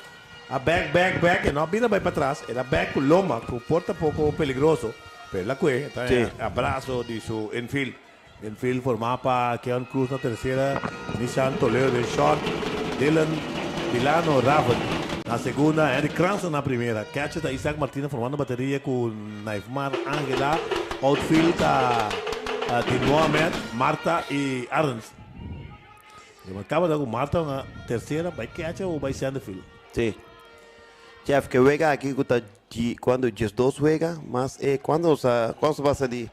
A back, não vira bem para trás. Era back com loma, com porta pouco peligroso. Pero la cue, está Sí. abrazo de su infield. Infield formaba para Keon Cruz na terceira, Nishan Toledo de short, Dilano Raven. Na segunda, Eric Cranston na primeira. Catch da Isaac Martínez formando bateria com Naifmar Ángela. Outfield a Tim Mohamed, Marta e Arns. Eu acaba de Marta na terceira, vai catch ou vai ser field? Sí. Jeff, que juega aquí cuando Just 2 juega, más ¿cuándo se va a salir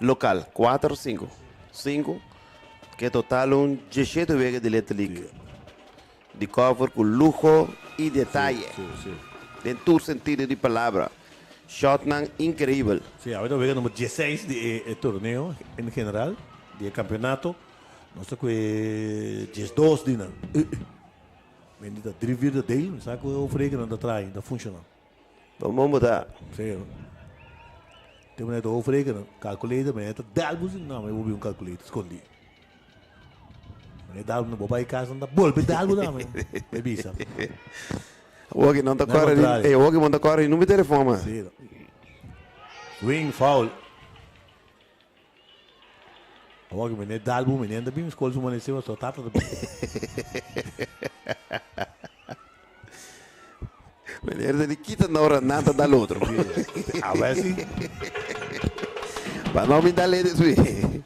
local? 4 o 5? 5, que total un 17 juega de Little League. De cover con lujo y detalle. En tu sentido de palabra. Shotman increíble. Sí, ahora juega número 16 de torneo en general, de campeonato. No sé qué 12 dinan. Bendita drivir dele, sabe que o freio não está atrás, não funciona. Vamos mudar. Sim. Tem um freio não calculator, mas está dalbos não, mas eu vou ver calculator escondi. Mas dalbo não vou para casa não dá bolpe dalbo não, mas é bisa. O que não está correndo, o que não está correndo, não me telefona. Sim. Swing foul. O que me dalbo, me ainda bem escolhe uma nesse só tata da. Meneer de quita na hora nada dal outro. A ver si. Para não me dar leite isso.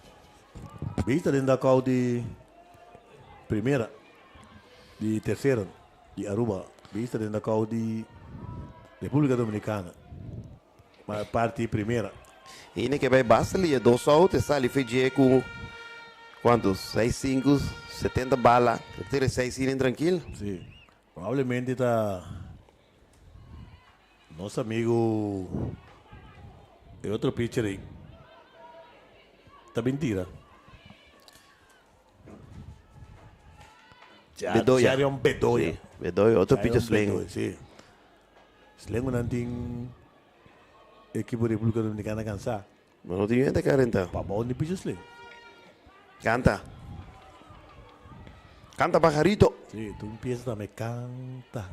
Vista dentro da cal de primeira, de terceira, de Aruba. Vista dentro da cal de República Dominicana. Mas parte primeira. E nem que vai basta ali, 2 soltos, ali fez com quantos? 6, 5, 70 balas. 6 irem tranquilo. Sim. Provavelmente está nosso amigo é outro pitcher aí. Tá mentira. Bedoya. Já é um Bedoya. Sí, Bedoya, outro pitcher slang. Sim. Slang não tem equipe da República Dominicana cansar. Mas não tem gente, cara, então. Para bom de pitcher slang. Canta. Canta, pajarito. Sí, tú empiezas a me canta.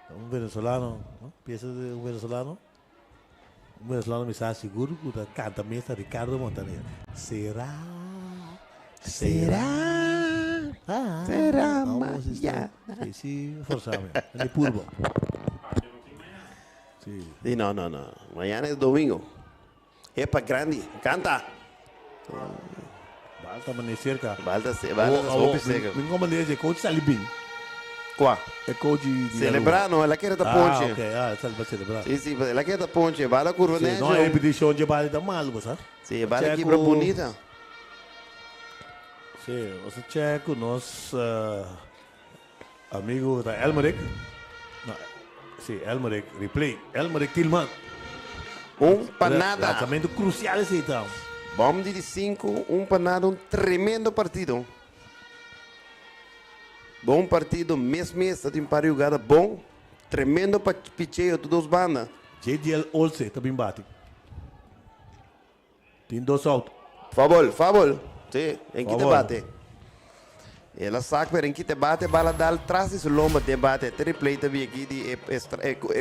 Un venezolano, ¿no? Empiezas de un venezolano. Un venezolano me está seguro que canta mesa Ricardo Montaner. Será. Será mañana. Sí, sí, forzame. En el purbo. Sí. Sí, no. Mañana es domingo. Es para grande. Canta. Balta amanecer, cara. Balta cerca. Me incomodei de coach Salibin. Qual? É coach de celebrar, não, ela quer da ponte. Ah, ok, ela vai celebrar. Sim, ela quer da ponte, vai lá curva, né? Não, é petição de bala da maluco, sabe? Sim, vai aqui para bonita. Sim, você checa nosso amigo da Elmerick. Sim, Elmerick, replay. Elmerick Tillman. Para nada. Lançamento crucial esse então. Vamos de 5, para nada, tremendo partido. Bom partido, mês, tem para jogada bom, tremendo picheio de 2 bandas. JDL Olse também bate. Tem 2 out. Favor. Sim, em que debate? Ela saca para que te bate, a bala dá atrás de sua lomba, te bate, triple também aqui de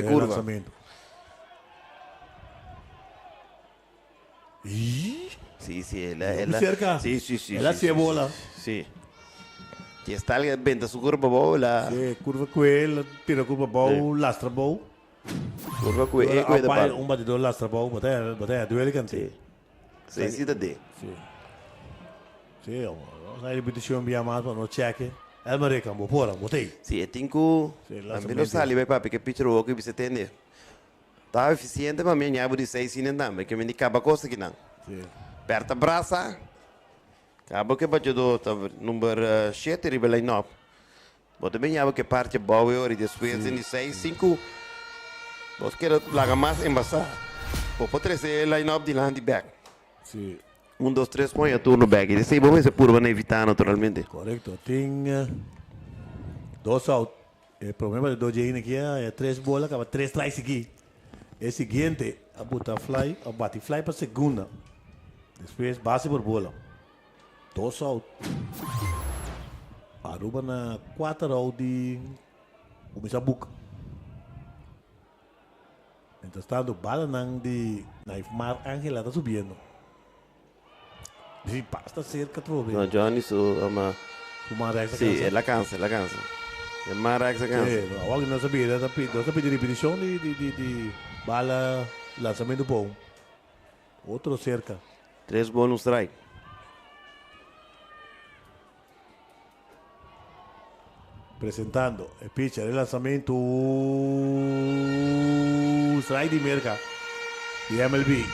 curva. Lançamento. Ih! Sim, ela cerca. Sim. Ela se bola. Sim. Que está ali bem, sua curva boa, ela. Sim, curva com ele, tira curva boa, lastra boa. Curva com ele, da bala. Batidor lastra boa, bater duelo cante. Sim, sim, de. Sim, a repetição bem mais para no check. Ela me reclamou, porra, botei. Sim, eu tenho que... A mim não sabe, vai papi, que pitcher o que você tem. Tá eficiente, mas minha abo de 6 sim não, porque me acaba coisa que não. Sim. Perta braça. Acaba que bateu número 7, ribela 9. Bota bem abo que parte boa e depois em 6, 5. Você quer largar mais embaçar. Ou pode trazer lá em 9 de lá de back. Sim. 1, 2, 3, põe a turno back. E sei, vamos ser puro para evitar naturalmente. Correto. Tem 2 out. O problema de 2 aqui é 3 bolas, acaba 3 tries aqui. É seguinte, a botar fly, a bate fly para segunda. Depois base por bola. 2 out. Aruba na 4 out de começar a buca. Entretanto, bala não de Naifmar Angela está subindo. Sí, basta cerca trove. No, Johnny su ama. Sì, ela cansa. É Marax a cansa. Sì, no, oggi non sapete di ripetizione di bala lançamento bom. Outro cerca. 3 bônus strike. Presentando il pitcher, il lançamento strike di merca di MLB.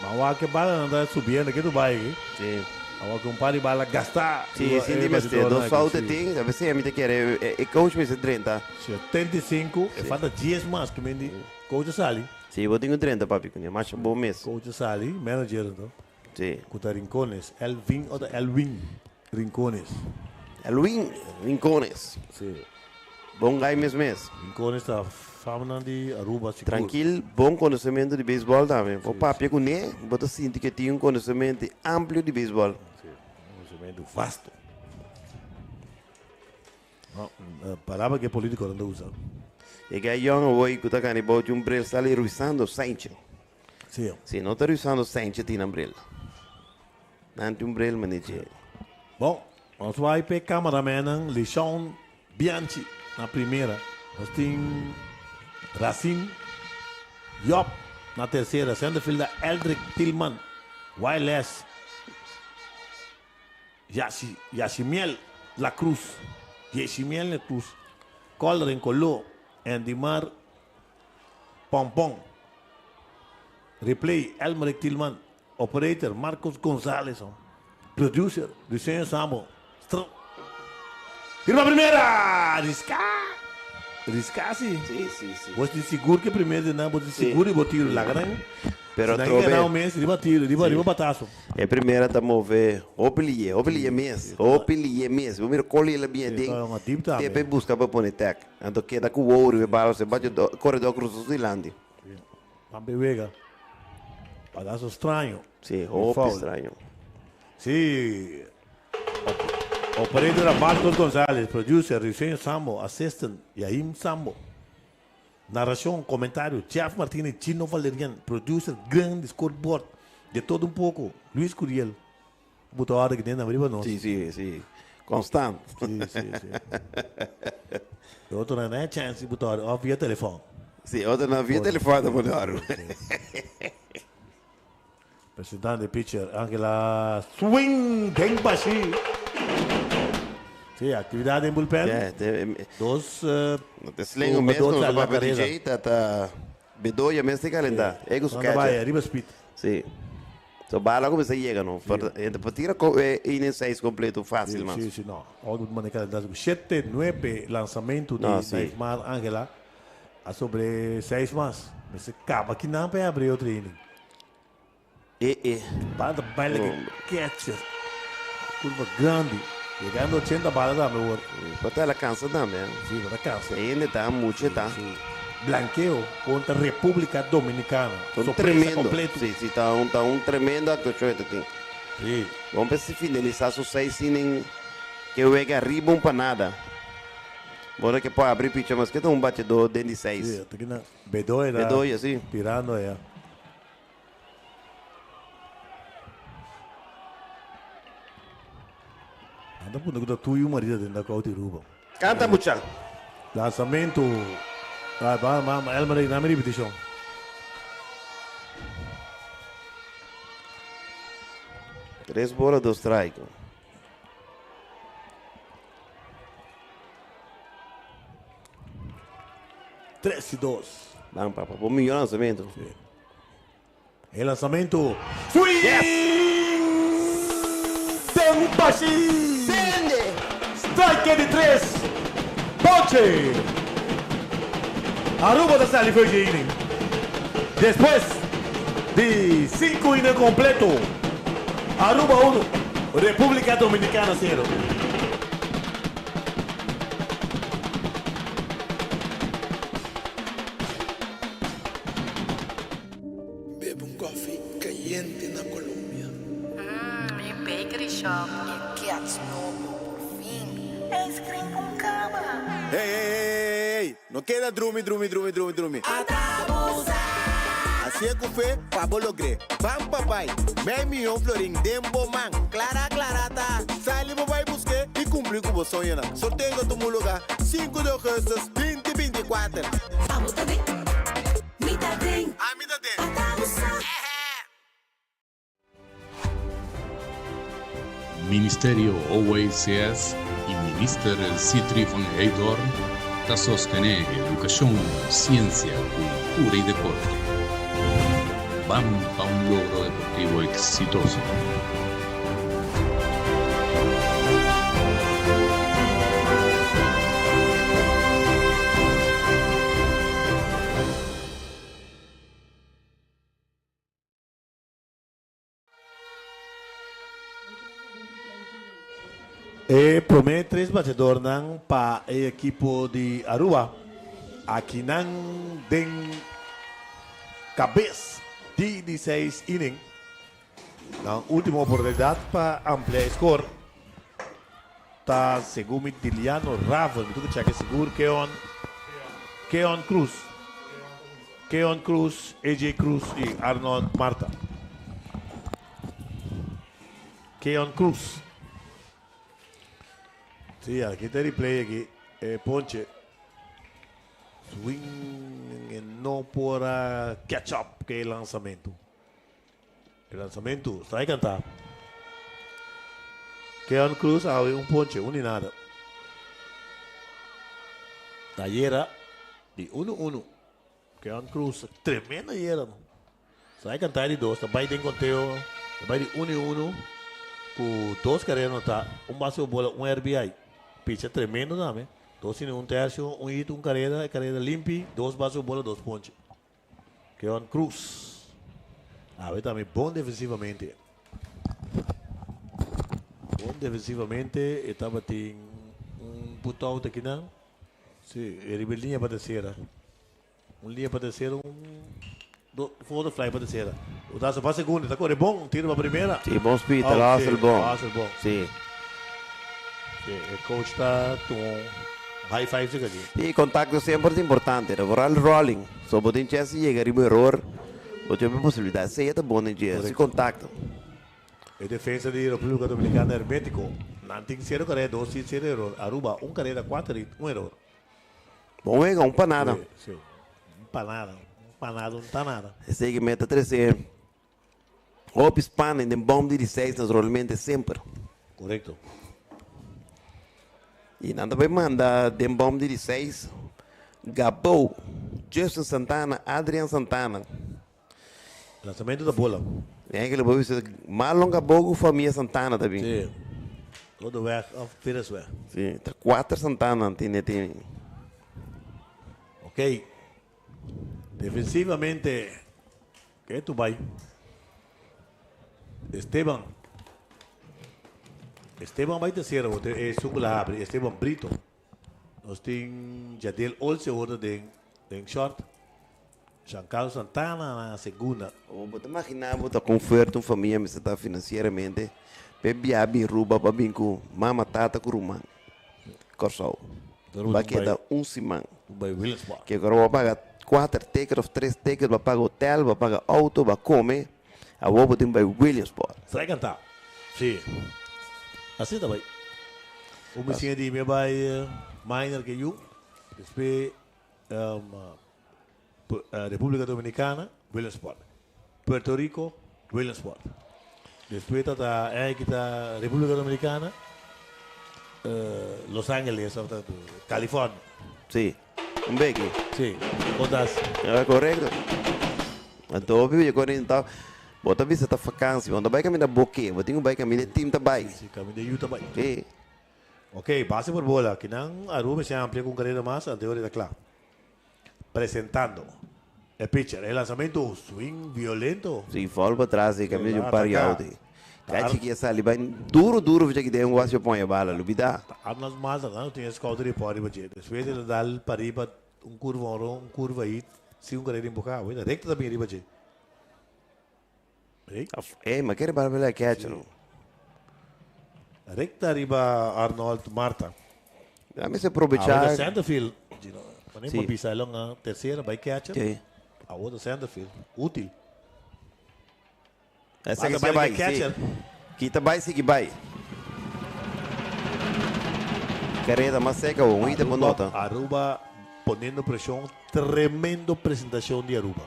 Mas que bala anda subindo aqui do bairro. Sim. Agora que par de bala gastar. Sim, sim, de mestre. 2 falta tem, a ver se a minha quer é coach me 30. 75, e falta 10 mais que me coach sali. Sim, eu tenho 30 papi, com mais bom mês. Coach sali, manager então. Sim. Cuta Rincones, Elvin Rincones. Elvin Rincones. Sim. Bom guy mês. Rincones está falando de Aruba, seguro. Tranquilo, bom conhecimento de beisebol também. O papi com ele, você sente que tem conhecimento amplo de beisebol. Sim, conhecimento vasto. A palavra que político não usa. E que é young hoje que está canibal de umbrella está ali ruissando Sanchez. Sim. Se não está ruissando Sanchez tem umbrella. Não tem umbrella, mas bom, nós vai para cameraman Lishon Bianchi na primeira. Nós temos Racine Yop na terceira, sendo filho da Eldrick Tillman, Wireless, Yashimiel La Cruz, Colren Coló, Endimar Pompon, Replay Elmerick Tillman, Operator Marcos González, Producer Luciano Sambo, Firma primeira! Riscar sim. Sim. Você seguro que primeiro não, você seguro e botar lá, né? Pero se não enganar o mês, ele bateu, ele bataço. É primeira tá mover, opilier mês. Vamos ver qual é a minha ding. Tem busca para pôr tech. Então queda com o ouro e bala, você bate corredor cruzado de lande. Também vega. Bataço estranho. Sim, estranho. Sim. Operator Marcos González, producer Luciano Sambo, assistant Yahim Sambo. Narração, comentário, Jeff Martinez, Chino Valerian, producer, grande scoreboard, de todo um pouco, Luiz Curiel. Botou a hora que dentro da briga, não? Sim. Constante. Sim. Outro não é chance, botou a hora via telefone. Sim, outro não via telefone, botou a hora. Presidente pitcher, Angela Swing Dengbashi. Sim, atividade em bullpen. Dos. Desliga o mês, quando você vai para DJ, tá B2 mesmo tem calendário. É o catcher. Vai, arriba speed. Sim. So bala como você chega, não? Para tirar em 6 completo fácil, mas. Sim, não. Outro de calendário. 7, 9 lançamento de Neymar Angela. A sobre 6 mais. Mas acaba que não vai abrir o treino. Para baile catcher. Curva grande. Chegando 80 balas da meu. Porque ela cansa também. Sim, ela cansa. Ainda está muito, tá. Blanqueo contra República Dominicana. Tremendo. Completo. Sim, está um tremendo actuação. Sim. Vamos ver se finalizar os 6 innings que juega arriba un panada. Bora que pode abrir pitch, mas que tem batedor dentro de 6. Sí, tem que na B2 era B2, assim. tirando ya. Anda por no tu e o marido dentro da cauti ruba. Canta mucha. Lançamento. Vamos, Elmer na minha repetição. Três bolas, 2 strike. Três e 2. Vamos, papá. Vamos melhor lançamento. El lançamento. Swing! Yes! Tempashi! Strike de 3. Ponche! Aruba da Sally foi de inning. Depois de 5 innings completo. Aruba 1. República Dominicana 0. Bebo um coffee caliente na Colômbia. Mi bakery shop e Cats Novo, por fim. É screen com cama. Ei, não queda drume. Assim é que foi, Pablo logré. Vamos, papai. Bem, um florim, dembo, man. Clara, tá. Sai, vai buscar e cumprir com o sonho. Sorteio do meu lugar, 5 de agosto, 2024. Vamos, Tadê. Me dá bem. Ah, me dá bem. Ministerio OACS e Minister Citri von Heydorn da sostener educação, ciência, cultura e deporte. Vamos para un logro deportivo exitoso. Promete 3 batedores para o equipo de Aruba. Aqui não tem cabeça de 16 innings. Na última oportunidade para ampliar o score. Está segundo Tiliano Ravel. Tu que checa seguro Keon Cruz, AJ Cruz e Arnold Marta. Keon Cruz. Sí, aquí está el replay aquí. Ponche. Swing no por catch up que el lanzamiento. El lanzamiento, está cantar. Keon Cruz ha un ponche, un y nada. Tallera de 1-1. Keon Cruz, tremenda ayer. Está cantar de 2, está de conteo. Está de 1-1. Con 2 carreras no está. Un base de bola, un RBI. Pitch tremendo também. 2 innings, 1 tercio, 1 hit, 1 carreira limpa, 2 bases de bola, 2 ponches. Keon Cruz. A ver também bom defensivamente. Bom defensivamente, estava tem put out aqui não. Sim, ele linha para terceira. Linha para terceira, for the fly para terceira. O Tasso para segunda, está correndo bom, tiro para primeira. Sim, bom speed, Russell bom. Sim. O coach está com high five aqui. E contacto sempre é importante. Levar o rolling. Só pode ter se chegar um erro. Ou ter a possibilidade de ser bom em dia. Se contacto. A defesa da República Dominicana é hermético. Não tem 0 carreira, 2 hits, 0 erro. Aruba, 1 carreira, 4 hits, 1 erro. Bom, é um panada. Sim. Um panada não está nada. Esse que meta 3 Hop span em bom de 16 naturalmente sempre. Correto. E nada vai mandar de bom de 16. Gabo, Justin Santana, Adrian Santana. Lançamento da bola. É que ele vai ser mais longa bogo família Santana também. Sim. Todo weg of Peresweg. Sim, tá 4 Santana tem. Ok. Defensivamente, que tu vai? Esteban vai terceiro, é sungula abre, Esteban Brito. Nós tem Jadel Olse order den short. Giancarlo Santana na segunda. Vou imaginar, vou estar conforto, família, me está financeiramente. Bebiabi ruba babinku mama tata kurumang. Corsol. Vai quedar simão. Que agora vai pagar 4 tickets ou 3 tickets, vai pagar hotel, vai pagar auto, vai comer. A roupa tem vai Williamsport. Será cantar? Sim. Assim também. O messinho de meu vai minor que eu. Depois República Dominicana, Williamsport. Puerto Rico, Williamsport. Depois tá kita República Dominicana, Los Angeles, Califórnia. Sim. Bem aqui. Sim. Quantas? É correto. Então, eu agora então, bota vista tá vacância, quando vai caminhar boque, vou ter um vai caminhar time também. Sim, caminhar you também. Sim. Ok, base por bola, que não Aruba se amplia com carreira mais, a teoria da claro. Presentando el pitcher, el lanzamiento swing violento. Sim, volta para trás e caminha de um par de alto. Cachi que essa ali vai duro, já que tem um guacho põe a bala, lubida. Arnas mais, não tem esse caldo de pode bater. Depois ele dá para ir para curva aí, se carreira embocar, vai recta também ir bater. Mas quer para ver catcher. Recta arriba Arnold Marta. Dá-me se aproveitar. A Centerfield, quando ele pisa a terceira, vai catcher. Sim. A outra Centerfield, útil. Essa que vai catcher. Kita vai seguir vai. Carreira mais seca, um item por nota. Aruba ponendo pressão, tremendo apresentação de Aruba.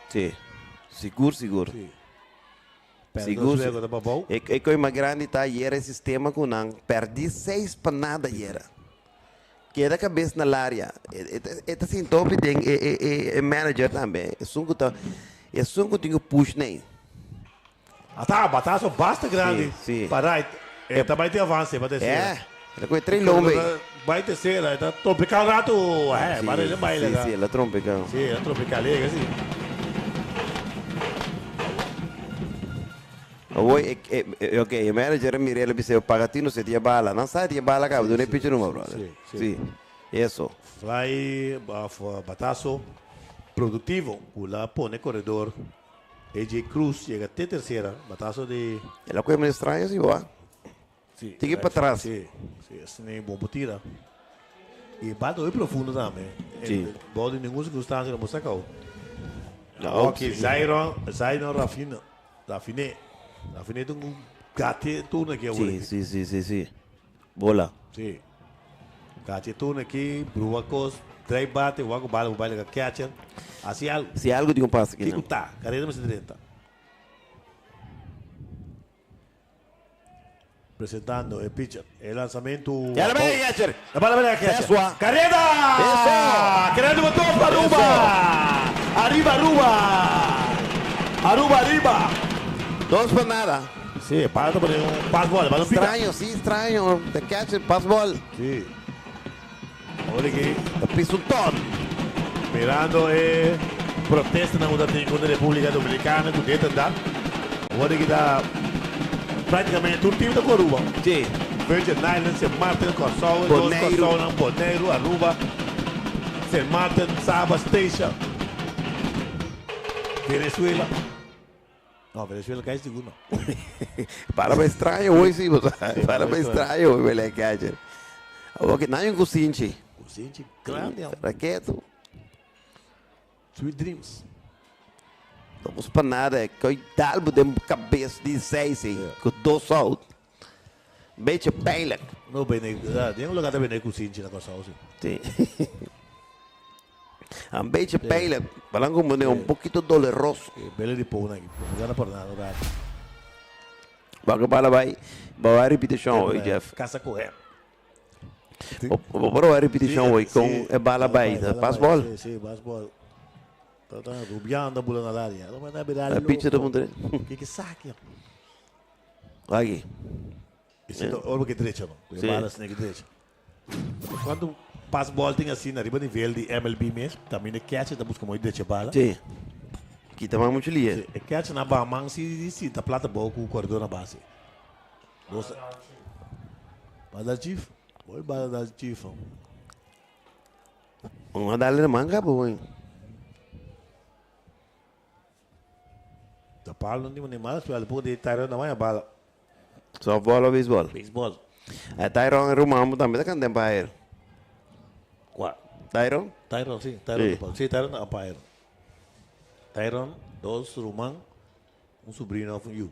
Sim. Seguro. Sim. Seguro. E coisa mais grande tá era sistema com não perdi 6 para nada era. Queda cabeça na área. Eta assim top tem manager também. É sunco tem push nem. Tá, bataço basta grande. Sim. Para também tem avanço para terceira. Ela com 3 lombe. Vai terceira, tá tropical rato. Para ele vai lá. Sim, ela tropical. Sim, ela tropical lega sim. Ok, o manager Mirella disse, pagatino se tinha bala. Não sai tinha bala, cara, não é pitch numa, brother. Sim. Isso. Fly, batazo produtivo, lá põe corredor. AJ Cruz chega até terceira, batazo de... Ela coisa meio estranha, sim, boa. Tem que ir para trás. Sim, assim é bom tira. E bate bem profundo também. Sim. Bode em nenhuma circunstância não mostra cá. Não, ok, Zairon Rafiné tem um gate turno aqui. Sim. Bola. Sim. Gate turno aqui, Bruacos, drive bate, o bala, o baile catcher. Assim algo. Se algo de um passo aqui, não. Tá, carreira mais 30. Presentando o pitcher, el lançamento. E ela vem, catcher. A bola vem, catcher. Carreira! Isso! Carreira botou para Aruba! Arriba, Aruba! Arriba! 2 para nada. Sim, para por um pass-bola. Estranho, estranho. The catcher, pass-bola. Sim. Olha aqui. Piso um ton. Esperando protesta na mudança da República Dominicana, do dentro da. Olha que dá praticamente o time da Coruba. Sim. Virgin Islands, St. Martin, Corsol, Boneiro, Aruba, St. Martin, Saba Station, Venezuela. Não, Venezuela cai segundo. Para para estranho hoje, para para estranho, velho catcher. Ok, não é um cocinche. Cocinche, grande. Raqueto. Sweet Dreams. Vamos para nada, coitado de cabeça de 6, com 2 out. Beche pele. Não, bem, tem um lugar também na cozinha na Corsol. Sim. Um beche pele, falando como um pouquinho doloroso. Bela de pão, né? Não dá por nada. Vai a repetição hoje, Jeff. Caça correr. Vou provar a repetição hoje com a bala vai, pass-bola. Sim, pass-bola. Tá rubiando a bola na área. Não vai dar beirada. A pitch do mundo. Que saque. Aqui. Olha que direito, não? Bala assim que direito. Quando pass-bola tem assim, na riba nível de MLB mesmo, também é catch, tá buscando muito direito bala. Sim. Aqui também muito lindo. É catch na barra, se tá plata boa com o corredor na base. Bala da Chief. Oi, bala da Chief. Uma dali na manga, boa, hein? Da bala não tem nem mais, pode pôr de tirar na manhã bala. Softball o baseball? Baseball. Tyron e Romano também tá cantando para ele. Qual? Tyron? Tyron, sim. Tyron, sim, Tyron umpire. Tyron, 2, Roman, sobrinho of you.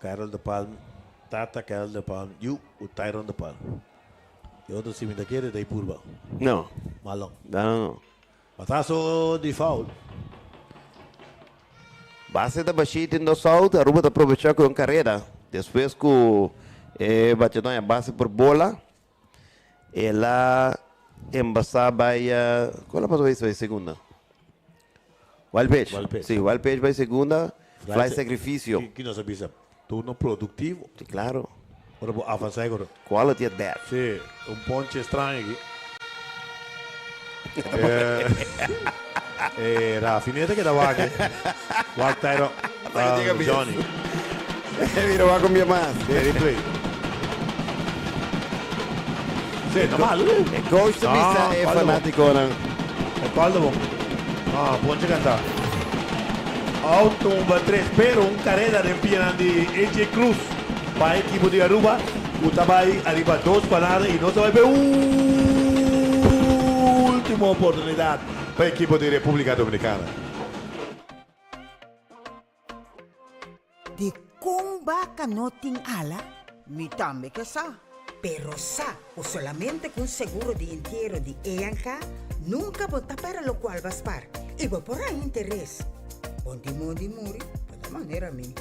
Carol de Palma, Tata Carol de Palma, you, o Tyron de Palma. E outro time daquele, daí Purba. Não. Malão. Não. Bataço de foul. Base da Bachita no South, a Aruba aprovechou com carreira. Depois que bateu a base por bola, ela embasava a... Qual é a passou isso? Segunda. Wild pitch. Sim, wild pitch vai segunda, fly sacrifício. Que nós sabemos, turno produtivo. Sim, claro. Para avançar agora. Quality at bat. Sim, ponche estranho aqui. Rafineta que dava aqui. Walk Tyron. Johnny. Mira, va con mi más. Replay. Sì, normal. El coach também é fanático, né? É qual do bom? Ponche cantar. Auto 3, pero carrera de empinan de AJ Cruz. Para el equipo de Aruba. Utabay arriba 2 paradas y no se va a ver última oportunidad para el equipo de República Dominicana. De kung baka no ting ala, mi tambe que sa. Pero sa, o solamente con seguro de entierro de EANCA, nunca vota para lo cual vas par. Y va por ahí interés. Bondi muri, de la manera mi.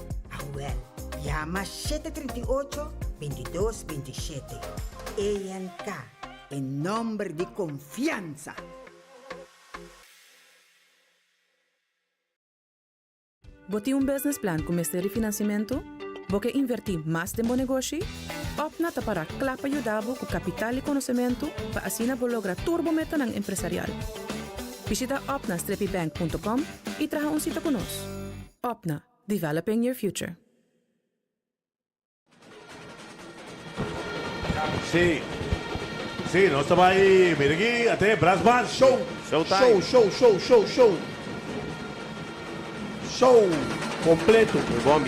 Well, llama 738-2227. EANCA, en nombre de confianza. Boti un business plan com Ministério de Financiamento? Você invertir mais de bom negócio? Opna para clapa ajudar com capital e conhecimento para assim lograr turbometa ng empresarial. Visita opna-bank.com e traga um cita conosco. Opna, developing your future. Sì, sì, non stava aí, mira aqui, até Brass Band, show! Showtime. Show completo. Bom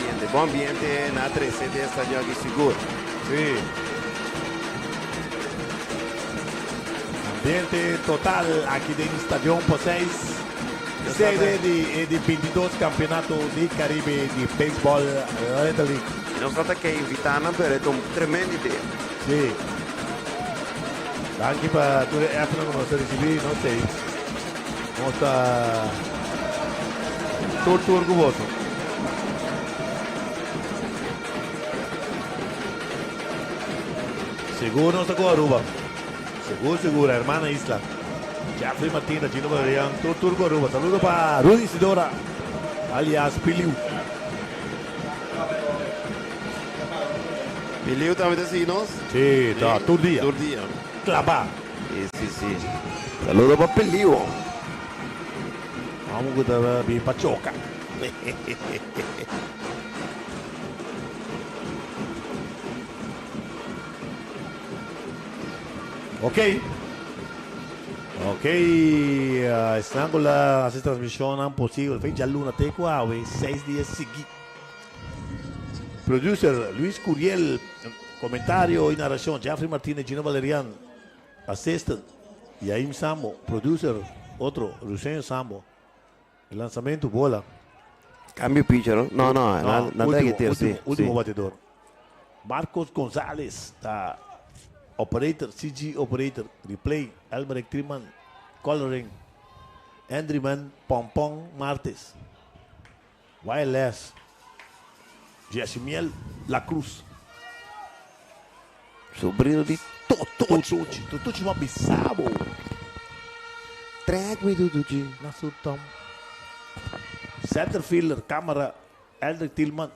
ambiente na 3C de Estadio aqui seguro. Sì. Ambiente total aqui dentro do Estadio por 6. Sede de 22 campeonato di Caribe di baseball Little League. E non stata che invitano per un tremendo idea. Sì. Anche per tutte le app non si riceve, non sei. Non sta tutto orgoglioso. Seguro non sta con Aruba. Seguro, hermana Isla. Jeffrey Martina, Gino Valerian, tutto orgoglioso. Saludo para Rudy Sidora, alias Piliu. Piliu também assim, nós? Sì, da tutto dia. Todo dia. Clapar. Sì. Saludo para Piliu. Vamos guardar bem pachoca. Ok, estando la essa transmissão possível, fez já luna até 6 dias seguidos. Producer Luis Curiel, comentário e narração Jeffrey Martinez, Gino Valerian, assistant Yaim Sambo, producer outro Luciano Sambo, o lançamento bola. Cambio pitcher, no? No, nada que ter, sim. Último batedor. Marcos Gonzalez, tá. Operator, CG Operator, Replay, Almeric Triman, Coloring, Andriman, Pompong Martes, Wireless, Jessimiel La Cruz. Sobrinho de Tutuchi Mabissabo. Track me, Tutuchi. Nasu Tom. Centerfielder, Câmara, Eldrick Tillman.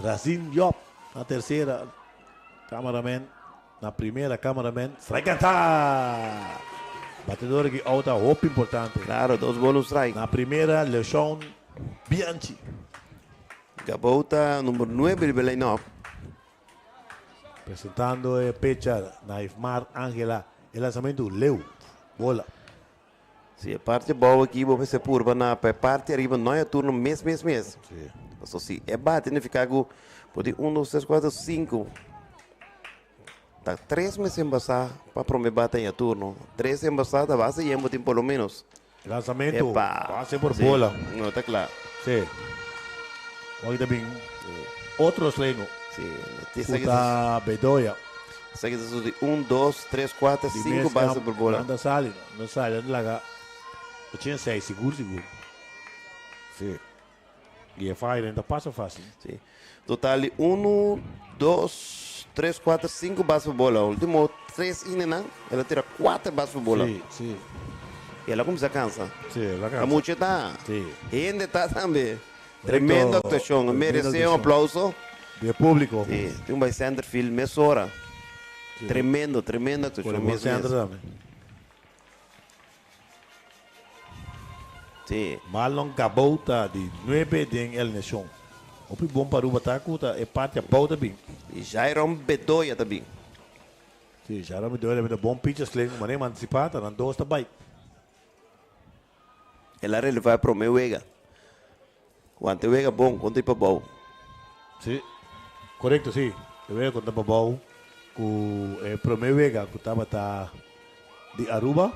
Razin Yop, na terceira. Cameraman, na primeira cameraman, vai cantar! Batedor que outra roupa importante. Claro, 2 bonus strike. Na primeira, Leon Bianchi. Gabota, número 9 de Belenov. Apresentando a pitcher, Naifmar Ángela. El lançamento, Leo. Bola. Sim, a parte boa aqui, vou ser purba na parte arriba, não é turno mês. Sim. Então, sim, é bate, né? Ficar com Pode 1, 2, 3, 4, 5. Tá 3 meses embasar para prometer bater em turno. 3 embasar da base e tem pelo menos. Lançamento, Epa. pase por Sim. bola. Não, tá claro. Sim. Hoy também outros lengo. Sim. Puta Bedoya. Segue de 1, 2, 3, 4, 5 bases por bola. Não sai, anda lá. Eu tinha 6, seguro. Sim. E é fácil, ainda passa fácil. Sim. Total 1, 2, 3, 4, 5 bases por bola. O último 3 inena, ela tira 4 bases por bola. Sim. E ela começa a cansar. Sim, ela cansa. A mucha tá. Sim. E ainda tá também. Tremenda atuação. Mereceu um aplauso. De público. Sim. Tem um centerfield mesora. Tremenda atuação. Por centro também. Sim. Marlon Cabouta de 9 de El Nation. O bom para o Batacuta é parte da pauta bem. E Jairon Bedoya também. Sim, Jairon Bedoya é bom pitch sling, mas nem antecipada, não dois também. Ela vai para o meu Vega. Quanto Vega bom, quanto é para bom. Sim, correto, sim. Eu vejo quando para bom, o primeiro Vega que estava de Aruba,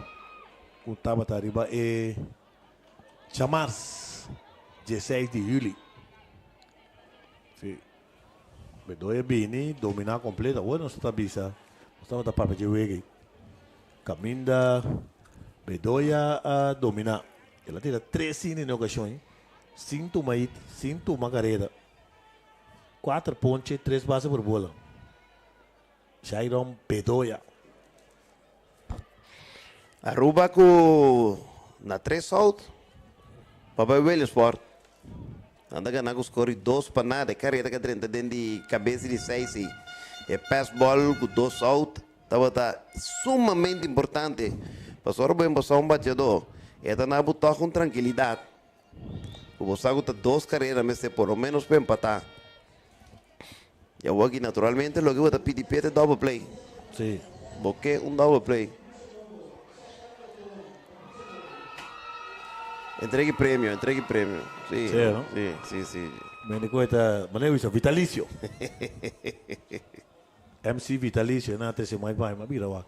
que estava arriba é Chamars, 16 de julho. Sim. Bedoya bini dominar completa. Bueno, não está bisa. Estava da papel de Vega. Caminda Bedoya a dominar. Ela tira 3 cines na ocasião. 5 carreira. 4 ponches, 3 bases por bola. Jairon Bedoya. Aruba com na 3 out. Papai Velho Sport. Anda ganhando os cores 2 para nada. Carreira que 30 dentro de cabeça de 6. E pass ball com 2 out. Estava sumamente importante. Passou bem passar um batedor. Esta na botar com tranquilidade. O Bosago está 2 carreiras, mas é por lo menos para empatar. E eu aqui naturalmente logo vou pedir para double play. Sim. Porque double play. Entregue prêmio. Sim, Sim, não? Sim. Me recuerda, isso, Vitalicio. MC Vitalicio, não tem mais vai, mas vira lá.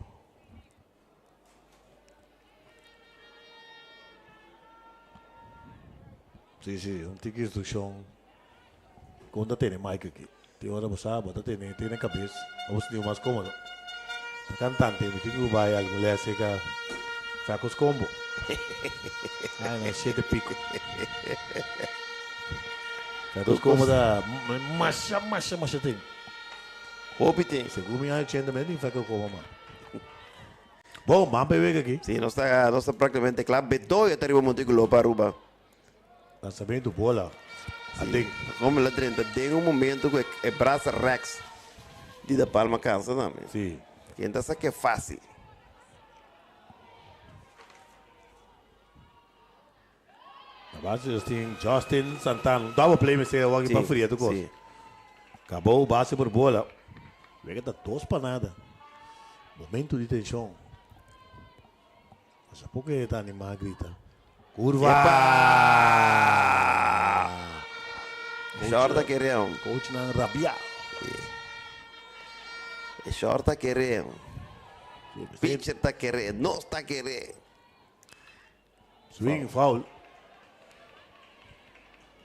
Sim, um tique instrução. Quando tem mic aqui. Tem hora você sabe, tem na cabeça. Vamos ter mais cômodo. Cantante, me tem que vai algo lá seca. Facos combo. Ai, não, 7 pico. Facos combo da macha tem. Hope tem. Segundo minha agenda, nem facos combo, mano. Bom, vamos ver aqui. Sim, nós está praticamente claro. Bedoya está arriba Monteculo para Aruba. Lançamento bola. Como ela 30, tem um momento que é braço Rex de da Palma cansa também. Sim. Então isso aqui é fácil. Na base eles têm Justin Santana. Double play, mas é alguém para fria do gosto. Acabou o base por bola. Vega da 2 para nada. Momento de tensão. Mas a pouco ele está animado, grita. Curva! Shorta querendo. Coach na rabia. Shorta querendo. Pitcher está querendo. Não está querendo. Swing, foul.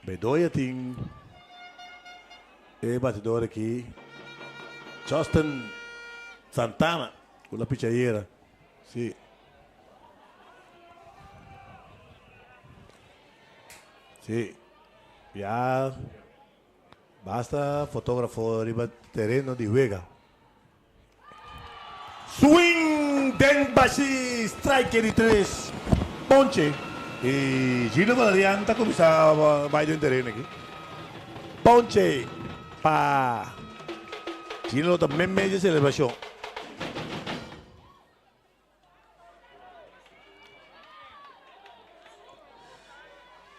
Bedoya tem batedor aqui. Justin Santana com a pichadeira. Sim. Sim. Já basta fotógrafo arriba terreno de Vega. Swing, Denbashi, striker de 3. Ponche. E Gino Valerian está começando a vai do terreno aqui. Ponche. Pa. Gino também meio celebração.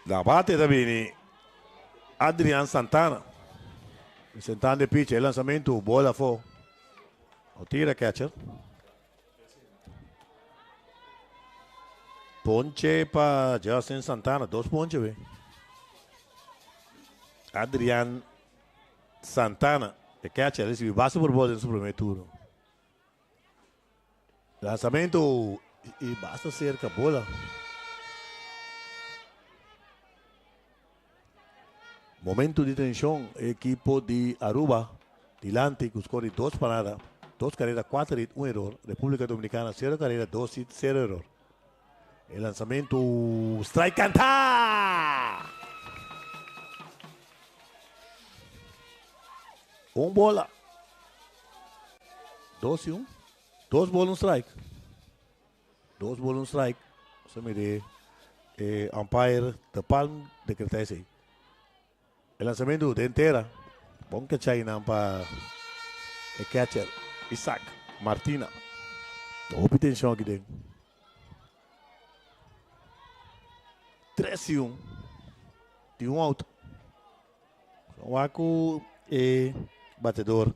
Da bate também Adrian Santana. Sentando de pitch, lançamento, bola fora. O tira catcher. Ponche para Justin Santana, 2 ponches, ve. Adrian Santana, de catcher, recibe base por bola en su primer turno. Lanzamiento y basta cerca bola. Momento de tensión, equipo de Aruba, delante, que score 2 paradas, 2 carreras, 4 hits, 1 error. República Dominicana, 0 carreras, 2 hits, 0 error. El lanzamiento, strike, canta. Un bola. 2 y 1. 2 bolas, 1 strike. 2 bolas, 1 strike. Se mire, umpire de Palm decreta ese. El lanzamiento de entera. Bom que China para el catcher Isaac Martina. Todo atención aquí dentro. 3 y 1. De un out. Waco batedor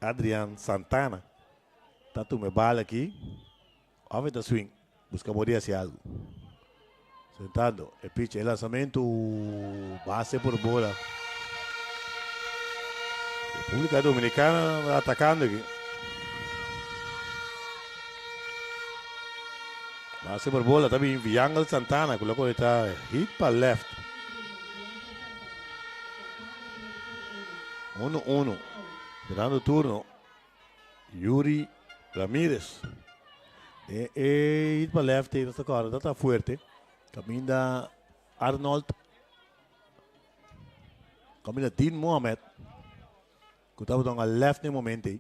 Adrian Santana. Tanto me bala aqui. Ave da swing. Busca morir hacia algo. Sentado. El pitch. El lanzamiento. Base por bola. República Dominicana atacando aqui. Base por bola também. Viangal Santana. Colocou ele tá hit para left. 1-1. Esperando o turno. Yuri Ramírez. Hit para left. Nesta corda está forte. Caminha Arnold. Caminha Dean Mohamed. Que estava dando a left no momento.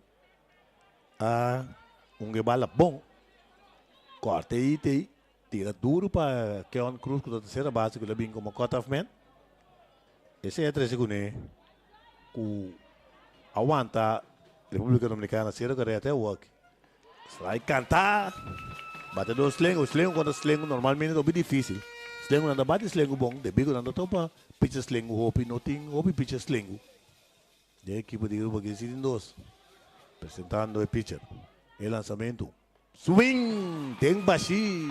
Bala bom. Corta aí. Tira duro para Keon Cruz com a terceira base. Que ele vem como cut-off man. Esse é 3 segundos. Que aguanta República Dominicana. 0 carreira até o walk. Strike cantar. Batedor sling. O sling quando sling normalmente é bem difícil. Sling anda bate sling bom. Depois quando anda topa. Pitch sling. Hopi nothing. Hopi pitch sling. E a equipe de grupo que em 2. Apresentando o pitcher. El lançamento. Swing. Tem baixi.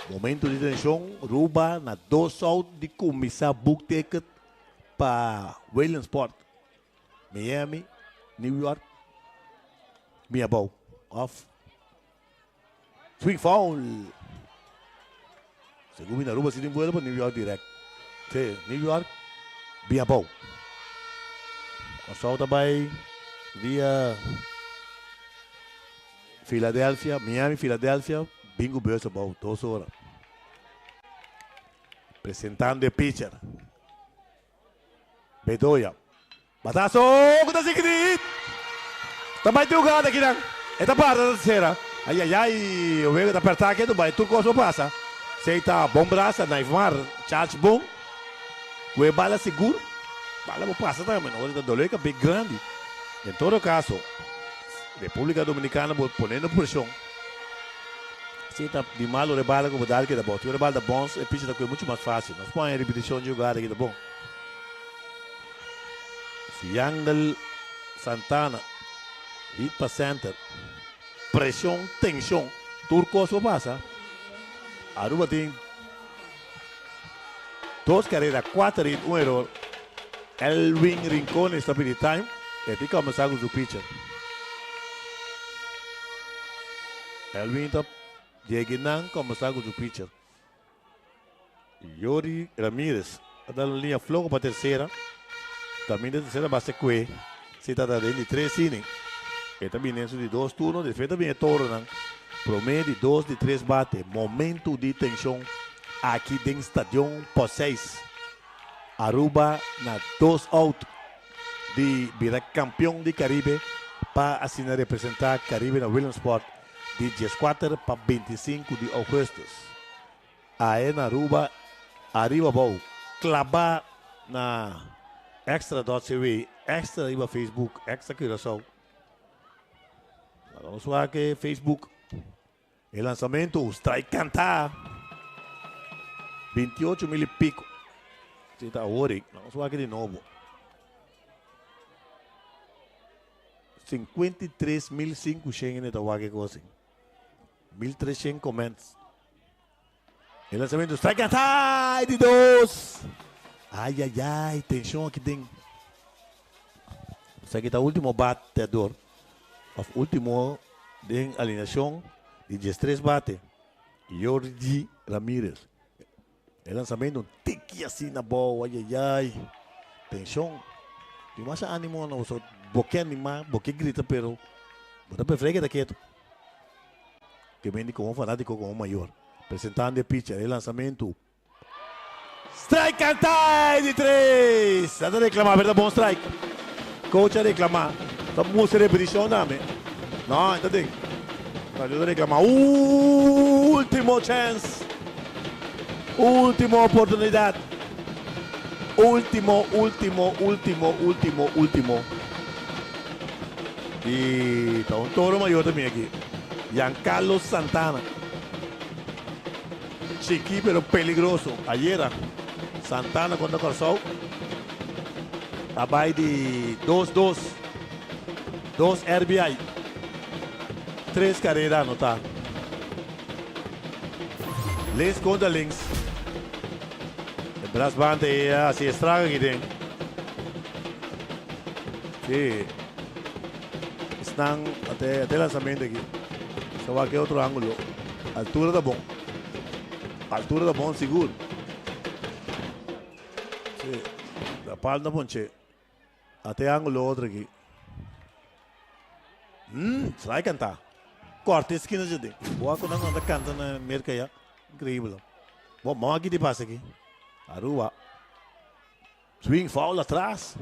Momento de tensão. Ruba na 2 out de começar book ticket para Williamsport. Miami. New York. Miabou. Off. Swing foul. Segundo na Ruba se desenvolve para New York direct. New York. Miabou. O sol também via Filadélfia, Miami, Filadélfia, bingo baseball, 2 horas. Apresentando o pitcher. Bedoya. Batazo, kuda sikit. Também tem o gado aqui, né? Esta parte da terceira. Ai, o Vega tá apertar aqui, vai tudo coisa passa. Seita bom braço, Neymar, charge bom. O bala seguro. Bala vou passar também, não é doleca bem grande. Em todo caso, República Dominicana ponendo pressão. Se está de mal o rebala como dá que dá bom. Se o rebala dá bom, é pitch da coisa muito mais fácil. Nós põe a repetição de jogada aqui dá bom. Fiangal Santana, hit para center. Pressão, tensão. Turco só passa. Aruba tem 2 carreras, 4 hits, 1 error. Elwin Rincón está pedindo time. E aqui começa com o pitcher. Elwin está chegando, começa com o pitcher. Yuri Ramírez está dando linha floco para a terceira. Também da terceira base que se está dando de 3 innings. E também dentro de 2 turnos, de feita bem é toro, né? Promédio de 2 de 3 bate. Momento de tensão aqui dentro do estádio por 6. Aruba na 2 out de virar campeão de Caribe para assinar representar Caribe na Williamsport de 14 para 25 de agosto. Aí na Aruba, arriba bom, clavar na extra.tv, extra iba Facebook, extra Curaçao. Vamos lá que Facebook, o lançamento, strike cantar, 28 mil e pico. Se está hoje, vamos lá que de novo. 53.500 nesta vaga coisa. 1.300 comments. O lançamento, strike cantar de 2. Ai, tensão aqui dentro. Sa kita último batedor, o último de alineação de 13 bate, Jordi Ramírez. O lançamento tique assim na bola, ai, tensão. Tem mais ânimo não, só boque anima, boque grita pero, bota prefere quieto. Que vem com um fanático com um maior, apresentando o pitcher, o lançamento. Strike and tie de 3. Nada a reclamar, verdade? Bom strike. Coach a reclamar. Só música de repetição, não, não, entendeu? Pode reclamar. Último chance. Última oportunidade. Último. E tá um touro maior também aqui. Giancarlo Santana. Chiqui, pero peligroso. Ayer, Santana contra Corsol. Abaixo de 2-2. 2 RBI. 3 carreiras anotadas. Les contra Links. O braço bande se estraga aqui dentro. Sim. Estão até lançamento aqui. Só vai aqui outro ângulo. Altura tá bom. Altura da bom seguro. Sim. Da palma da ponche. Até ângulo outro aqui. Sai cantar. Corta a esquina de dentro. Boa quando não anda cantando na merca. Incrível. Bom, vamos aqui de passe aqui. Aruba. Swing foul atrás.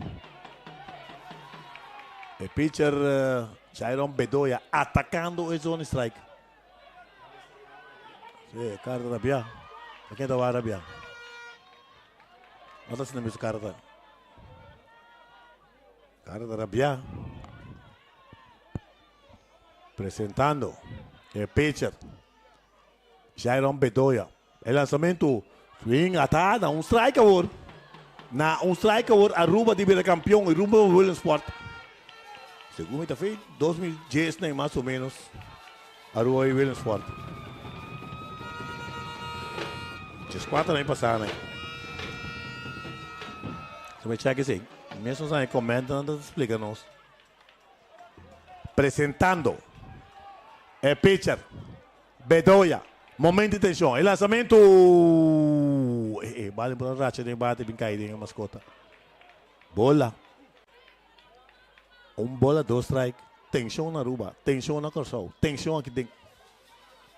O pitcher Jairon Bedoya atacando a zona strike. Sim, carta da Bia. Quem está a Bia? Não está sendo mesmo carta. Carta da Bia. Apresentando o pitcher Jairon Bedoya. O lançamento swing atada, um strike agora. Um strike agora, Aruba de vira campeão e Aruba Williamsport. Segundo está feito, 2010 nem mais ou menos. Aruba e Williamsport. 4 nem passaram, né? Você vai checar assim. Mesmo se comenta, não explica-nos. Apresentando o pitcher Bedoya. Momento de tensão. O lançamento. Vale para a racha de bate bem caído em mascota. Bola. Bola, 2 strike. Tensão na Aruba. Tensão na Corsol. Tensão aqui dentro.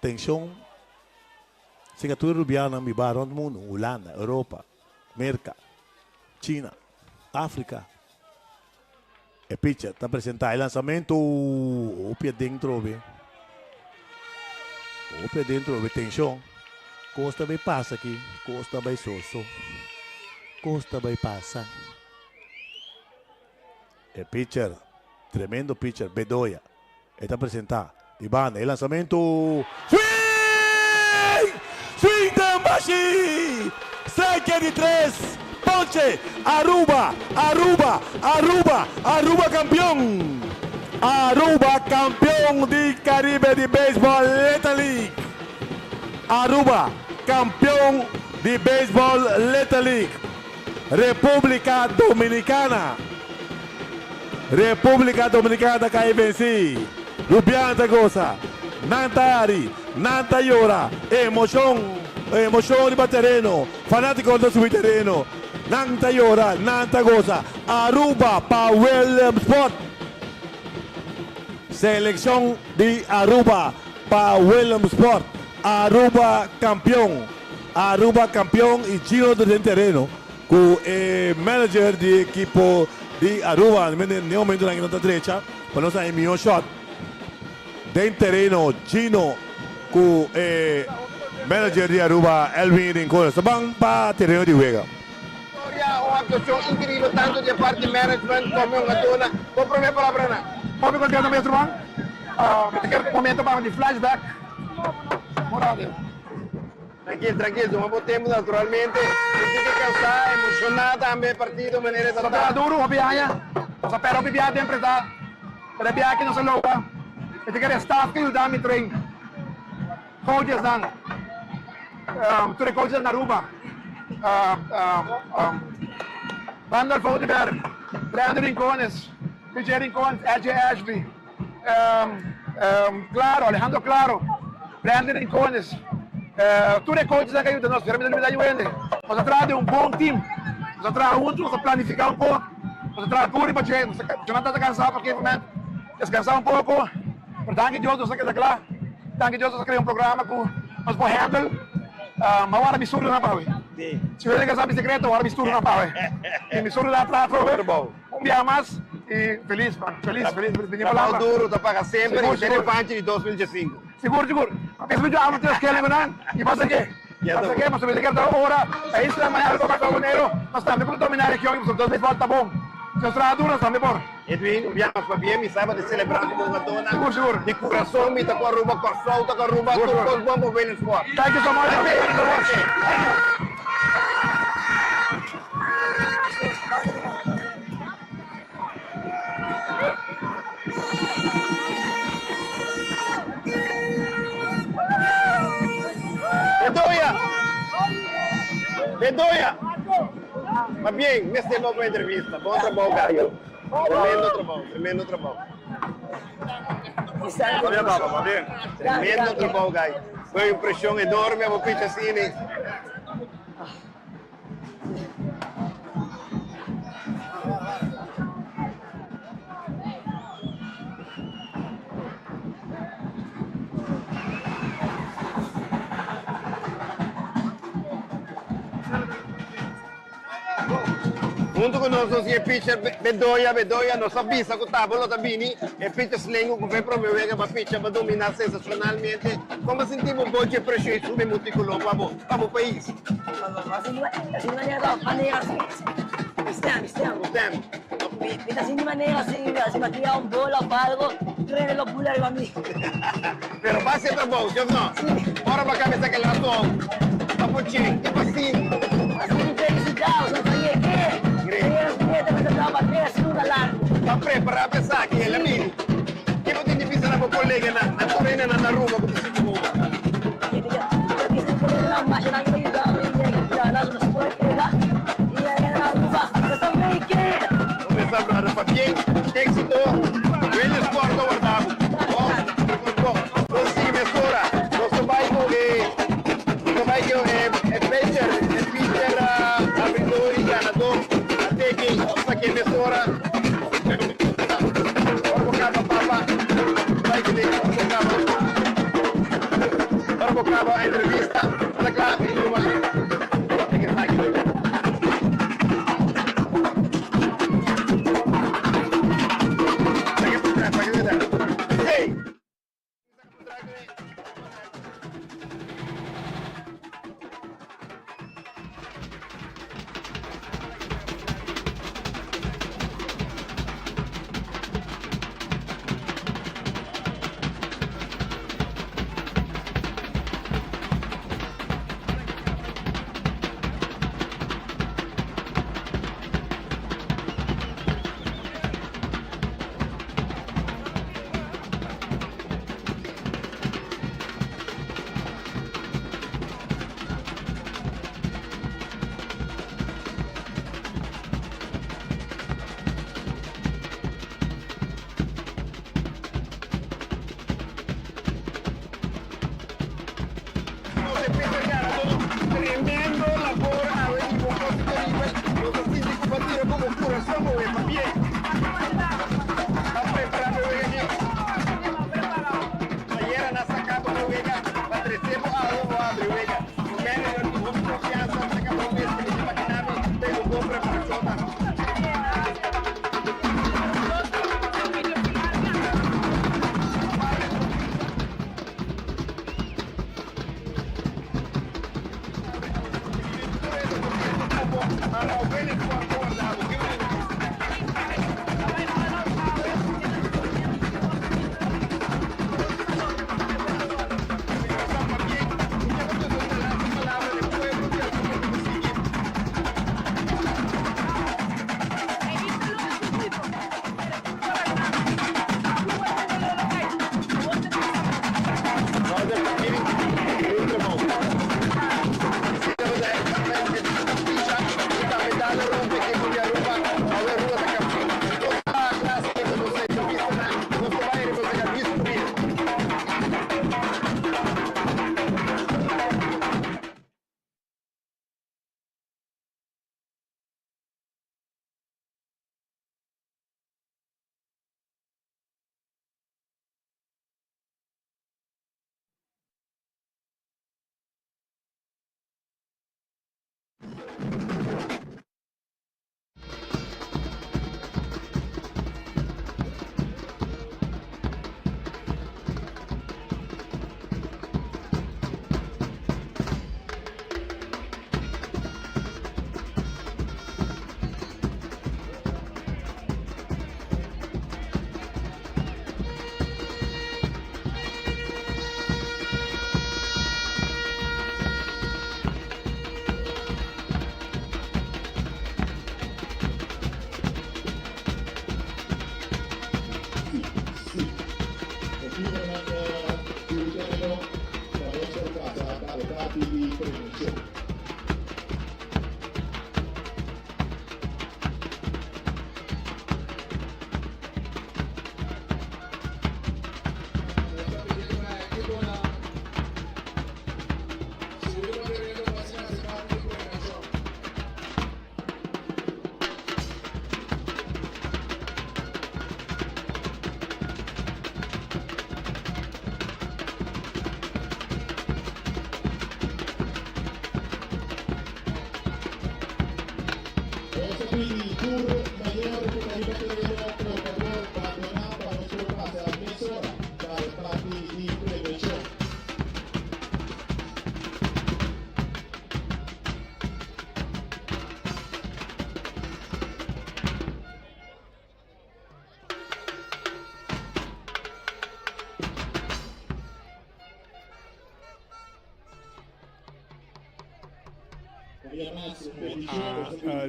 Tensão. Signatura rubiana mi bar do mundo, Holanda, Europa, América, China, África. O pitcher está apresentando o lançamento. O pé dentro, tensão. Costa vai passa aqui, Costa vai sosso. Costa vai passa. O pitcher, tremendo pitcher, Bedoya. Ele está apresentando. Ivana, o lançamento. Swing Tambashi! Strike de 3! Ponche! Aruba campeão! Aruba campeão de Caribe de Beisebol Little League! Aruba campeão de Beisebol Little League! República Dominicana! Cai venci! Rubianta goza! Nantari, Nantayora, emoção de batereno, fanático do subterreno, Nantayora, Nantagosa, Aruba para Williamsport. Seleção de Aruba para Williamsport. Aruba campeão e giro do terreno com o manager de equipo de Aruba, no momento na direita, para nós enviar um shot. Dentro terreno, Gino com o manager de Aruba, Elvin Rincon. Sabang para terreno de Vega. Uma atuação incrível, tanto de parte de management como uma dona. Vou prometer a palavra, Ana. Pode continuar mesmo, Juan? Um momento para de flashback. Tranquilo, mas botemos naturalmente. Fica cansado, emocionado também, partido, maneira de estar. Duro, obiaya. Sa pero obiaya sempre está. Pero obiaya que não se louca. Ito kaya staff kayo dami train. Coaches lang. Three coaches na Aruba. Randall Fodeberg, Brandon Rincones, PJ Rincones, LJ Ashley, Claro, Alejandro Claro, Brandon Rincones, todos os coaches que ajudam nós, realmente não me dá de nós atrás de bom time, nós atrás juntos, nós planificar pouco, nós atrás puro para gente, eu não estou cansado porque realmente descansar pouco, portanto que Deus nos saca da claro, tanto que Deus nos cria programa que nós podemos handle, mas agora mistura na pau. Se você quer saber secreto, agora mistura na pau. E mistura lá atrás, dia mais e feliz, mano. Feliz. Trabalho duro, tá paga sempre, e tem o punch de 2015. Seguro. Esse vídeo amo ter que lembrar, e passa aqui. Mas se você quer dar hora, é isso, amanhã, para o dinheiro, nós estamos para dominar aqui, os dois vezes volta bom. Se os traduras também bom. Edwin, viemos para bem, me saiba de celebrar como uma dona. Seguro. De coração, me tá com a roupa, com a solta, com a roupa, todos vamos ver no esporte. Thank you so much. Bedoya! Mas bem, nesta nova entrevista, bom trabalho, Caio. Tremendo trabalho. Olha, Baba, bem? Tremendo trabalho, Caio. Foi uma pressão enorme, a pitch assim. Junto con nosotros el pitcher Bedoya nos avisa que Tabolo Tabini, el pitcher Slengo que fue promover para pitcher para dominar sensacionalmente. ¿Cómo sentimos un poco de presión y sube multicolor para el país? Assim de maneira assim. Assim de maneira assim, maquiar bola, algo, treino lo pula arriba a mí. Pero va a ser trabajo, yo no. Ahora para cabeza que el ratón. Vamos, che, ¿qué pasa? Assim, felicidade, não sabia que. Está preparado para pensar que ele é amigo. Que não tem difícil na colega na torreira na rua como se como. Começar para bien, éxito, buen esporte guardado. Consigue mesura, nosso bairro é pitcher abridor e ganador. Até que mesura. Acaba a entrevista, está claro, tremendo labor a ver un poco de los físicos para tirar como corazón o es bien. Está preparado venir. Ayer na sacada do Vega, parecemos a abre Vega. O menos de confiança sacamos o mesmo que imaginava, pelo bom preparação.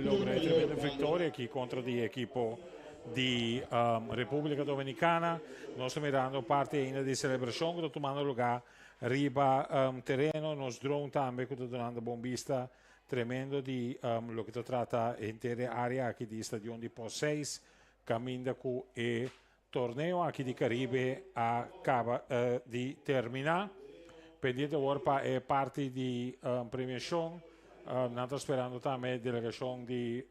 Logrei tremenda vitória aqui contra a equipe de República Dominicana. Nós estamos mirando parte ainda de celebração que está tomando lugar riba terreno. Nós drone também que está dando bombista tremendo de lo que está trata inteira área aqui de Estadio de Pós 6, caminho com o torneio aqui de Caribe acaba de terminar. Pendente agora para parte de premiação. Nós estamos esperando também a delegação de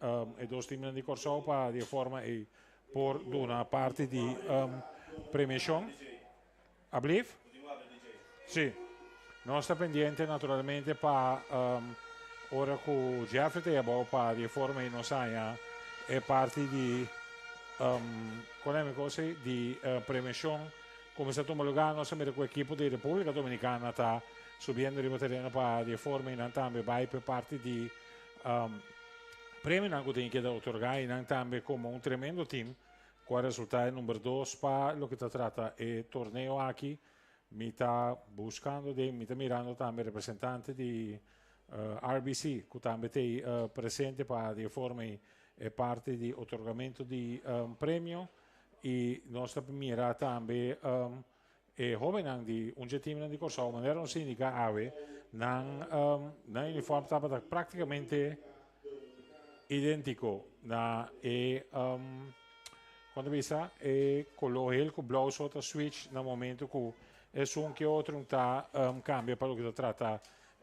dois times de Corsão para de forma e por uma parte de premiação. Abliv? Sim. Nós estamos pendentes naturalmente para ora com o Jeffrey e para de forma e não saia é parte de de premiação. Começa a tomar lugar, nós estamos com a equipe da República Dominicana está subindo il terreno para di forma in entrambe vai per parte di premi che tem que otorgar in entrambe come un tremendo team qual risultato numero 2 para lo che tratta e torneo aqui mi sta buscando mi sta mirando também rappresentante di RBC che também presente para di forma e parte di otorgamento di premio e nostra mira também e jovem di un team di Corsão, ma era un sindica ave, non uniforme stava praticamente identico na quando pensa e colore il blu sotto switch nel momento che è su un che altro cambia per lo che tratta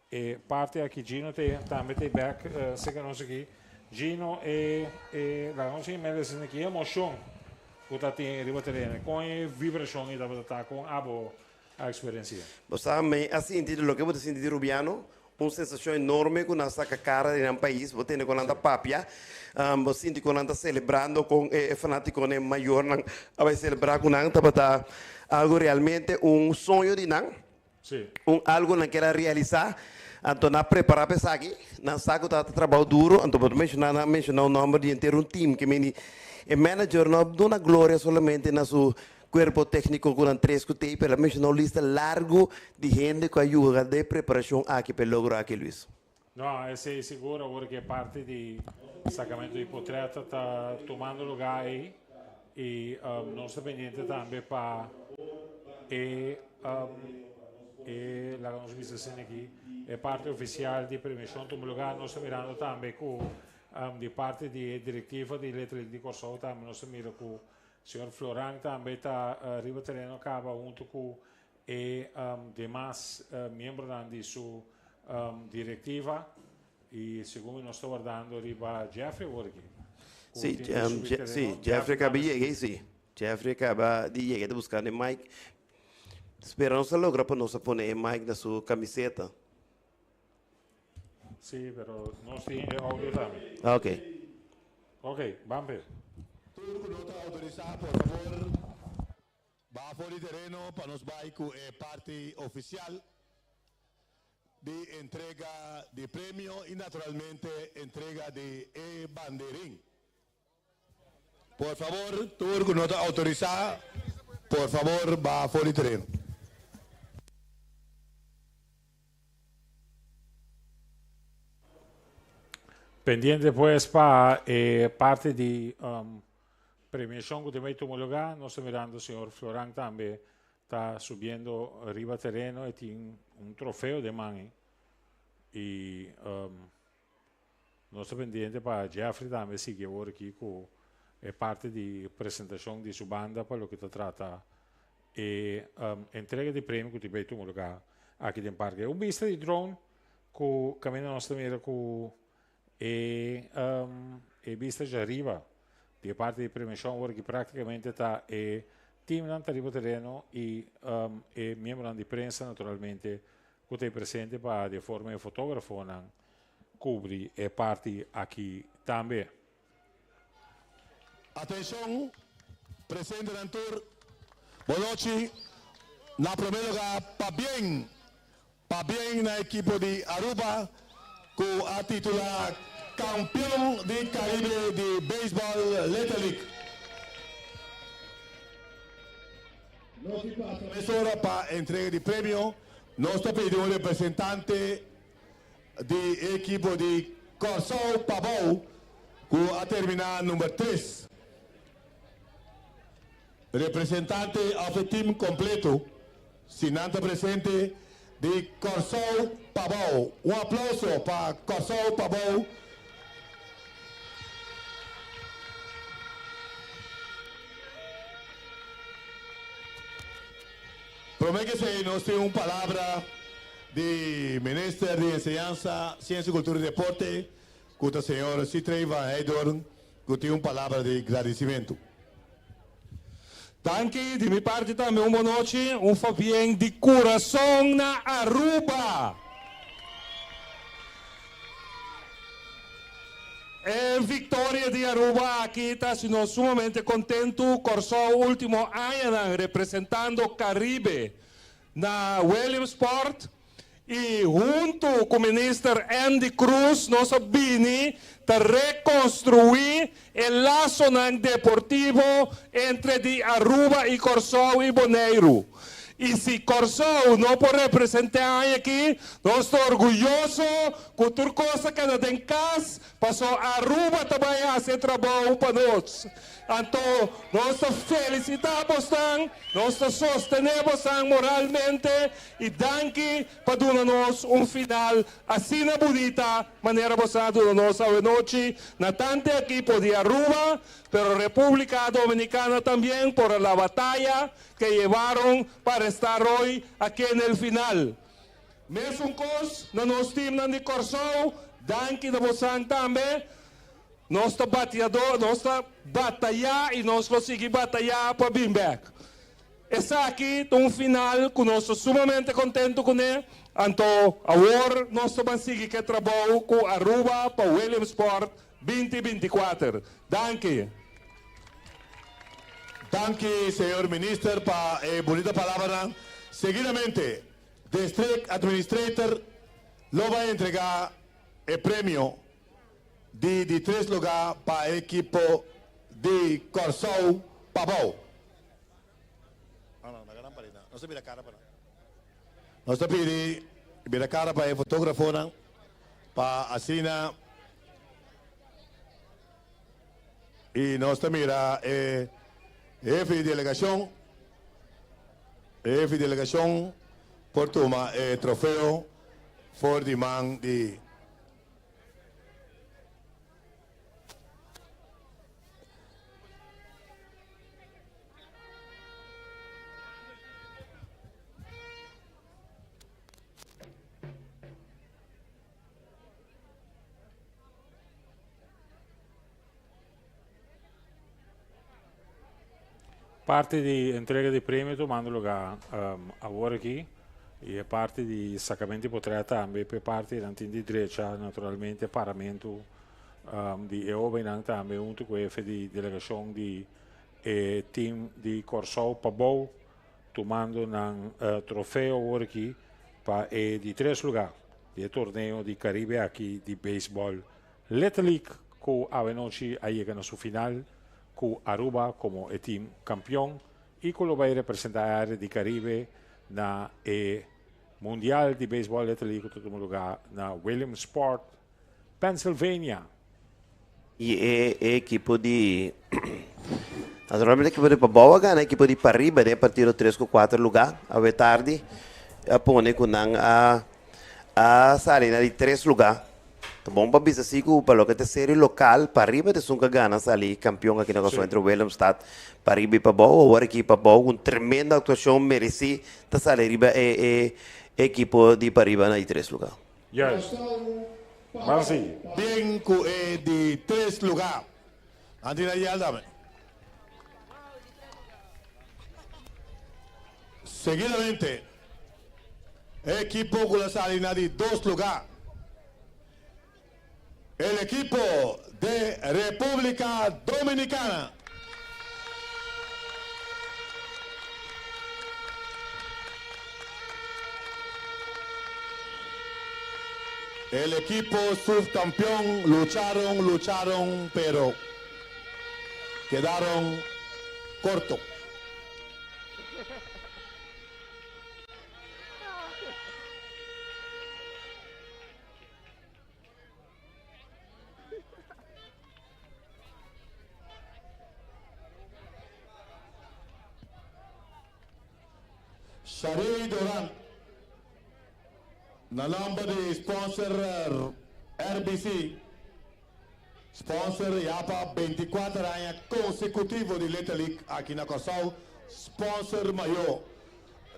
e parte a chi Gino te também back se che non so chi Gino e la non si mette che emozione que ribaterene com vibração e da com a experiência. Você também assim de lo que você sente de Rubiano, uma sensação enorme com nossa cara em um país, você tem com anda papia, você sente com anda celebrando com fanático né maior, vai celebrar com anda para algo realmente sonho de não, algo não quer realizar. Então, na preparar para isso aqui, na saco tá trabalho duro, então vou mencionar o nome de inteiro time que me o manager não dá uma glória somente na seu corpo técnico com três que tem, mas mencionar uma lista largo de gente que ajuda de preparação aqui para lograr aquilo isso. Não, é seguro agora que parte de sacamento de portreto está tomando lugar aí e nós estamos pendentes também para lá nós vimos aqui é parte oficial de premiação toma lugar nós estamos mirando também com de parte de diretiva de letra de Corsão também nós estamos mirando com o senhor Floran também está ribaterendo acaba junto com demais membros de sua diretiva e segundo nós estamos guardando riba Jeffrey aqui. Sim, Jeffrey acaba de chegar, sim. Jeffrey acaba de chegar de buscar o Mike. Esperamos logra para nós pôr o Mike na sua camiseta. Sí, pero no tiene audio también. Ok. Ok, vamos. Turco nota autorizada, por favor. Va fuori terreno para nos baiku parte oficial de entrega de premio y naturalmente entrega de banderín. Por favor, Turco nota autorizada, por favor, va fuori terreno. Pendiente pues para parte de premiación que también tomó lugar, nos está mirando el señor Florán también, está subiendo arriba terreno y tiene un trofeo de mano. Y nos está pendiente para Jeffrey también, sigue ahora aquí con parte de presentación de su banda para lo que se trata. Y entrega de premio que también tomó lugar aquí en el parque. Un vista de drone que camina nos está mirando con vista de arriba. De parte de premiação que praticamente está time não arriba terreno e membro de prensa naturalmente que está presente para de forma de fotógrafo não cobrir parte aqui também. Atenção, presente na tour. Boa noite. Na primeiro lugar, para bem na equipe de Aruba com a titular campeão de Caribe de béisbol Little League. Es hora para entrega de premio. Nos está pidiendo un representante de equipo de Corsol Pavão, que ha terminado número 3. Representante del team completo, Sinanta presente de Corsol Pavão. Un aplauso para Corsol Pavão. Prométese, nos tiene una palabra de Ministro de Enseñanza, Ciencia, Cultura y Deporte, con el señor Citrey Van Heydorn, que tiene una palabra de agradecimiento. Danke, de minha parte também uma boa noite, Fabien de coração na Aruba. Vitória de Aruba aqui está sendo sumamente contento, Corsol último ano representando Caribe na Williamsport e junto com o ministro Andy Cruz, nosso Bini, para reconstruir o laço deportivo entre de Aruba e Corsol e Bonaire. E se Corsol não pode representar aqui, nós estamos orgulhosos que o Turcosa canadense passou a Aruba também a fazer trabalho para nós. Então, nós felicitamos, nós sostenemos moralmente e danke para dar-nos final assim na bonita maneira para dar-nos a noite na tanto equipo de Aruba, pero República Dominicana também por a batalha que llevaron para estar hoy aquí en el final. Mesmo cos na nos time de Corsol, danke na bosan também. Nós está batalhador, nós está batalhar e nós conseguimos batalhar para vir back. Essa aqui é um final que nós estamos sumamente contentes com ele. Então, agora nós estamos seguindo que trabalho com Aruba para Williamsport 2024. Danke. Danke, señor ministro, para bonita palabra. Seguidamente, District Administrator lo va a entregar el premio de 3 lugares para el equipo de Corsol Pavão. No se mira cara para. No se pide mira cara para el fotógrafo, para Asina. Y no se mira jefe de delegación por tomar el trofeo for the man de Parte de entrega de premio tomando lugar agora aqui. e parte di staccamenti potrà tambe per parte di direita naturalmente paramento di Eobenang tambe junto com a delegação di team di Corsou Pabou tomando un trofeo aqui para di 3 lugar di torneo di Caribe aqui di baseball Little League con Avenochi a llegar a su final con Aruba como el team campeón y con lo va a representar di Caribe na Mundial di Baseball Little League todo lugar na Williamsport, Pennsylvania. E equipo di naturalmente equipo di Paboa ganha equipo di Pariba né partido 3 com 4 lugar a tarde a pone com a salina di 3 lugar. Tá bom para bisa sigo para lo que te série local Pariba de sunca gana sali campeão aqui na nossa entre Williamstad Pariba e Paboa agora aqui Paboa com tremenda atuação mereci tá sali riba equipo di Pariba na 3 lugar. Yes. Marci. Bien di 3 lugar. Andina Yaldame. Seguidamente, equipo con la salina de 2 lugar. El equipo de República Dominicana. El equipo subcampeón lucharon, pero quedaron cortos. Shari Duran, na lamba de sponsor RBC, sponsor já para 24 anos consecutivo de Little League aqui na Corsou, sponsor maior,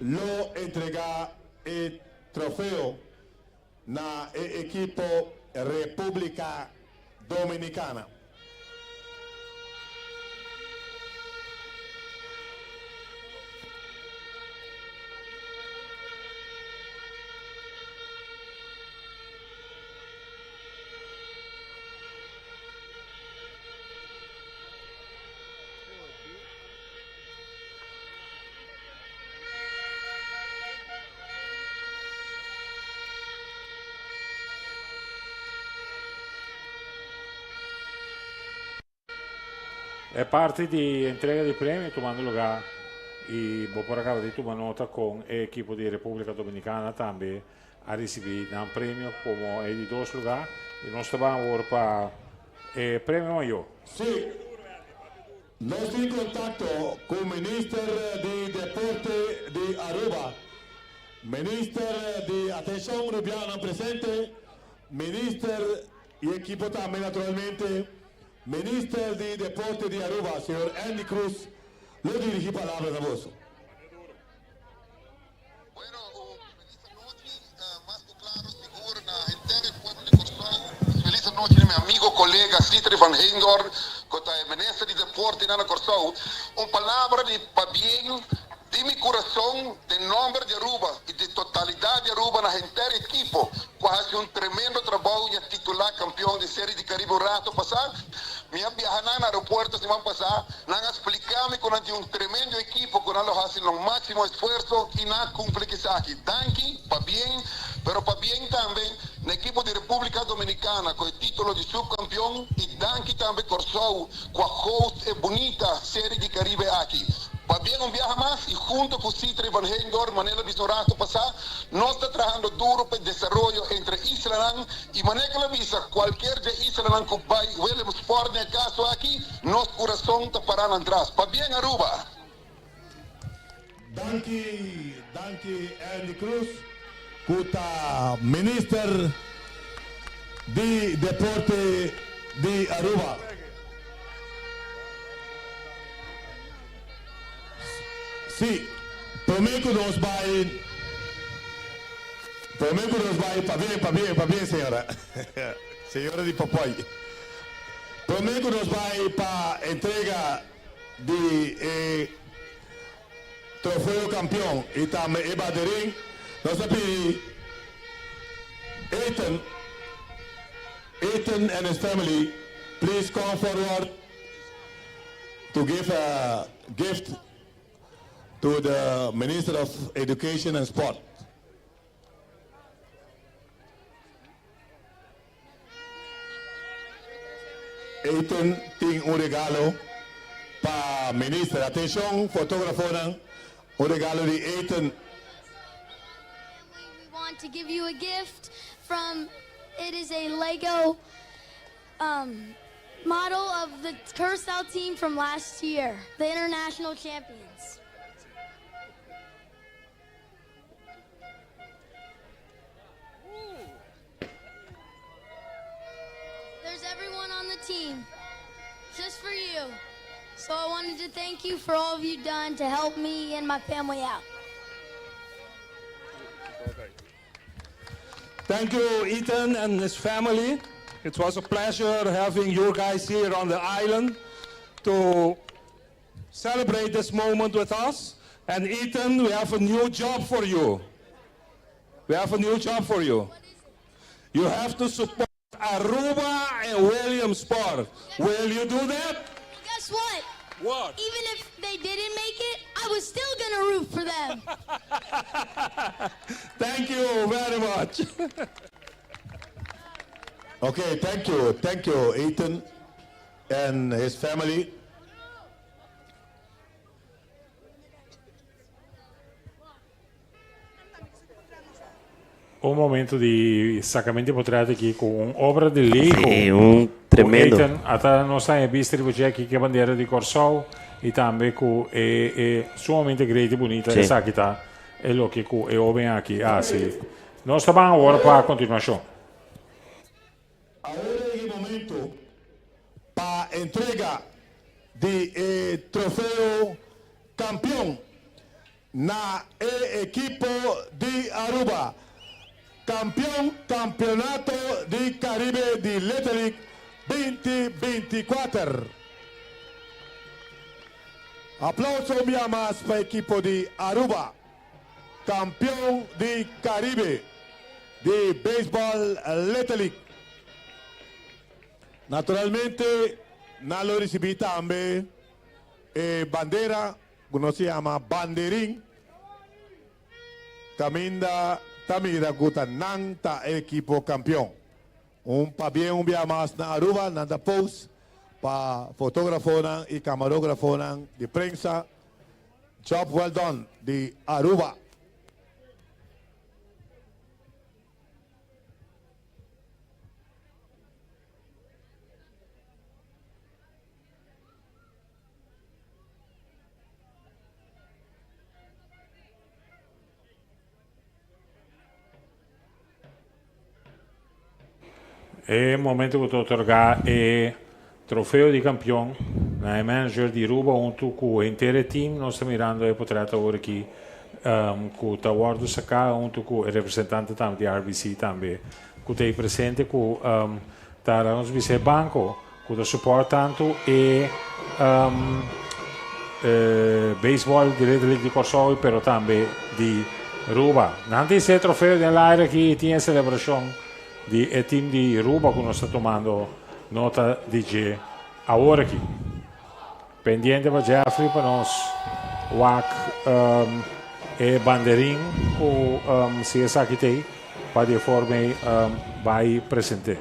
lo entregar o troféu na equipo República Dominicana. È parte di entrega di premi tomando lugar e por acaba de tomar nota con el equipo de República Dominicana también a recibir un premio como el de 2 lugar y nos vamos ahora para el premio mayor. Sí, no estoy en contacto con el ministro de Deporte de Aruba, ministro de Atención Rubiana presente, ministro y equipo también naturalmente, ministro de Deporte de Aruba, señor Andy Cruz, lo dirigí palabras a vos. Feliz noite, meu amigo, colega Citri van Heindor, que é ministro de Deporte na Corsou. Palavra de bem de meu coração, de nome de Aruba e de totalidade de Aruba na inteira equipo. Quase tremendo trabalho de titular campeão de série de Caribe o rato passado. Minha viagem no aeroporto semana passada, não explicar-me que nós temos tremendo equipo, que nós fazemos o máximo esforço e não cumpre que está aqui. Danke, para bem, pero para bem também, na equipo de República Dominicana, com o título de subcampeão, e danke também Corsou, com a host e bonita série de Caribe aqui. Para bem viaje mais, e junto com Citri van Heindor, Manela Bisorato passar, nós estamos trabalhando duro para o desenvolvimento entre Island e Manela Visa, qualquer de Island que vai, Williamsport, no caso aqui, nosso coração está parando atrás. Para bem, Aruba. Danke, Andy Cruz, kuta minister de Deporte de Aruba. Sí, prometo que nos vai para bien, señora. Señora de Papai. Prometo que nos vai para entrega de trofeo campeão e também Ebaderim Nós pedimos Ethan and his family, please come forward to give a gift to the Minister of Education and Sport. Ethan tem regalo para Minister. Atenção, fotógrafo, regalo de Ethan. We want to give you a gift from, it is a Lego model of the Curacao team from last year, the international champions. There's everyone on the team, just for you. So I wanted to thank you for all you've done to help me and my family out. Thank you, Ethan and his family. It was a pleasure having you guys here on the island to celebrate this moment with us. And Ethan, we have a new job for you. We have a new job for you. You have to support Aruba and Williamsport. Will you do that? Guess what? What? Even if they didn't make it, I was still gonna root for them. Thank you very much. Okay, thank you, Ethan and his family. Un momento di staccamenti potrati aqui com obra de Lego. Sì, tremendo. Até nós estamos distribuindo aqui que a bandeira de Corsol e também com é sumamente grande e bonita Sì. essa aqui tá. É o que é bem aqui. Ah, sim. Nós estamos agora para a continuação. Agora é o momento para a entrega de troféu campeão na equipe de Aruba. Campeonato de Caribe de Little League 2024. Aplauso más para a equipe de Aruba, campeão de Caribe de Béisbol Little League. Naturalmente, não lo recebi também bandeira, que se chama bandeirinho, caminda tamira guta nanta equipo campeão. Pabien mais na Aruba, na post, para fotógrafo e camarógrafo de prensa. Job well done de Aruba. É momento que eu otorgar o troféu de campeão na manager de Aruba junto com o inteiro time. Nós estamos mirando a portrait agora aqui com o Tawardo Saka junto com o representante também de RBC também. Que tem presente com os vice-banco, que o suporte tanto e beisebol de Red League de Corsol, mas também de Aruba. Antes esse troféu de lá aqui tinha celebração di team di Aruba che non sta tomando nota di G agora aqui. Pendiente para Jeffrey para nós WAC e bandeirinho com se essa aqui tem para de forma vai presente.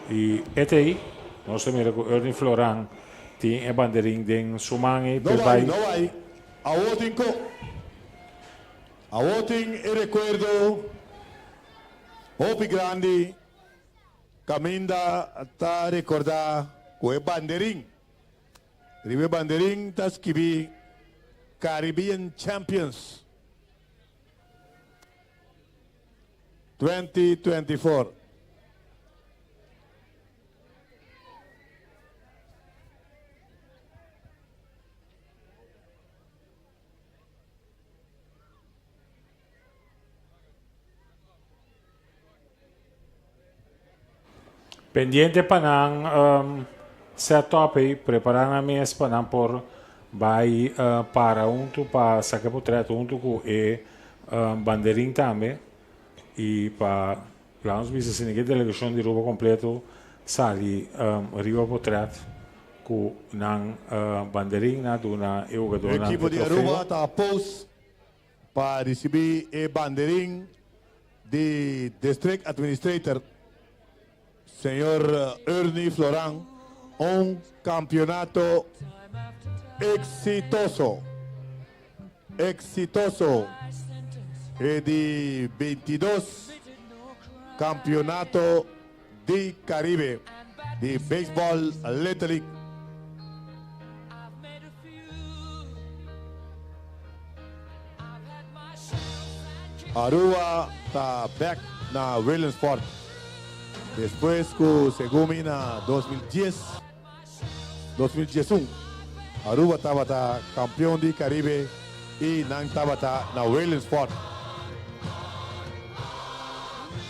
E até aí nós também com Ernie Floran tem o bandeirinho de Sumangue Não vai. A voting e recuerdo Hopi Grande, caminda a recordar que é bandeirinho. Ribe bandeirinho está escrito Caribbean Champions 2024. Pendiente para setup aí, preparar a mesa para por vai para junto para sacar portrait junto com bandeirinha também e para lá nós vimos assim que a delegação de Aruba completo sali Rio Potret com nan bandeirinha do na jogador O equipo de Aruba está a pós para receber o bandeirinha de District Administrator, senhor Ernie Floran, campeonato exitoso de 22 campeonato de Caribe de béisbol Little League. Aruba está back na Williamsport depois que segumi na 2010 Aruba estava campeão de Caribe e não estava na Williamsport.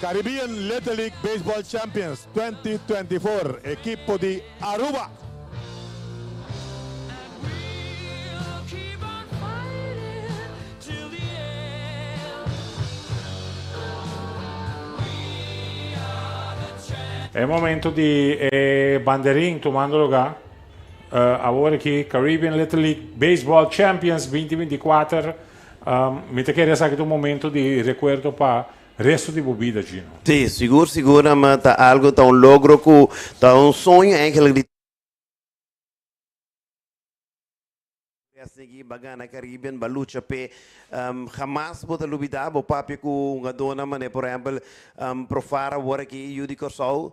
Caribbean Little League Baseball Champions 2024, equipo de Aruba. É momento de bandeirinha tomando lugar. Agora aqui, Caribbean Little League Baseball Champions 2024. Me te queria saber um momento de recuerdo para o resto de bebida, Gino. Sim, seguro, mas tá algo, tá logro, tá sonho, que Sigi bagana Caribbean balucha pe jamás bota lubida bo papi ku nga dona mane por exemplo profara wora ki yudi Corsol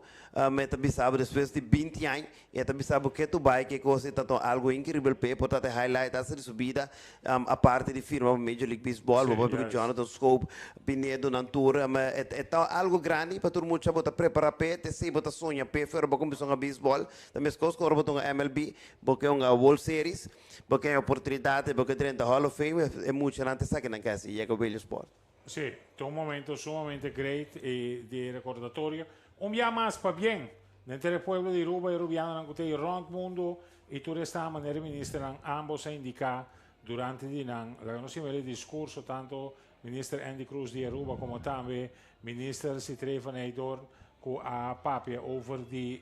meta bisabo depois de 20 anos e ta bisabo que tu vai que coisa tanto algo incrível pe por te highlight essa de subida a parte de firma Major League Baseball bo papi Jonathan Scope Pinedo Nantura mas é algo grande para todo mundo bota preparar pe te se bota sonha pe for bo começar a baseball também coisa que bota MLB porque é uma World Series porque é oportunidade porque dentro da Hall of Fame é muito antes que não quer se chega o Sport. Sim, é um momento sumamente great e de recordatorio. Dia mais para bem, dentro do povo de Aruba e Rubiano não tem round mundo e tu resta a maneira ministra ambos a indicar durante o dia. Nós temos o discurso tanto ministro Andy Cruz de Aruba como também ministro Citrey van Eydorn com a papia over de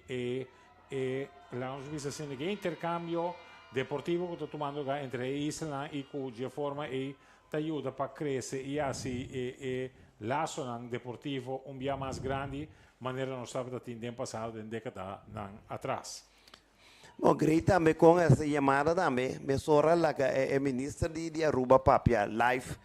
lá nós vimos assim que intercâmbio deportivo que está tomando lugar entre a isla e cuja forma e te ajuda para crescer e assim laço deportivo dia mais grande maneira não estava a ter passado em década atrás. Bom, great também com essa chamada também, me sora lá que é ministro de Aruba papia live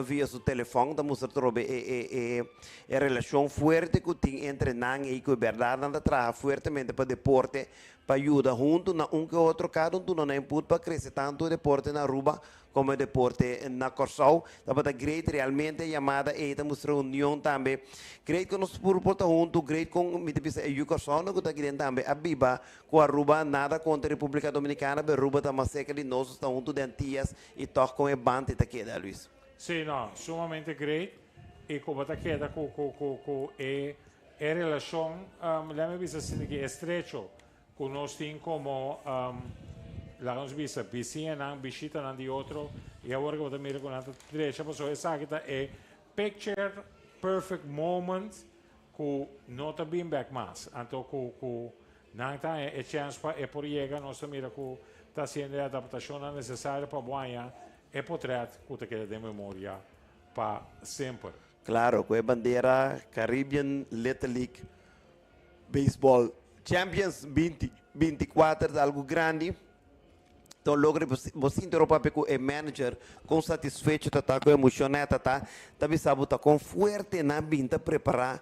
via seu telefone, estamos a trocar a relação forte que tem entre nós e a verdade anda trabalha fortemente para deporte, para ajudar junto na que outro cada não é input para crescer tanto o deporte na Aruba como o deporte na Corsol. Estava great realmente chamada e estamos reunião também. Great que nós por porta junto, great com me disse o Corsol não que está aqui também a Biba com a Aruba nada contra a República Dominicana, mas Aruba está mais seca de nós está junto de Antillas e toca com o bande está aqui, Luís. Sim, não, sumamente great e como está aqui com a relação, lembra me assim que é estrecho com nós tem como lá nos visa piscina, visita de outro e agora que eu também reconheço direita pessoa exata é picture perfect moment que não está bem back mais, então que não está é chance para é por chegar nós também que está sendo a adaptação necessária para banhar é portrait que te queda de memória para sempre. Claro, com a bandeira Caribbean Little League Baseball Champions 2024 algo grande. Então, logo você interrompe com o manager com satisfeito, tá com emocionado, tá sabe tá com forte na binta preparar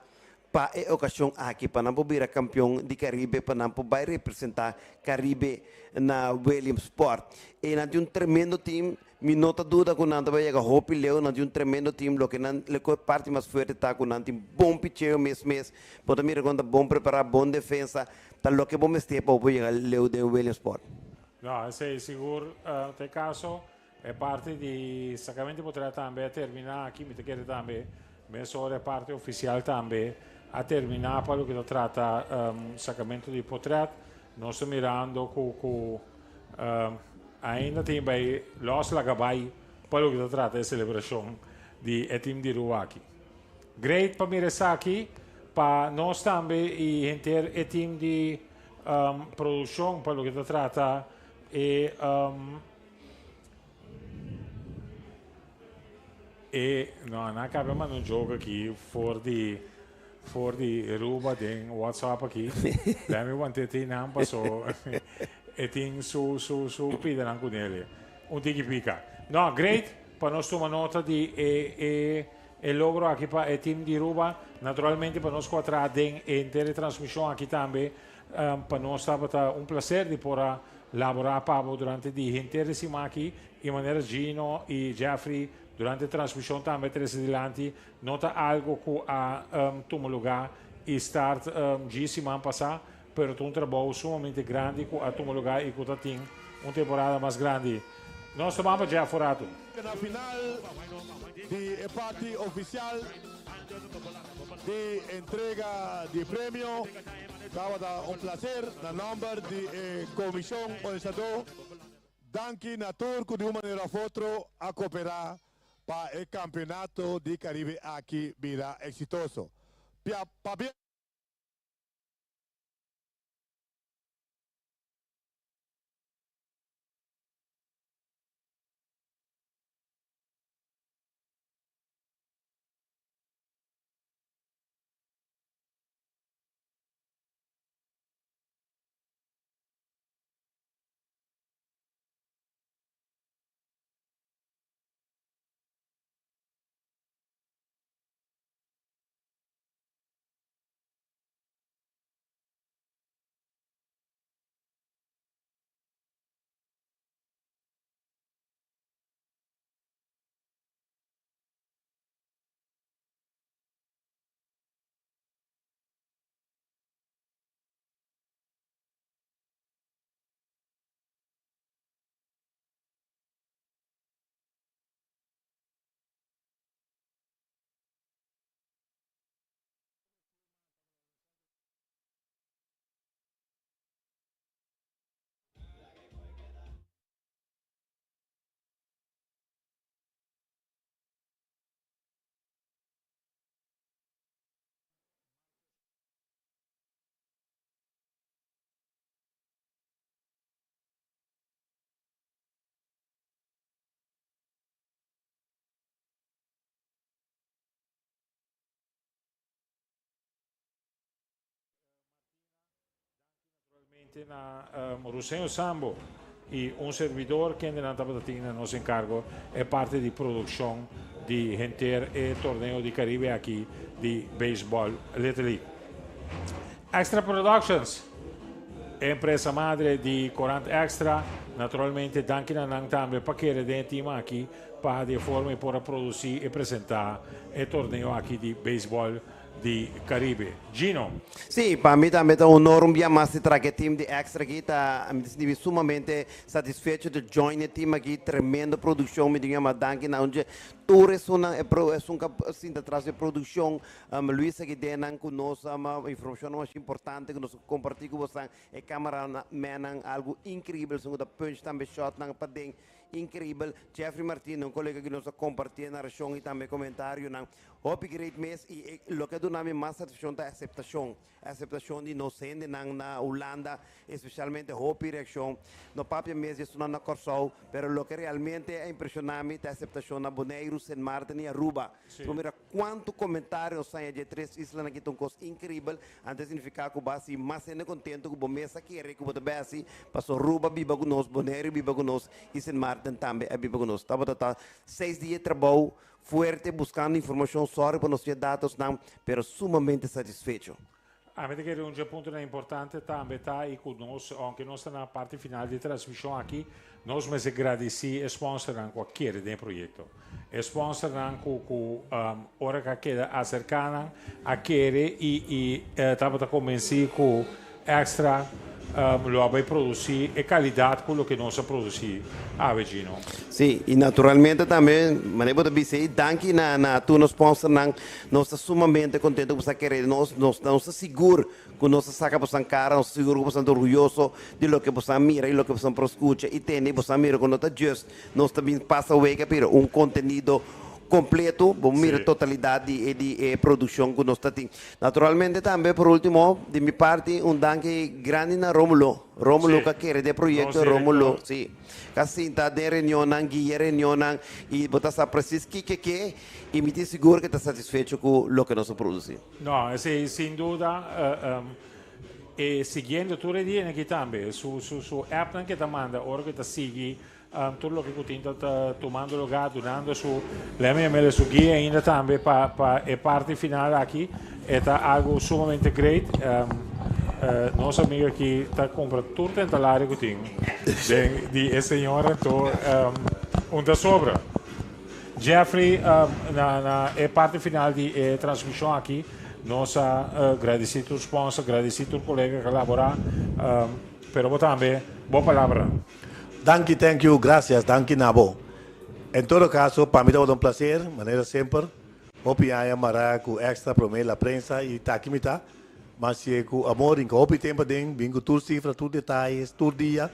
para a ocasião aqui para não vir a campeão de Caribe para não vai representar Caribe na Williamsport. E não tem tremendo time, me nota dúvida que não vai chegar Hope Leo, não tem tremendo time, lo que não parte mais forte tá com não tem bom pitcher mês, pode mirar quando bom preparar, bom defesa, tá lo que bom este para chegar Leo de Williamsport. No, sei seguro, nel caso è parte di sacramento potrà também terminar aqui, mi chiede também, messo è parte ufficiale também a terminar quello che tratta sacramento di potret, non sto mirando con ainda tem bem los lagabai quello che tratta è celebrazione di team di Ruaki. Great para Miresaki, para nós também e inter e team de produção para o que trata e não acaba mas não joga aqui for de Ruba tem WhatsApp aqui. Daí me mantém não passou e tem su pida não com ele. Tiki pica. No, great para nós tomar nota de e logro aqui para o time de Ruba, naturalmente para nós quatrar em teletransmissão aqui também, para nós estava um prazer de poder laborar Pablo durante o dia inteiro aqui, de maneira Gino e Jeffrey durante a transmissão também três adiante, nota algo que a tomar lugar e start de semana passada, pero um trabalho sumamente grande que a tomar lugar e que tem uma temporada mais grande. Nós tomamos já furado. Na final de parte oficial de entrega de premio, estava um prazer na nome de comissão organizadora, danke na turco de uma maneira ou outra a cooperar para o campeonato de Caribe aqui virá exitoso. Na Rusenho Sambo e um servidor que ainda não estava tendo nos encargo é parte de produção de Inter e torneio de Caribe aqui de beisebol Little League. Extra Productions, empresa madre de Corant Extra, naturalmente danke na também para que de time aqui para de forma para produzir e apresentar o torneio aqui de beisebol di Caribe. Gino. Sì, per me também è un onore mais trazer o time de Extra aqui, me senti sumamente satisfeito de join o time aqui, tremenda produção, me diga uma danke na onde todos são assim atrás de produção, Luís aqui denan conosco, uma informação mais importante que nós compartilhamos com você, e câmera menan algo incrível, são da punch também shot nang padeng incrível, Jeffrey Martin, um colega que nós compartilha na região e também comentário nang hope great mês e lo que do nome mais satisfação da aceitação de nós sendo na Holanda, especialmente hope reação no papel mês isso na Corsol, pero lo que realmente é impressionante a aceitação na Bonaire, San Martin e Aruba. Mira quanto comentários saem de três islas aqui tão coisa incrível, antes significa que base mais sendo contento que o mês aqui que o base passou Aruba biba conosco, Bonaire biba conosco e San Martin também é biba conosco. Tava 6 dias de trabalho fuerte buscando informação sobre para nós ter dados não, pero sumamente satisfeito. A me che un punto importante também está e conosco, anche nós na parte final de transmissão aqui, nós me agradeci sponsor a qualquer de projeto. Sponsor com hora que queda acercana a querer e estava a começar com extra lo vai produzir e qualidade com o que nós produzir a Vecino. Sim, e naturalmente também, maneira de dizer, danke na tu nos sponsor nós estamos sumamente contentes por querer, nós estamos seguros que nós sacamos a cara, nós seguros que estamos orgulhosos de lo que você mira e lo que você escuta e tem, você mira que nós está just, nós também passa o que pero conteúdo completo, vamos mirar totalidade de produção que nós temos. Naturalmente também, por último, de minha parte, danke grande na Romulo. Romulo que quer de projeto, Romulo, sim. Assim, está de reunião, guia reunião, e você precisa que e me seguro que está satisfeito com o que nós produzimos. No, sì, sin duda. E seguendo tu le diene che tambe su app che ti manda ora che ti segui tutto lo che tu tomando lo gatto donando su le mie su guia in tambe e parte finale qui è algo sumamente great nostro amico che ti compra tutto in talare che di e signore tu un da sopra Jeffrey è parte finale di trasmissione qui nós agradecido o sponsor, agradecido o colega que labora, pero também boa palavra. Danke, thank you, gracias, danke Nabo. Em todo caso, para mim é um prazer, maneira sempre. Opiaya mara com extra para mim, a prensa e tá aqui me tá. Mas se com amor, em que opi tempo den, vingo tudo cifra, tudo detalhes, tudo dia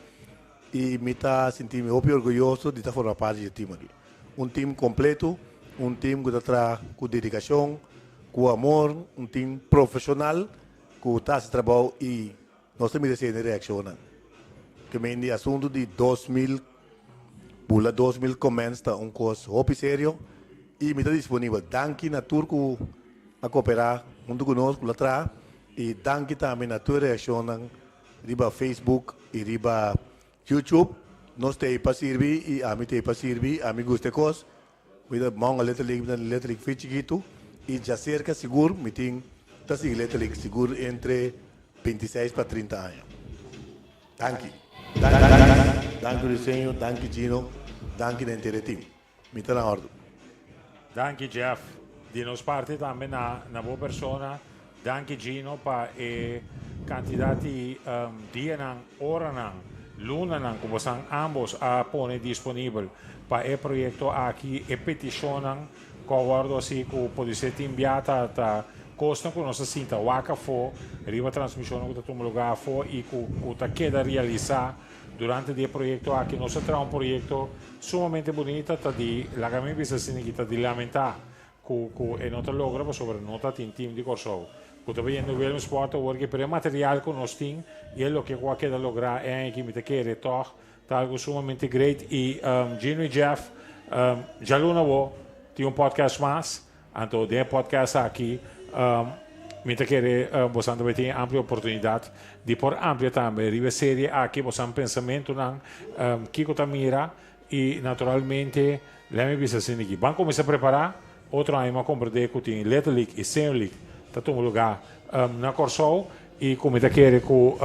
e me tá sentindo opi orgulhoso de estar formando parte do time aqui. Time completo, time que está com dedicação. Com amor, time profissional, com taxa de trabalho e nós também decidimos reaccionar. Que me indi assunto de 2000, pula 2000 comments está coisa muito sério e me está disponível. Danke na turco a cooperar junto conosco lá atrás e danke também na tua reação riba Facebook e riba YouTube. Nós temos para servir e a mim tem para servir, a mim gosta de coisa. Vida mão a letra fichiguito. E já cerca seguro, me tem seguro entre 26 para 30 anos. Danke. Danke Lucenho, danke Gino, danke da inteiro time. Me está na ordem. Danke Jeff, di nos parte também na boa persona. Danke Gino para candidati dia ora luna como são ambos a pone disponível para o projeto aqui e peticionam guardo assim que pode ser inviata a costa que nós sinta waka for riba transmissão que está lugar for e que está queda realizar durante o projeto aqui nós temos projeto sumamente bonito tá de la que me bisa significa de lamentar que não está logra sobre não está team de Corsou que está vendo o William Sport porque per o material que nós tem e é o que queda lograr é que me te quer toch tá algo sumamente great e Gino e Jeff já luna tinha podcast mais, então de podcast aqui, me querer você vai ter ampla oportunidade de por amplia também, riba série aqui você pensamento não, que você mira e naturalmente, lembra bisa assim aqui, vamos começar a preparar, outro ano compra de que tem Little League e Senior League, tá todo lugar na Corsou e como te querer com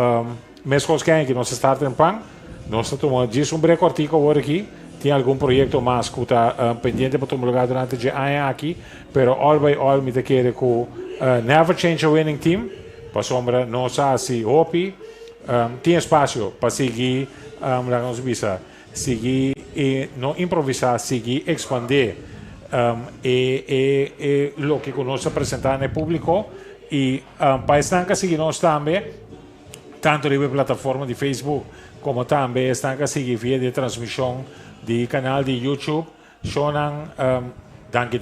mês que nós start em pan, nós estamos disso break cortico agora aqui. Tinha algum projeto mais que está pendente para tomar lugar durante o ano aqui, pero all by all me te quer que never change a winning team, para sombra não se hopi, tem espaço para seguir, vamos dizer, seguir e não improvisar, seguir expandir e o que nós apresentamos no público e para estar seguir nós também, tanto na plataforma de Facebook como também estar seguir via de transmissão di canal di YouTube. Shonan, danke.